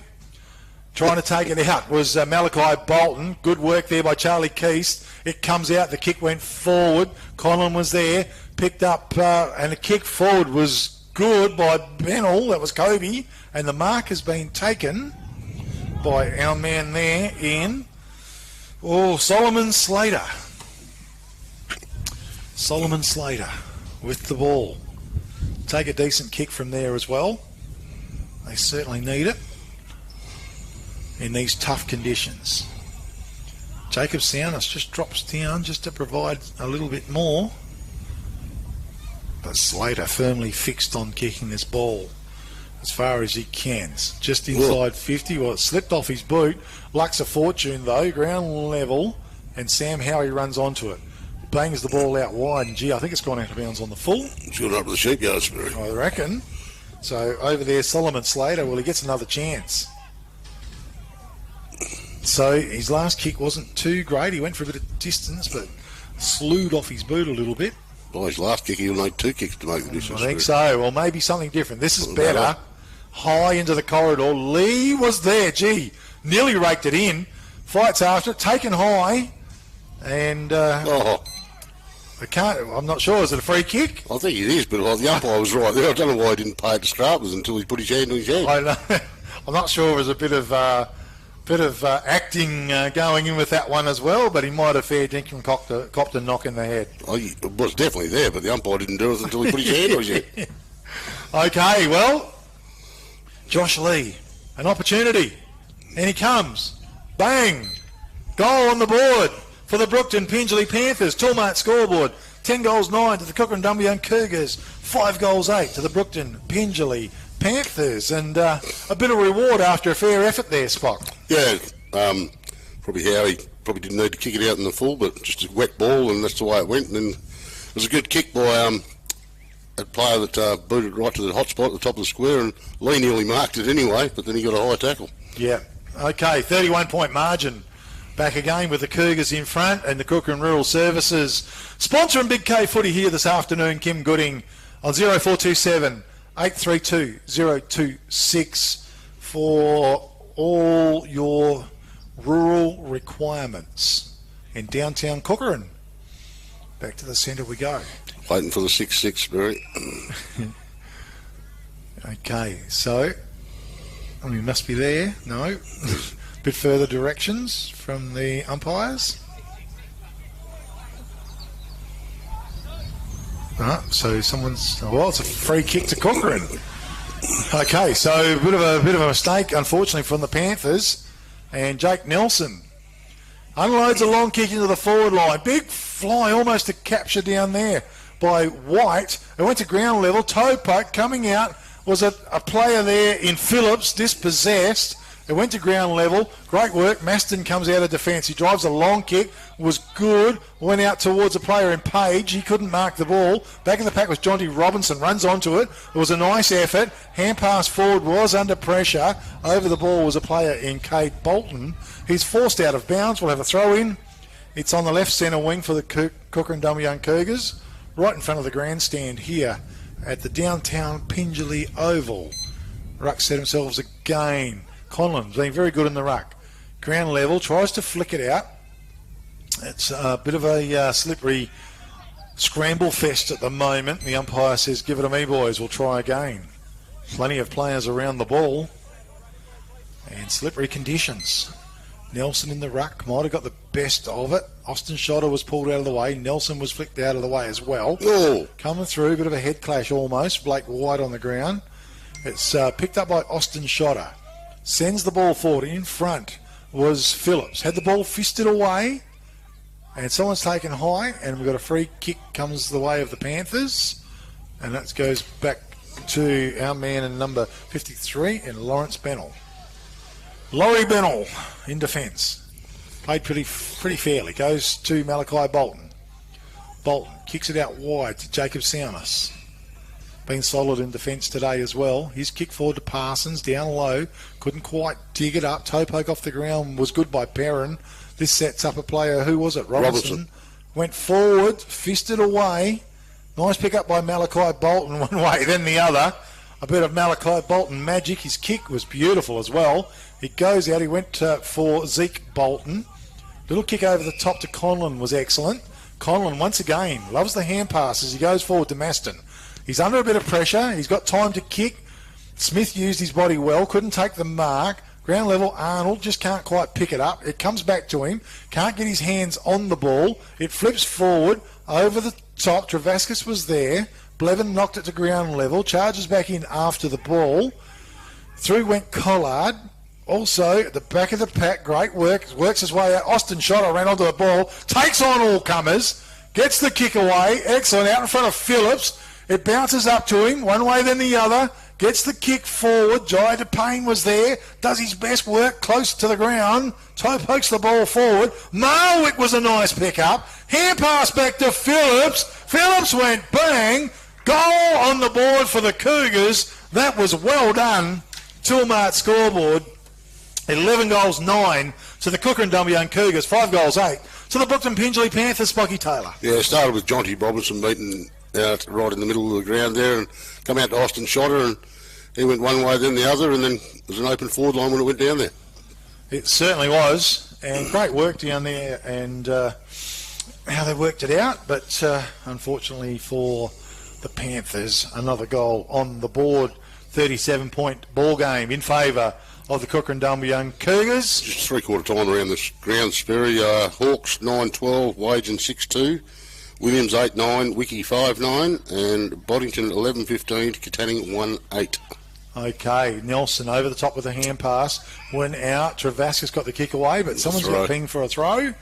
Trying to take it out was Malachi Bolton. Good work there by Charlie Keese. It comes out. The kick went forward. Conlon was there. Picked up, and the kick forward was good by Bennell. That was Kobe. And the mark has been taken by our man there in Solomon Slater. Solomon Slater. with the ball. Take a decent kick from there as well. They certainly need it in these tough conditions. Jacob Souness just drops down just to provide a little bit more. But Slater firmly fixed on kicking this ball as far as he can. Just inside 50. Well, it slipped off his boot. Luck's a fortune though. Ground level. And Sam Howie runs onto it. Bangs the ball out wide. And gee, I think it's gone out of bounds on the full. It's gone up to the sheepyard, Spirit. I reckon. So over there, Solomon Slater, well, he gets another chance. So his last kick wasn't too great. He went for a bit of distance, but slewed off his boot a little bit. Well, his last kick, he'll need 2 kicks to make the distance. I think so. Well, maybe something different. This is better. High into the corridor. Lee was there. Gee, nearly raked it in. Fights after it. Taken high. And I'm not sure. Is it a free kick? I think it is, but the umpire was right there. I don't know why he didn't pay it to start with until he put his hand on his head. I know. I'm not sure. It was a bit of acting going in with that one as well, but he might have fair dinkum copped a knock in the head. It was definitely there, but the umpire didn't do it until he put his hand on his head. Okay, well, Josh Lee, an opportunity, and he comes. Bang! Goal on the board for the Brookton Pingelly Panthers. Toolmart scoreboard, 10 goals 9 to the Kukerin Dumbleyung Cougars, 5 goals 8 to the Brookton Pingelly Panthers, and a bit of reward after a fair effort there, Spock. Yeah, probably Howie probably didn't need to kick it out in the full, but just a wet ball, and that's the way it went. And then it was a good kick by a player that booted right to the hot spot at the top of the square, and Lee nearly marked it anyway, but then he got a high tackle. Yeah. Okay, 31-point margin. Back again with the Cougars in front, and the Kukerin Rural Services sponsoring Big K Footy here this afternoon. Kim Gooding on 0427 832 026 for all your rural requirements in downtown Kukerin. Back to the centre we go. Waiting for the 6-6 Spirit. Okay, so we must be there. No. Bit further directions from the umpires. So it's a free kick to Kukerin. Okay, so a bit of a mistake, unfortunately, from the Panthers. And Jake Nelson unloads a long kick into the forward line. Big fly, almost a capture down there by White. It went to ground level. Toe poke coming out. Was a player there in Phillips, dispossessed. It went to ground level. Great work. Maston comes out of defence. He drives a long kick. Was good. Went out towards a player in Page. He couldn't mark the ball. Back in the pack was Jonty Robinson. Runs onto it. It was a nice effort. Hand pass forward was under pressure. Over the ball was a player in Kate Bolton. He's forced out of bounds. We'll have a throw in. It's on the left centre wing for the Kukerin Dumbleyung Cougars. Right in front of the grandstand here at the downtown Pingelly Oval. Ruck set themselves again. Conlon's been very good in the ruck. Ground level, tries to flick it out. It's a bit of a slippery scramble fest at the moment. The umpire says, give it to me, boys, we'll try again. Plenty of players around the ball. And slippery conditions. Nelson in the ruck, might have got the best of it. Austin Shotter was pulled out of the way. Nelson was flicked out of the way as well. Oh. Coming through, bit of a head clash almost. Blake White on the ground. It's picked up by Austin Shotter. Sends the ball forward. In front was Phillips. Had the ball fisted away. And someone's taken high. And we've got a free kick comes the way of the Panthers. And that goes back to our man in number 53 in Lawrence Bennell. Laurie Bennell in defence. Played pretty fairly. Goes to Malachi Bolton. Bolton kicks it out wide to Jacob Souness. Been solid in defence today as well. His kick forward to Parsons, down low. Couldn't quite dig it up. Toe poke off the ground was good by Perrin. This sets up a player, who was it? Robinson. Went forward, fisted away. Nice pick up by Malachi Bolton one way, then the other. A bit of Malachi Bolton magic. His kick was beautiful as well. It goes out. He went for Zeke Bolton. Little kick over the top to Conlon was excellent. Conlon, once again, loves the hand passes. He goes forward to Maston. He's under a bit of pressure. He's got time to kick. Smith used his body well. Couldn't take the mark. Ground level, Arnold just can't quite pick it up. It comes back to him, can't get his hands on the ball. It flips forward, over the top. Travascus was there. Blevin knocked it to ground level, charges back in after the ball. Through went Collard. Also, at the back of the pack, great work. Works his way out. Austin Schotter ran onto the ball, takes on all comers, gets the kick away. Excellent, out in front of Phillips. It bounces up to him, one way then the other. Gets the kick forward. Jai DePayne was there. Does his best work close to the ground. Toe pokes the ball forward. Marwick was a nice pickup. Hand pass back to Phillips. Phillips went bang. Goal on the board for the Cougars. That was well done. Toolmart scoreboard. 11 goals, 9 to the Kukerin Dumbleyung Cougars. 5 goals, 8 to the Brookton Pingelly Panthers. Spocky Taylor. Yeah, it started with Jonty Robinson beating out right in the middle of the ground there and come out to Austin Schotter, and he went one way then the other, and then there was an open forward line when it went down there. It certainly was, and great work down there, and how they worked it out, but unfortunately for the Panthers, another goal on the board. 37-point ball game in favour of the Kukerin Dumbleyung Cougars. Just three-quarter time around the ground, Sperry. Hawks 9-12, Wagen 6-2. Williams 8-9, Wiki 5-9, and Boddington 11-15, Katanning 1-8. Okay, Nelson over the top with a hand pass, went out. Travascus got the kick away, but someone's got pinged for a throw,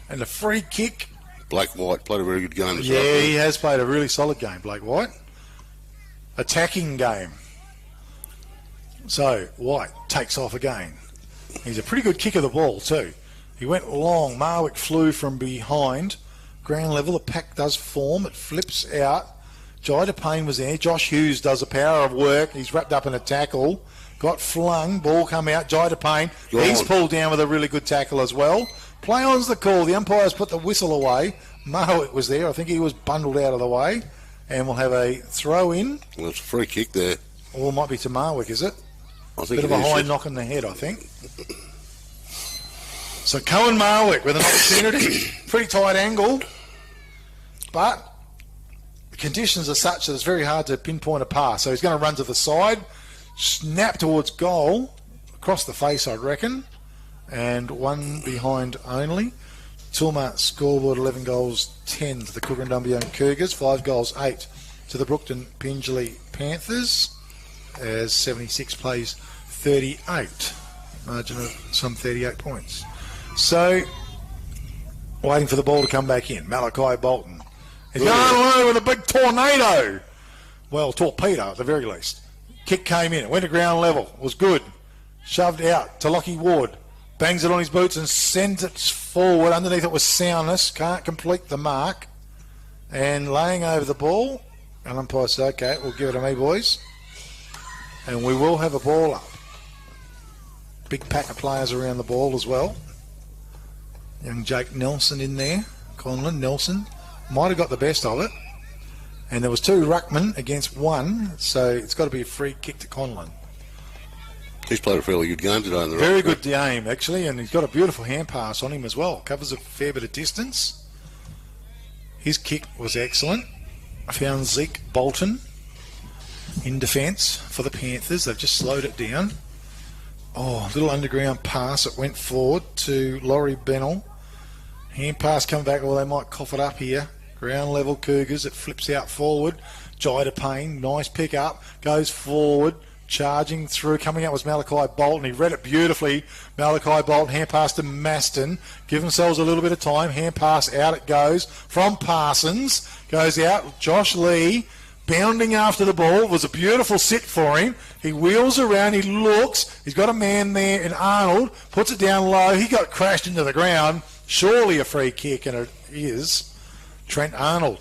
and a free kick. Blake White played a very good game. Yeah, he has played a really solid game, Blake White. Attacking game. So, White takes off again. He's a pretty good kick of the ball too. He went long, Marwick flew from behind. Ground level, the pack does form, it flips out. Jai DePayne was there. Josh Hughes does a power of work. He's wrapped up in a tackle. Got flung, ball come out. Jai DePayne, he's pulled down with a really good tackle as well. Play on's the call. The umpires put the whistle away. Marwick was there. I think he was bundled out of the way. And we'll have a throw in. Well, it's a free kick there. Or it might be to Marwick, is it? I think Bit of a high knock on the head, I think. So Cohen Marwick with an opportunity. Pretty tight angle. But the conditions are such that it's very hard to pinpoint a pass. So he's going to run to the side, snap towards goal, across the face, I'd reckon. And one behind only. Toolmart scoreboard 11 goals, 10 to the Kukerin Dumbleyung Cougars, 5 goals, 8 to the Brookton Pingelly Panthers. As 76 plays 38, margin of some 38 points. So, waiting for the ball to come back in. Malachi Bolton. He's going away with a big tornado. Well, torpedo at the very least. Kick came in. It went to ground level. It was good. Shoved out to Lockie Ward. Bangs it on his boots and sends it forward. Underneath it was soundness. Can't complete the mark. And laying over the ball. And umpire said, okay, we'll give it to me, boys. And we will have a ball up. Big pack of players around the ball as well. Young Jake Nelson in there. Conlon, Nelson. Might have got the best of it. And there was 2 ruckmen against 1. So it's got to be a free kick to Conlon. He's played a fairly good game today. Very good game, actually. And he's got a beautiful hand pass on him as well. Covers a fair bit of distance. His kick was excellent. I found Zeke Bolton in defence for the Panthers. They've just slowed it down. Oh, little underground pass. It went forward to Laurie Bennell. Hand pass come back. Well, they might cough it up here. Ground level Cougars. It flips out forward. Jai DePayne. Nice pick up. Goes forward. Charging through. Coming out was Malachi Bolton. He read it beautifully. Malachi Bolton. Hand pass to Maston. Give themselves a little bit of time. Hand pass out it goes. From Parsons. Goes out. Josh Lee. Bounding after the ball. It was a beautiful sit for him. He wheels around. He looks. He's got a man there in Arnold. Puts it down low. He got crashed into the ground. Surely a free kick, and it is. Trent Arnold.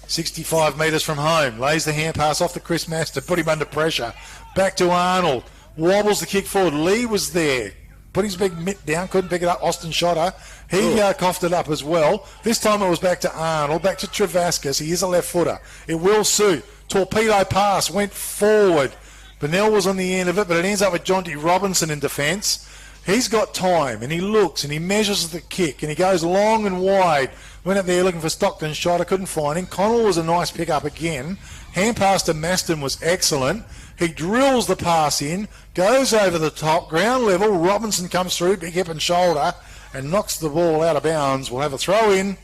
65 metres from home. Lays the hand pass off to Chris Master. Put him under pressure. Back to Arnold. Wobbles the kick forward. Lee was there. Put his big mitt down. Couldn't pick it up. Austin Schotter. He coughed it up as well. This time it was back to Arnold. Back to Travascus. He is a left footer. It will suit. Torpedo pass. Went forward. Bennell was on the end of it, but it ends up with Jonty Robinson in defence. He's got time, and he looks, and he measures the kick, and he goes long and wide. Went up there looking for Stockton. Shot. I couldn't find him. Connell was a nice pick-up again. Hand pass to Maston was excellent. He drills the pass in, goes over the top, ground level. Robinson comes through, big hip and shoulder, and knocks the ball out of bounds. We'll have a throw in,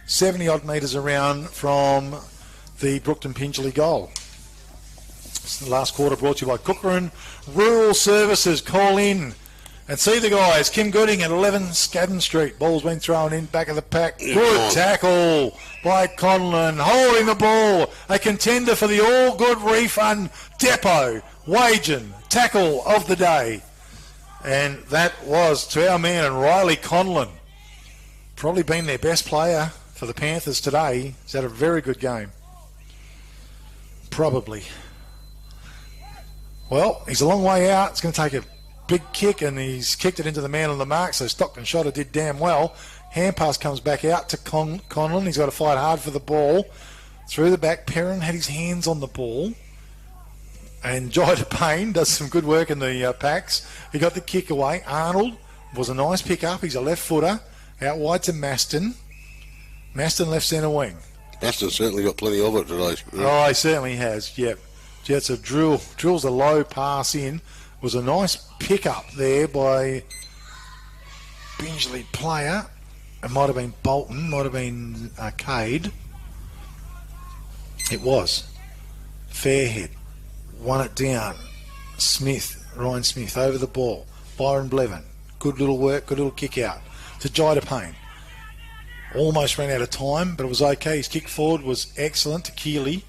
70 odd metres around from the Brookton Pingelly goal. It's the last quarter brought to you by Kukerin Rural Services. Call in and see the guys. Kim Gooding at 11 Scadden Street. Ball's been thrown in, back of the pack. Good tackle by Conlon. Holding the ball. A contender for the All Good Refund Depot Wagen tackle of the day. And that was to our man and Riley Conlon. Probably been their best player for the Panthers today. He's had a very good game. Probably. Well, he's a long way out. It's going to take a big kick, and he's kicked it into the man on the mark, so Stockton Shotter did damn well. Hand pass comes back out to Conlon. He's got to fight hard for the ball. Through the back, Perrin had his hands on the ball. And Jida Payne does some good work in the packs. He got the kick away. Arnold was a nice pick-up. He's a left footer. Out wide to Maston. Maston left centre wing. Maston certainly got plenty of it today. Oh, he certainly has, yep. Jets a drills a low pass in. Was a nice pick-up there by Pingelly player. It might have been Bolton, might have been Cade. It was. Fairhead won it down. Ryan Smith over the ball. Byron Blevin. Good little work, good little kick out. To Jida Payne. Almost ran out of time, but it was okay. His kick forward was excellent to Keeley.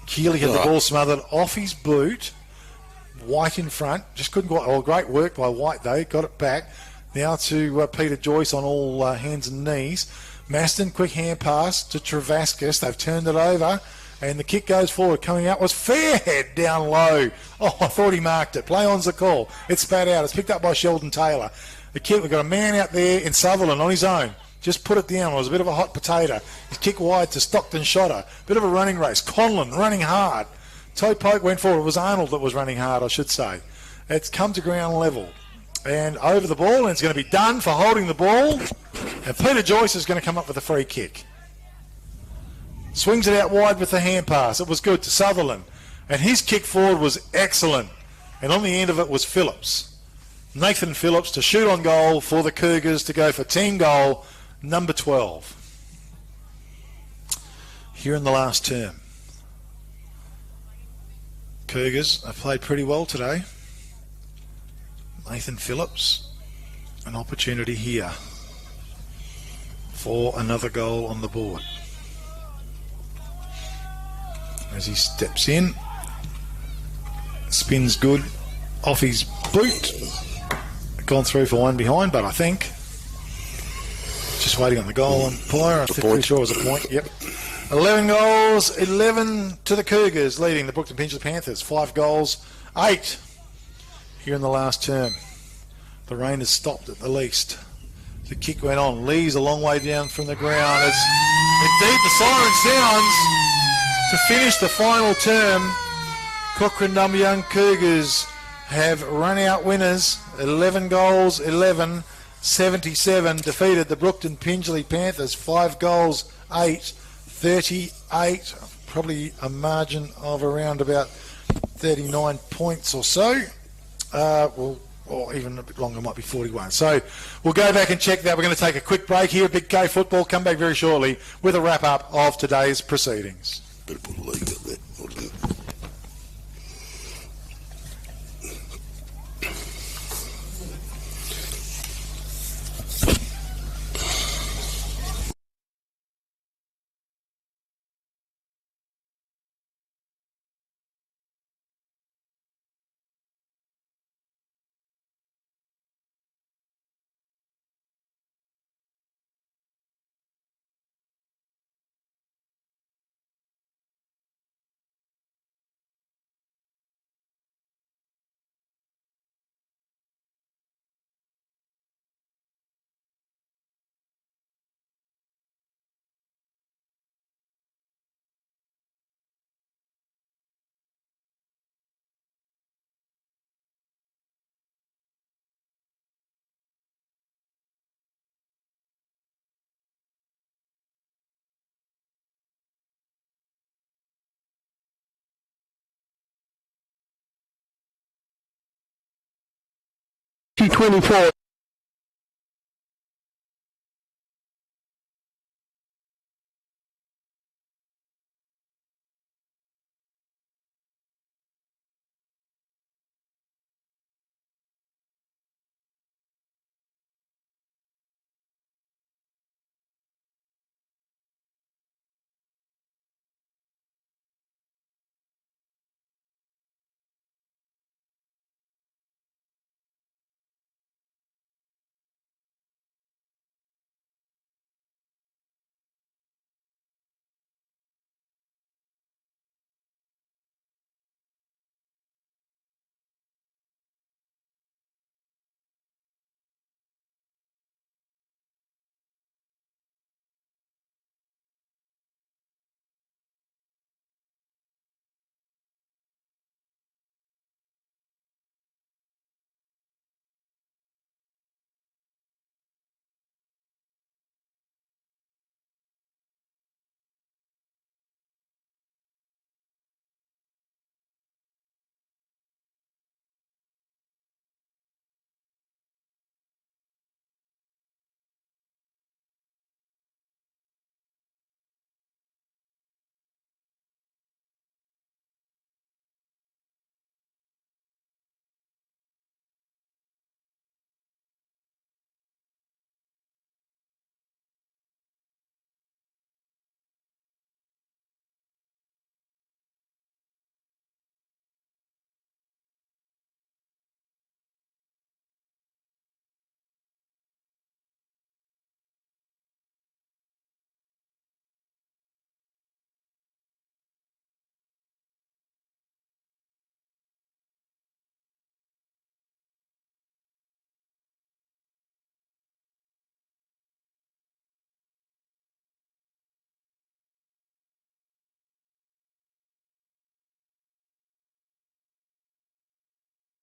Keeley had the ball smothered off his boot. White in front. Just couldn't go. Oh, great work by White, though. Got it back. Now to Peter Joyce on all hands and knees. Maston, quick hand pass to Travascus. They've turned it over. And the kick goes forward. Coming out was Fairhead down low. Oh, I thought he marked it. Play on's the call. It's spat out. It's picked up by Sheldon Taylor. The kick, we've got a man out there in Sutherland on his own. Just put it down. It was a bit of a hot potato. His kick wide to Stockton Shotter. Bit of a running race. Conlon running hard. Toe poke went forward. It was Arnold that was running hard, I should say. It's come to ground level. And over the ball, and it's going to be done for holding the ball. And Peter Joyce is going to come up with a free kick. Swings it out wide with the hand pass. It was good to Sutherland. And his kick forward was excellent. And on the end of it was Phillips. Nathan Phillips to shoot on goal for the Cougars to go for team goal number 12. Here in the last term. Cougars have played pretty well today. Nathan Phillips, an opportunity here for another goal on the board. As he steps in, spins good off his boot. Gone through for one behind, but I think just waiting on the goal umpire. I'm pretty sure it was a point. Yep. 11 goals, 11 to the Cougars, leading the Brookton Pingelly Panthers. 5 goals, 8 here in the last term. The rain has stopped at the least. The kick went on. Lee's a long way down from the ground. As indeed the siren sounds to finish the final term. Kukerin Dumbleyung Cougars have run out winners. 11 goals, 11, 77. Defeated the Brookton Pingelly Panthers. 5 goals, 8, 38. Probably a margin of around about 39 points or so. Or even a bit longer, might be 41. So we'll go back and check that. We're going to take a quick break here at Big K Football. Come back very shortly with a wrap-up of today's proceedings. Better put a leg up there. 3:24.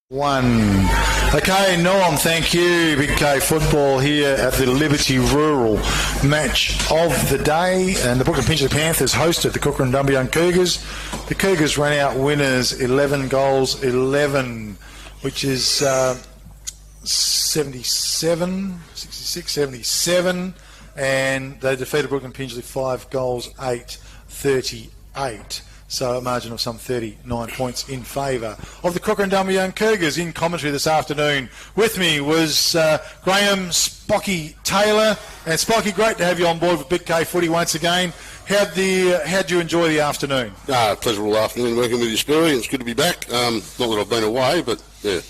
One. Okay, Norm, thank you. Big K football here at the Liberty Rural match of the day. And the Brookton Pingelly Panthers hosted the Kukerin Dumbleyung Cougars. The Cougars ran out winners 11 goals 11, which is 77, 66, 77. And they defeated Brookton Pingelly 5 goals 8, 38. So a margin of some 39 points in favour of the Kukerin Dumbleyung Cougars. In commentary this afternoon with me was Graham Spocky Taylor. And Spocky, great to have you on board with Big K Footy once again. How'd you enjoy the afternoon? Pleasurable afternoon working with you, Sperry. It's good to be back. Not that I've been away, but yeah.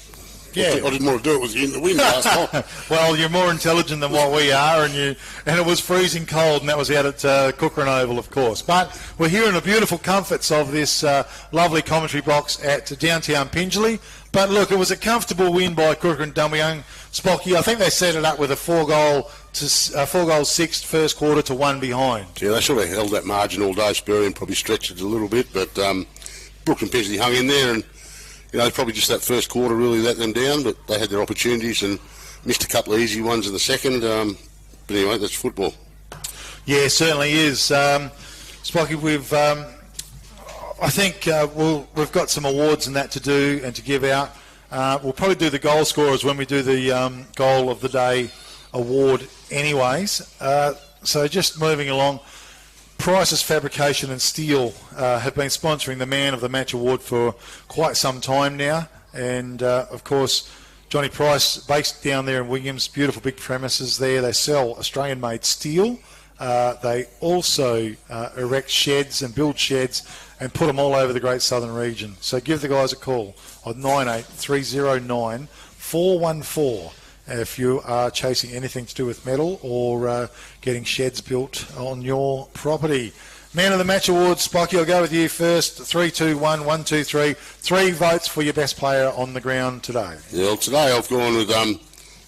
Yeah. I didn't want to do it with you in the wind last time. Well, you're more intelligent than what we are, and it was freezing cold, and that was out at Kukerin Oval, of course. But we're here in the beautiful comforts of this lovely commentary box at downtown Pingelly. But look, it was a comfortable win by Kukerin Dumbleyung. Spocky, I think they set it up with a 4-goal 6 first quarter to 1 behind. Yeah, they sort of held that margin all day, Sperry, and probably stretched it a little bit. But Brookton Pingelly hung in there, and probably just that first quarter really let them down, but they had their opportunities and missed a couple of easy ones in the second. But anyway, that's football. Yeah, it certainly is. Spocky, I think we've got some awards and that to do and to give out. We'll probably do the goal scorers when we do the goal of the day award anyways. So just moving along. Price's Fabrication and Steel have been sponsoring the Man of the Match award for quite some time now, and of course Johnny Price, based down there in Williams, beautiful big premises there. They sell Australian-made steel. They also erect sheds and build sheds and put them all over the Great Southern region. So give the guys a call on 98 414 if you are chasing anything to do with metal or getting sheds built on your property. Man of the Match Awards, Spocky, I'll go with you first. 3, 2, 1, 1, 2, 3. 3 votes for your best player on the ground today. Yeah, well, today I've gone with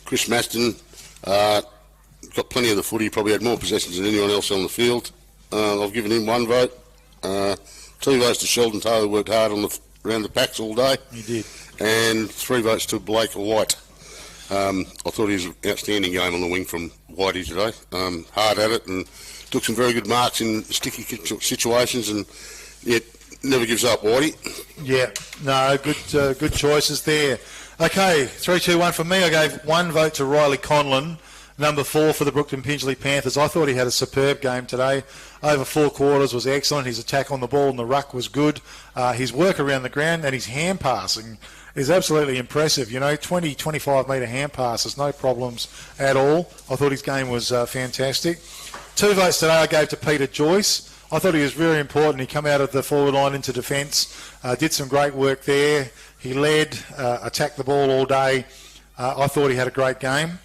Chris Maston. Got plenty of the footy, probably had more possessions than anyone else on the field. I've given him 1 vote. 2 votes to Sheldon Taylor, who worked hard around the packs all day. He did. And 3 votes to Blake White. I thought he was an outstanding game on the wing from Whitey today. Hard at it and took some very good marks in sticky situations, and yet never gives up, Whitey. Yeah, no, good choices there. Okay, 3-2-1 for me. I gave 1 vote to Riley Conlon, number 4 for the Brookton Pingelly Panthers. I thought he had a superb game today. Over 4 quarters was excellent. His attack on the ball and the ruck was good. His work around the ground and his hand passing is absolutely impressive. 20, 25 metre hand passes, no problems at all. I thought his game was fantastic. 2 votes today I gave to Peter Joyce. I thought he was very important. He came out of the forward line into defence, did some great work there. He led, attacked the ball all day. I thought he had a great game.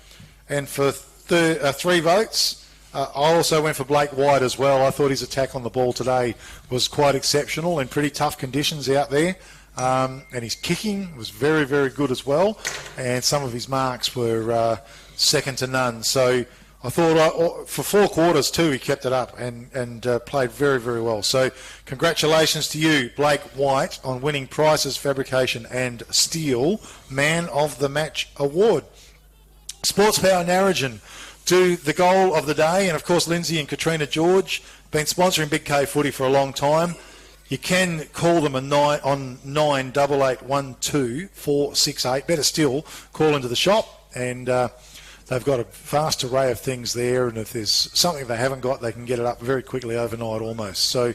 And for 3 votes, I also went for Blake White as well. I thought his attack on the ball today was quite exceptional in pretty tough conditions out there. And his kicking was very, very good as well. And some of his marks were second to none. So I thought for 4 quarters too, he kept it up and played very, very well. So congratulations to you, Blake White, on winning Price's Fabrication and Steel Man of the Match Award. Sports Power Narrogin do the goal of the day, and of course Lindsay and Katrina George been sponsoring Big K Footy for a long time. You can call them on 98812 468. Better still, call into the shop, and they've got a vast array of things there, and if there's something they haven't got, they can get it up very quickly overnight almost. So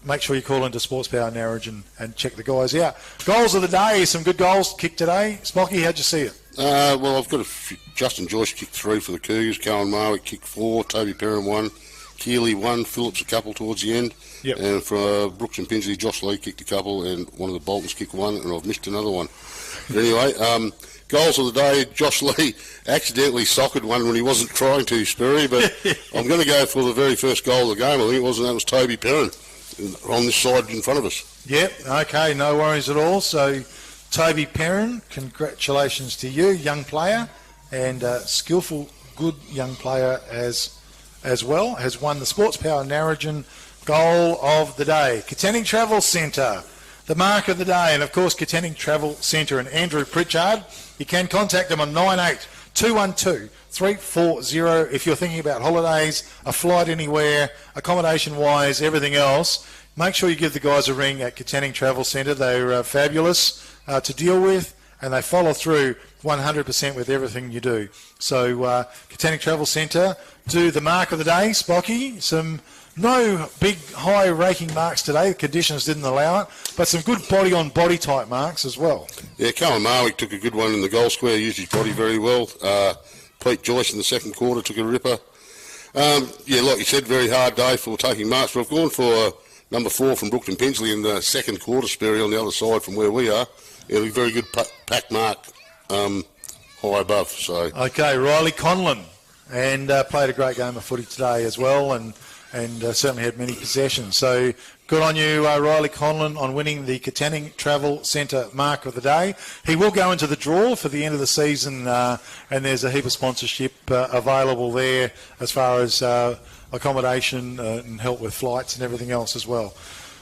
make sure you call into Sports Power Narrogin and check the guys out. Goals of the day, some good goals kicked today. Spocky, how'd you see it? Well, I've got Justin Joyce kicked 3 for the Cougars, Cohen Marwick kicked 4, Toby Perrin 1, Keeley 1, Phillips a couple towards the end. Yep. And for Brooks and Pingelly, Josh Lee kicked a couple, and one of the Boltons kicked 1, and I've missed another one. But anyway, goals of the day, Josh Lee accidentally soccered one when he wasn't trying to, Sperry, but I'm going to go for the very first goal of the game. I think it was, and that was Toby Perrin on this side in front of us. Yep, okay, no worries at all. So Toby Perrin, congratulations to you, young player, and skillful, good young player as well, has won the Sports Power Narrogin goal of the day. Katanning Travel Centre, the mark of the day, and of course Katanning Travel Centre and Andrew Pritchard. You can contact them on 98212 340 if you're thinking about holidays, a flight anywhere, accommodation-wise, everything else. Make sure you give the guys a ring at Katanning Travel Centre. They're fabulous to deal with, and they follow through 100% with everything you do. So Katanning Travel Centre do the mark of the day. Spocky, no big high raking marks today. The conditions didn't allow it, but some good body-on-body type marks as well. Yeah, Cohen Marwick took a good one in the goal square, used his body very well. Pete Joyce in the second quarter took a ripper. Like you said, very hard day for taking marks, but I've gone for number 4 from Brookton Pingelly in the second quarter, Sperry, on the other side from where we are. It'll be a very good pack mark high above. So okay, Riley Conlon, and played a great game of footy today as well, and certainly had many possessions. So good on you, Riley Conlon, on winning the Katanning Travel Centre mark of the day. He will go into the draw for the end of the season, and there's a heap of sponsorship available there as far as accommodation and help with flights and everything else as well.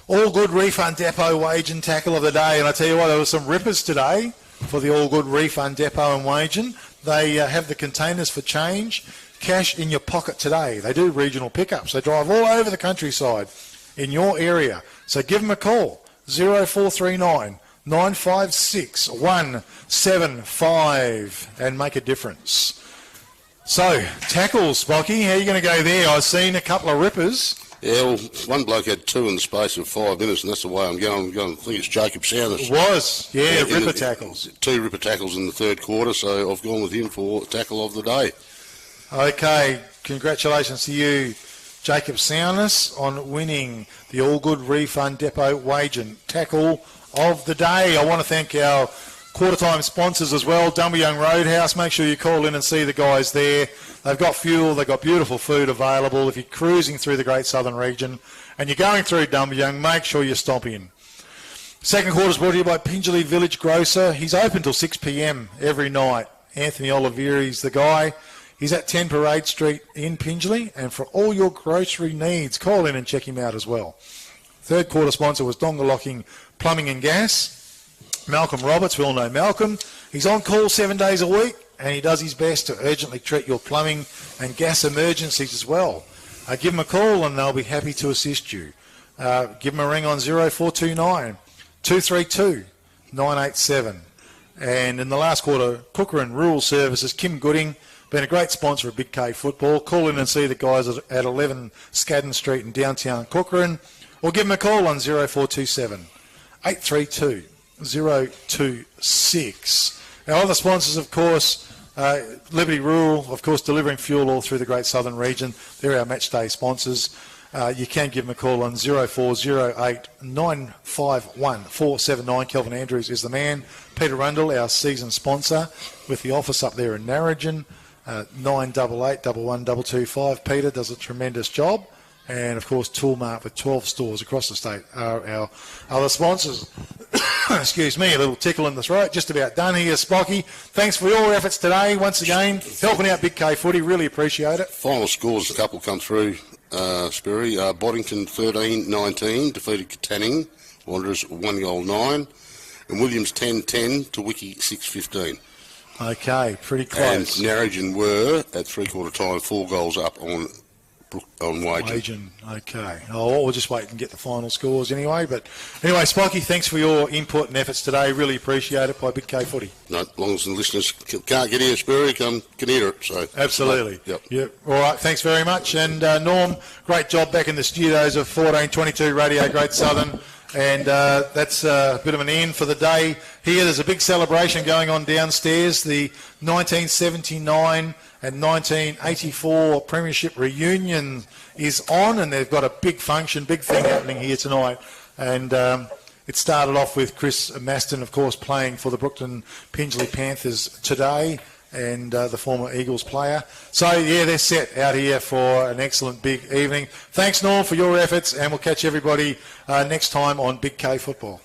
All Good Refund Depot wage and tackle of the day, and I tell you what, there were some rippers today for the All Good Refund Depot and waging. They have the containers for change, cash in your pocket today. They do regional pickups. They drive all over the countryside in your area. So give them a call, 0439 956 175, and make a difference. So, tackles, Spocky, how are you going to go there? I've seen a couple of rippers. Yeah, well, one bloke had 2 in the space of 5 minutes, and that's the way I'm going. I think it's Jacob Sounders. It was, yeah, ripper tackles. 2 ripper tackles in the third quarter, so I've gone with him for tackle of the day. Okay, congratulations to you, Jacob Sounders, on winning the All Good Refund Depot wage and tackle of the day. I want to thank our quarter-time sponsors as well, Dumbleyung Roadhouse. Make sure you call in and see the guys there. They've got fuel, they've got beautiful food available. If you're cruising through the Great Southern region and you're going through Dumbleyung, make sure you stop in. Second quarter is brought to you by Pingelly Village Grocer. He's open till 6 p.m. every night. Anthony Olivieri's the guy. He's at 10 Parade Street in Pingelly, and for all your grocery needs, call in and check him out as well. Third quarter sponsor was Dongalocking Plumbing and Gas. Malcolm Roberts, we all know Malcolm. He's on call 7 days a week, and he does his best to urgently treat your plumbing and gas emergencies as well. Give him a call and they'll be happy to assist you. Give him a ring on 0429 232 987. And in the last quarter, Kukerin Rural Services, Kim Gooding, been a great sponsor of Big K football. Call in and see the guys at 11 Scadden Street in downtown Kukerin, or give them a call on 0427 832 026. Our other sponsors, of course, Liberty Rural, of course, delivering fuel all through the Great Southern region. They're our match day sponsors. You can give them a call on 0408 951 479. Kelvin Andrews is the man. Peter Rundle, our season sponsor, with the office up there in Narrogin, 988 11225. Peter does a tremendous job. And, of course, Toolmart with 12 stores across the state are our other sponsors. Excuse me, a little tickle in the throat. Just about done here, Spocky. Thanks for your efforts today. Once again, helping out Big K footy. Really appreciate it. Final scores, a couple come through, Sperry. Boddington 13-19, defeated Katanning. Wanderers 1-9. And Williams 10-10 to Wiki 6-15. Okay, pretty close. And Narrogin were, at three-quarter time, 4 goals up on Wagen. Okay. Oh, we'll just wait and get the final scores anyway. But anyway, Spocky, thanks for your input and efforts today. Really appreciate it by Big K footy. No, as long as the listeners can't get here, Sperry, can hear it. So absolutely. Yep. All right. Thanks very much. And Norm, great job back in the studios of 1422 Radio Great Southern. And that's a bit of an end for the day here. There's a big celebration going on downstairs. The 1979 and 1984 Premiership reunion is on, and they've got a big function, big thing happening here tonight. And it started off with Chris Maston, of course, playing for the Brookton Pingelly Panthers today, and the former Eagles player. So, yeah, they're set out here for an excellent big evening. Thanks, Norm, for your efforts, and we'll catch everybody next time on Big K Football.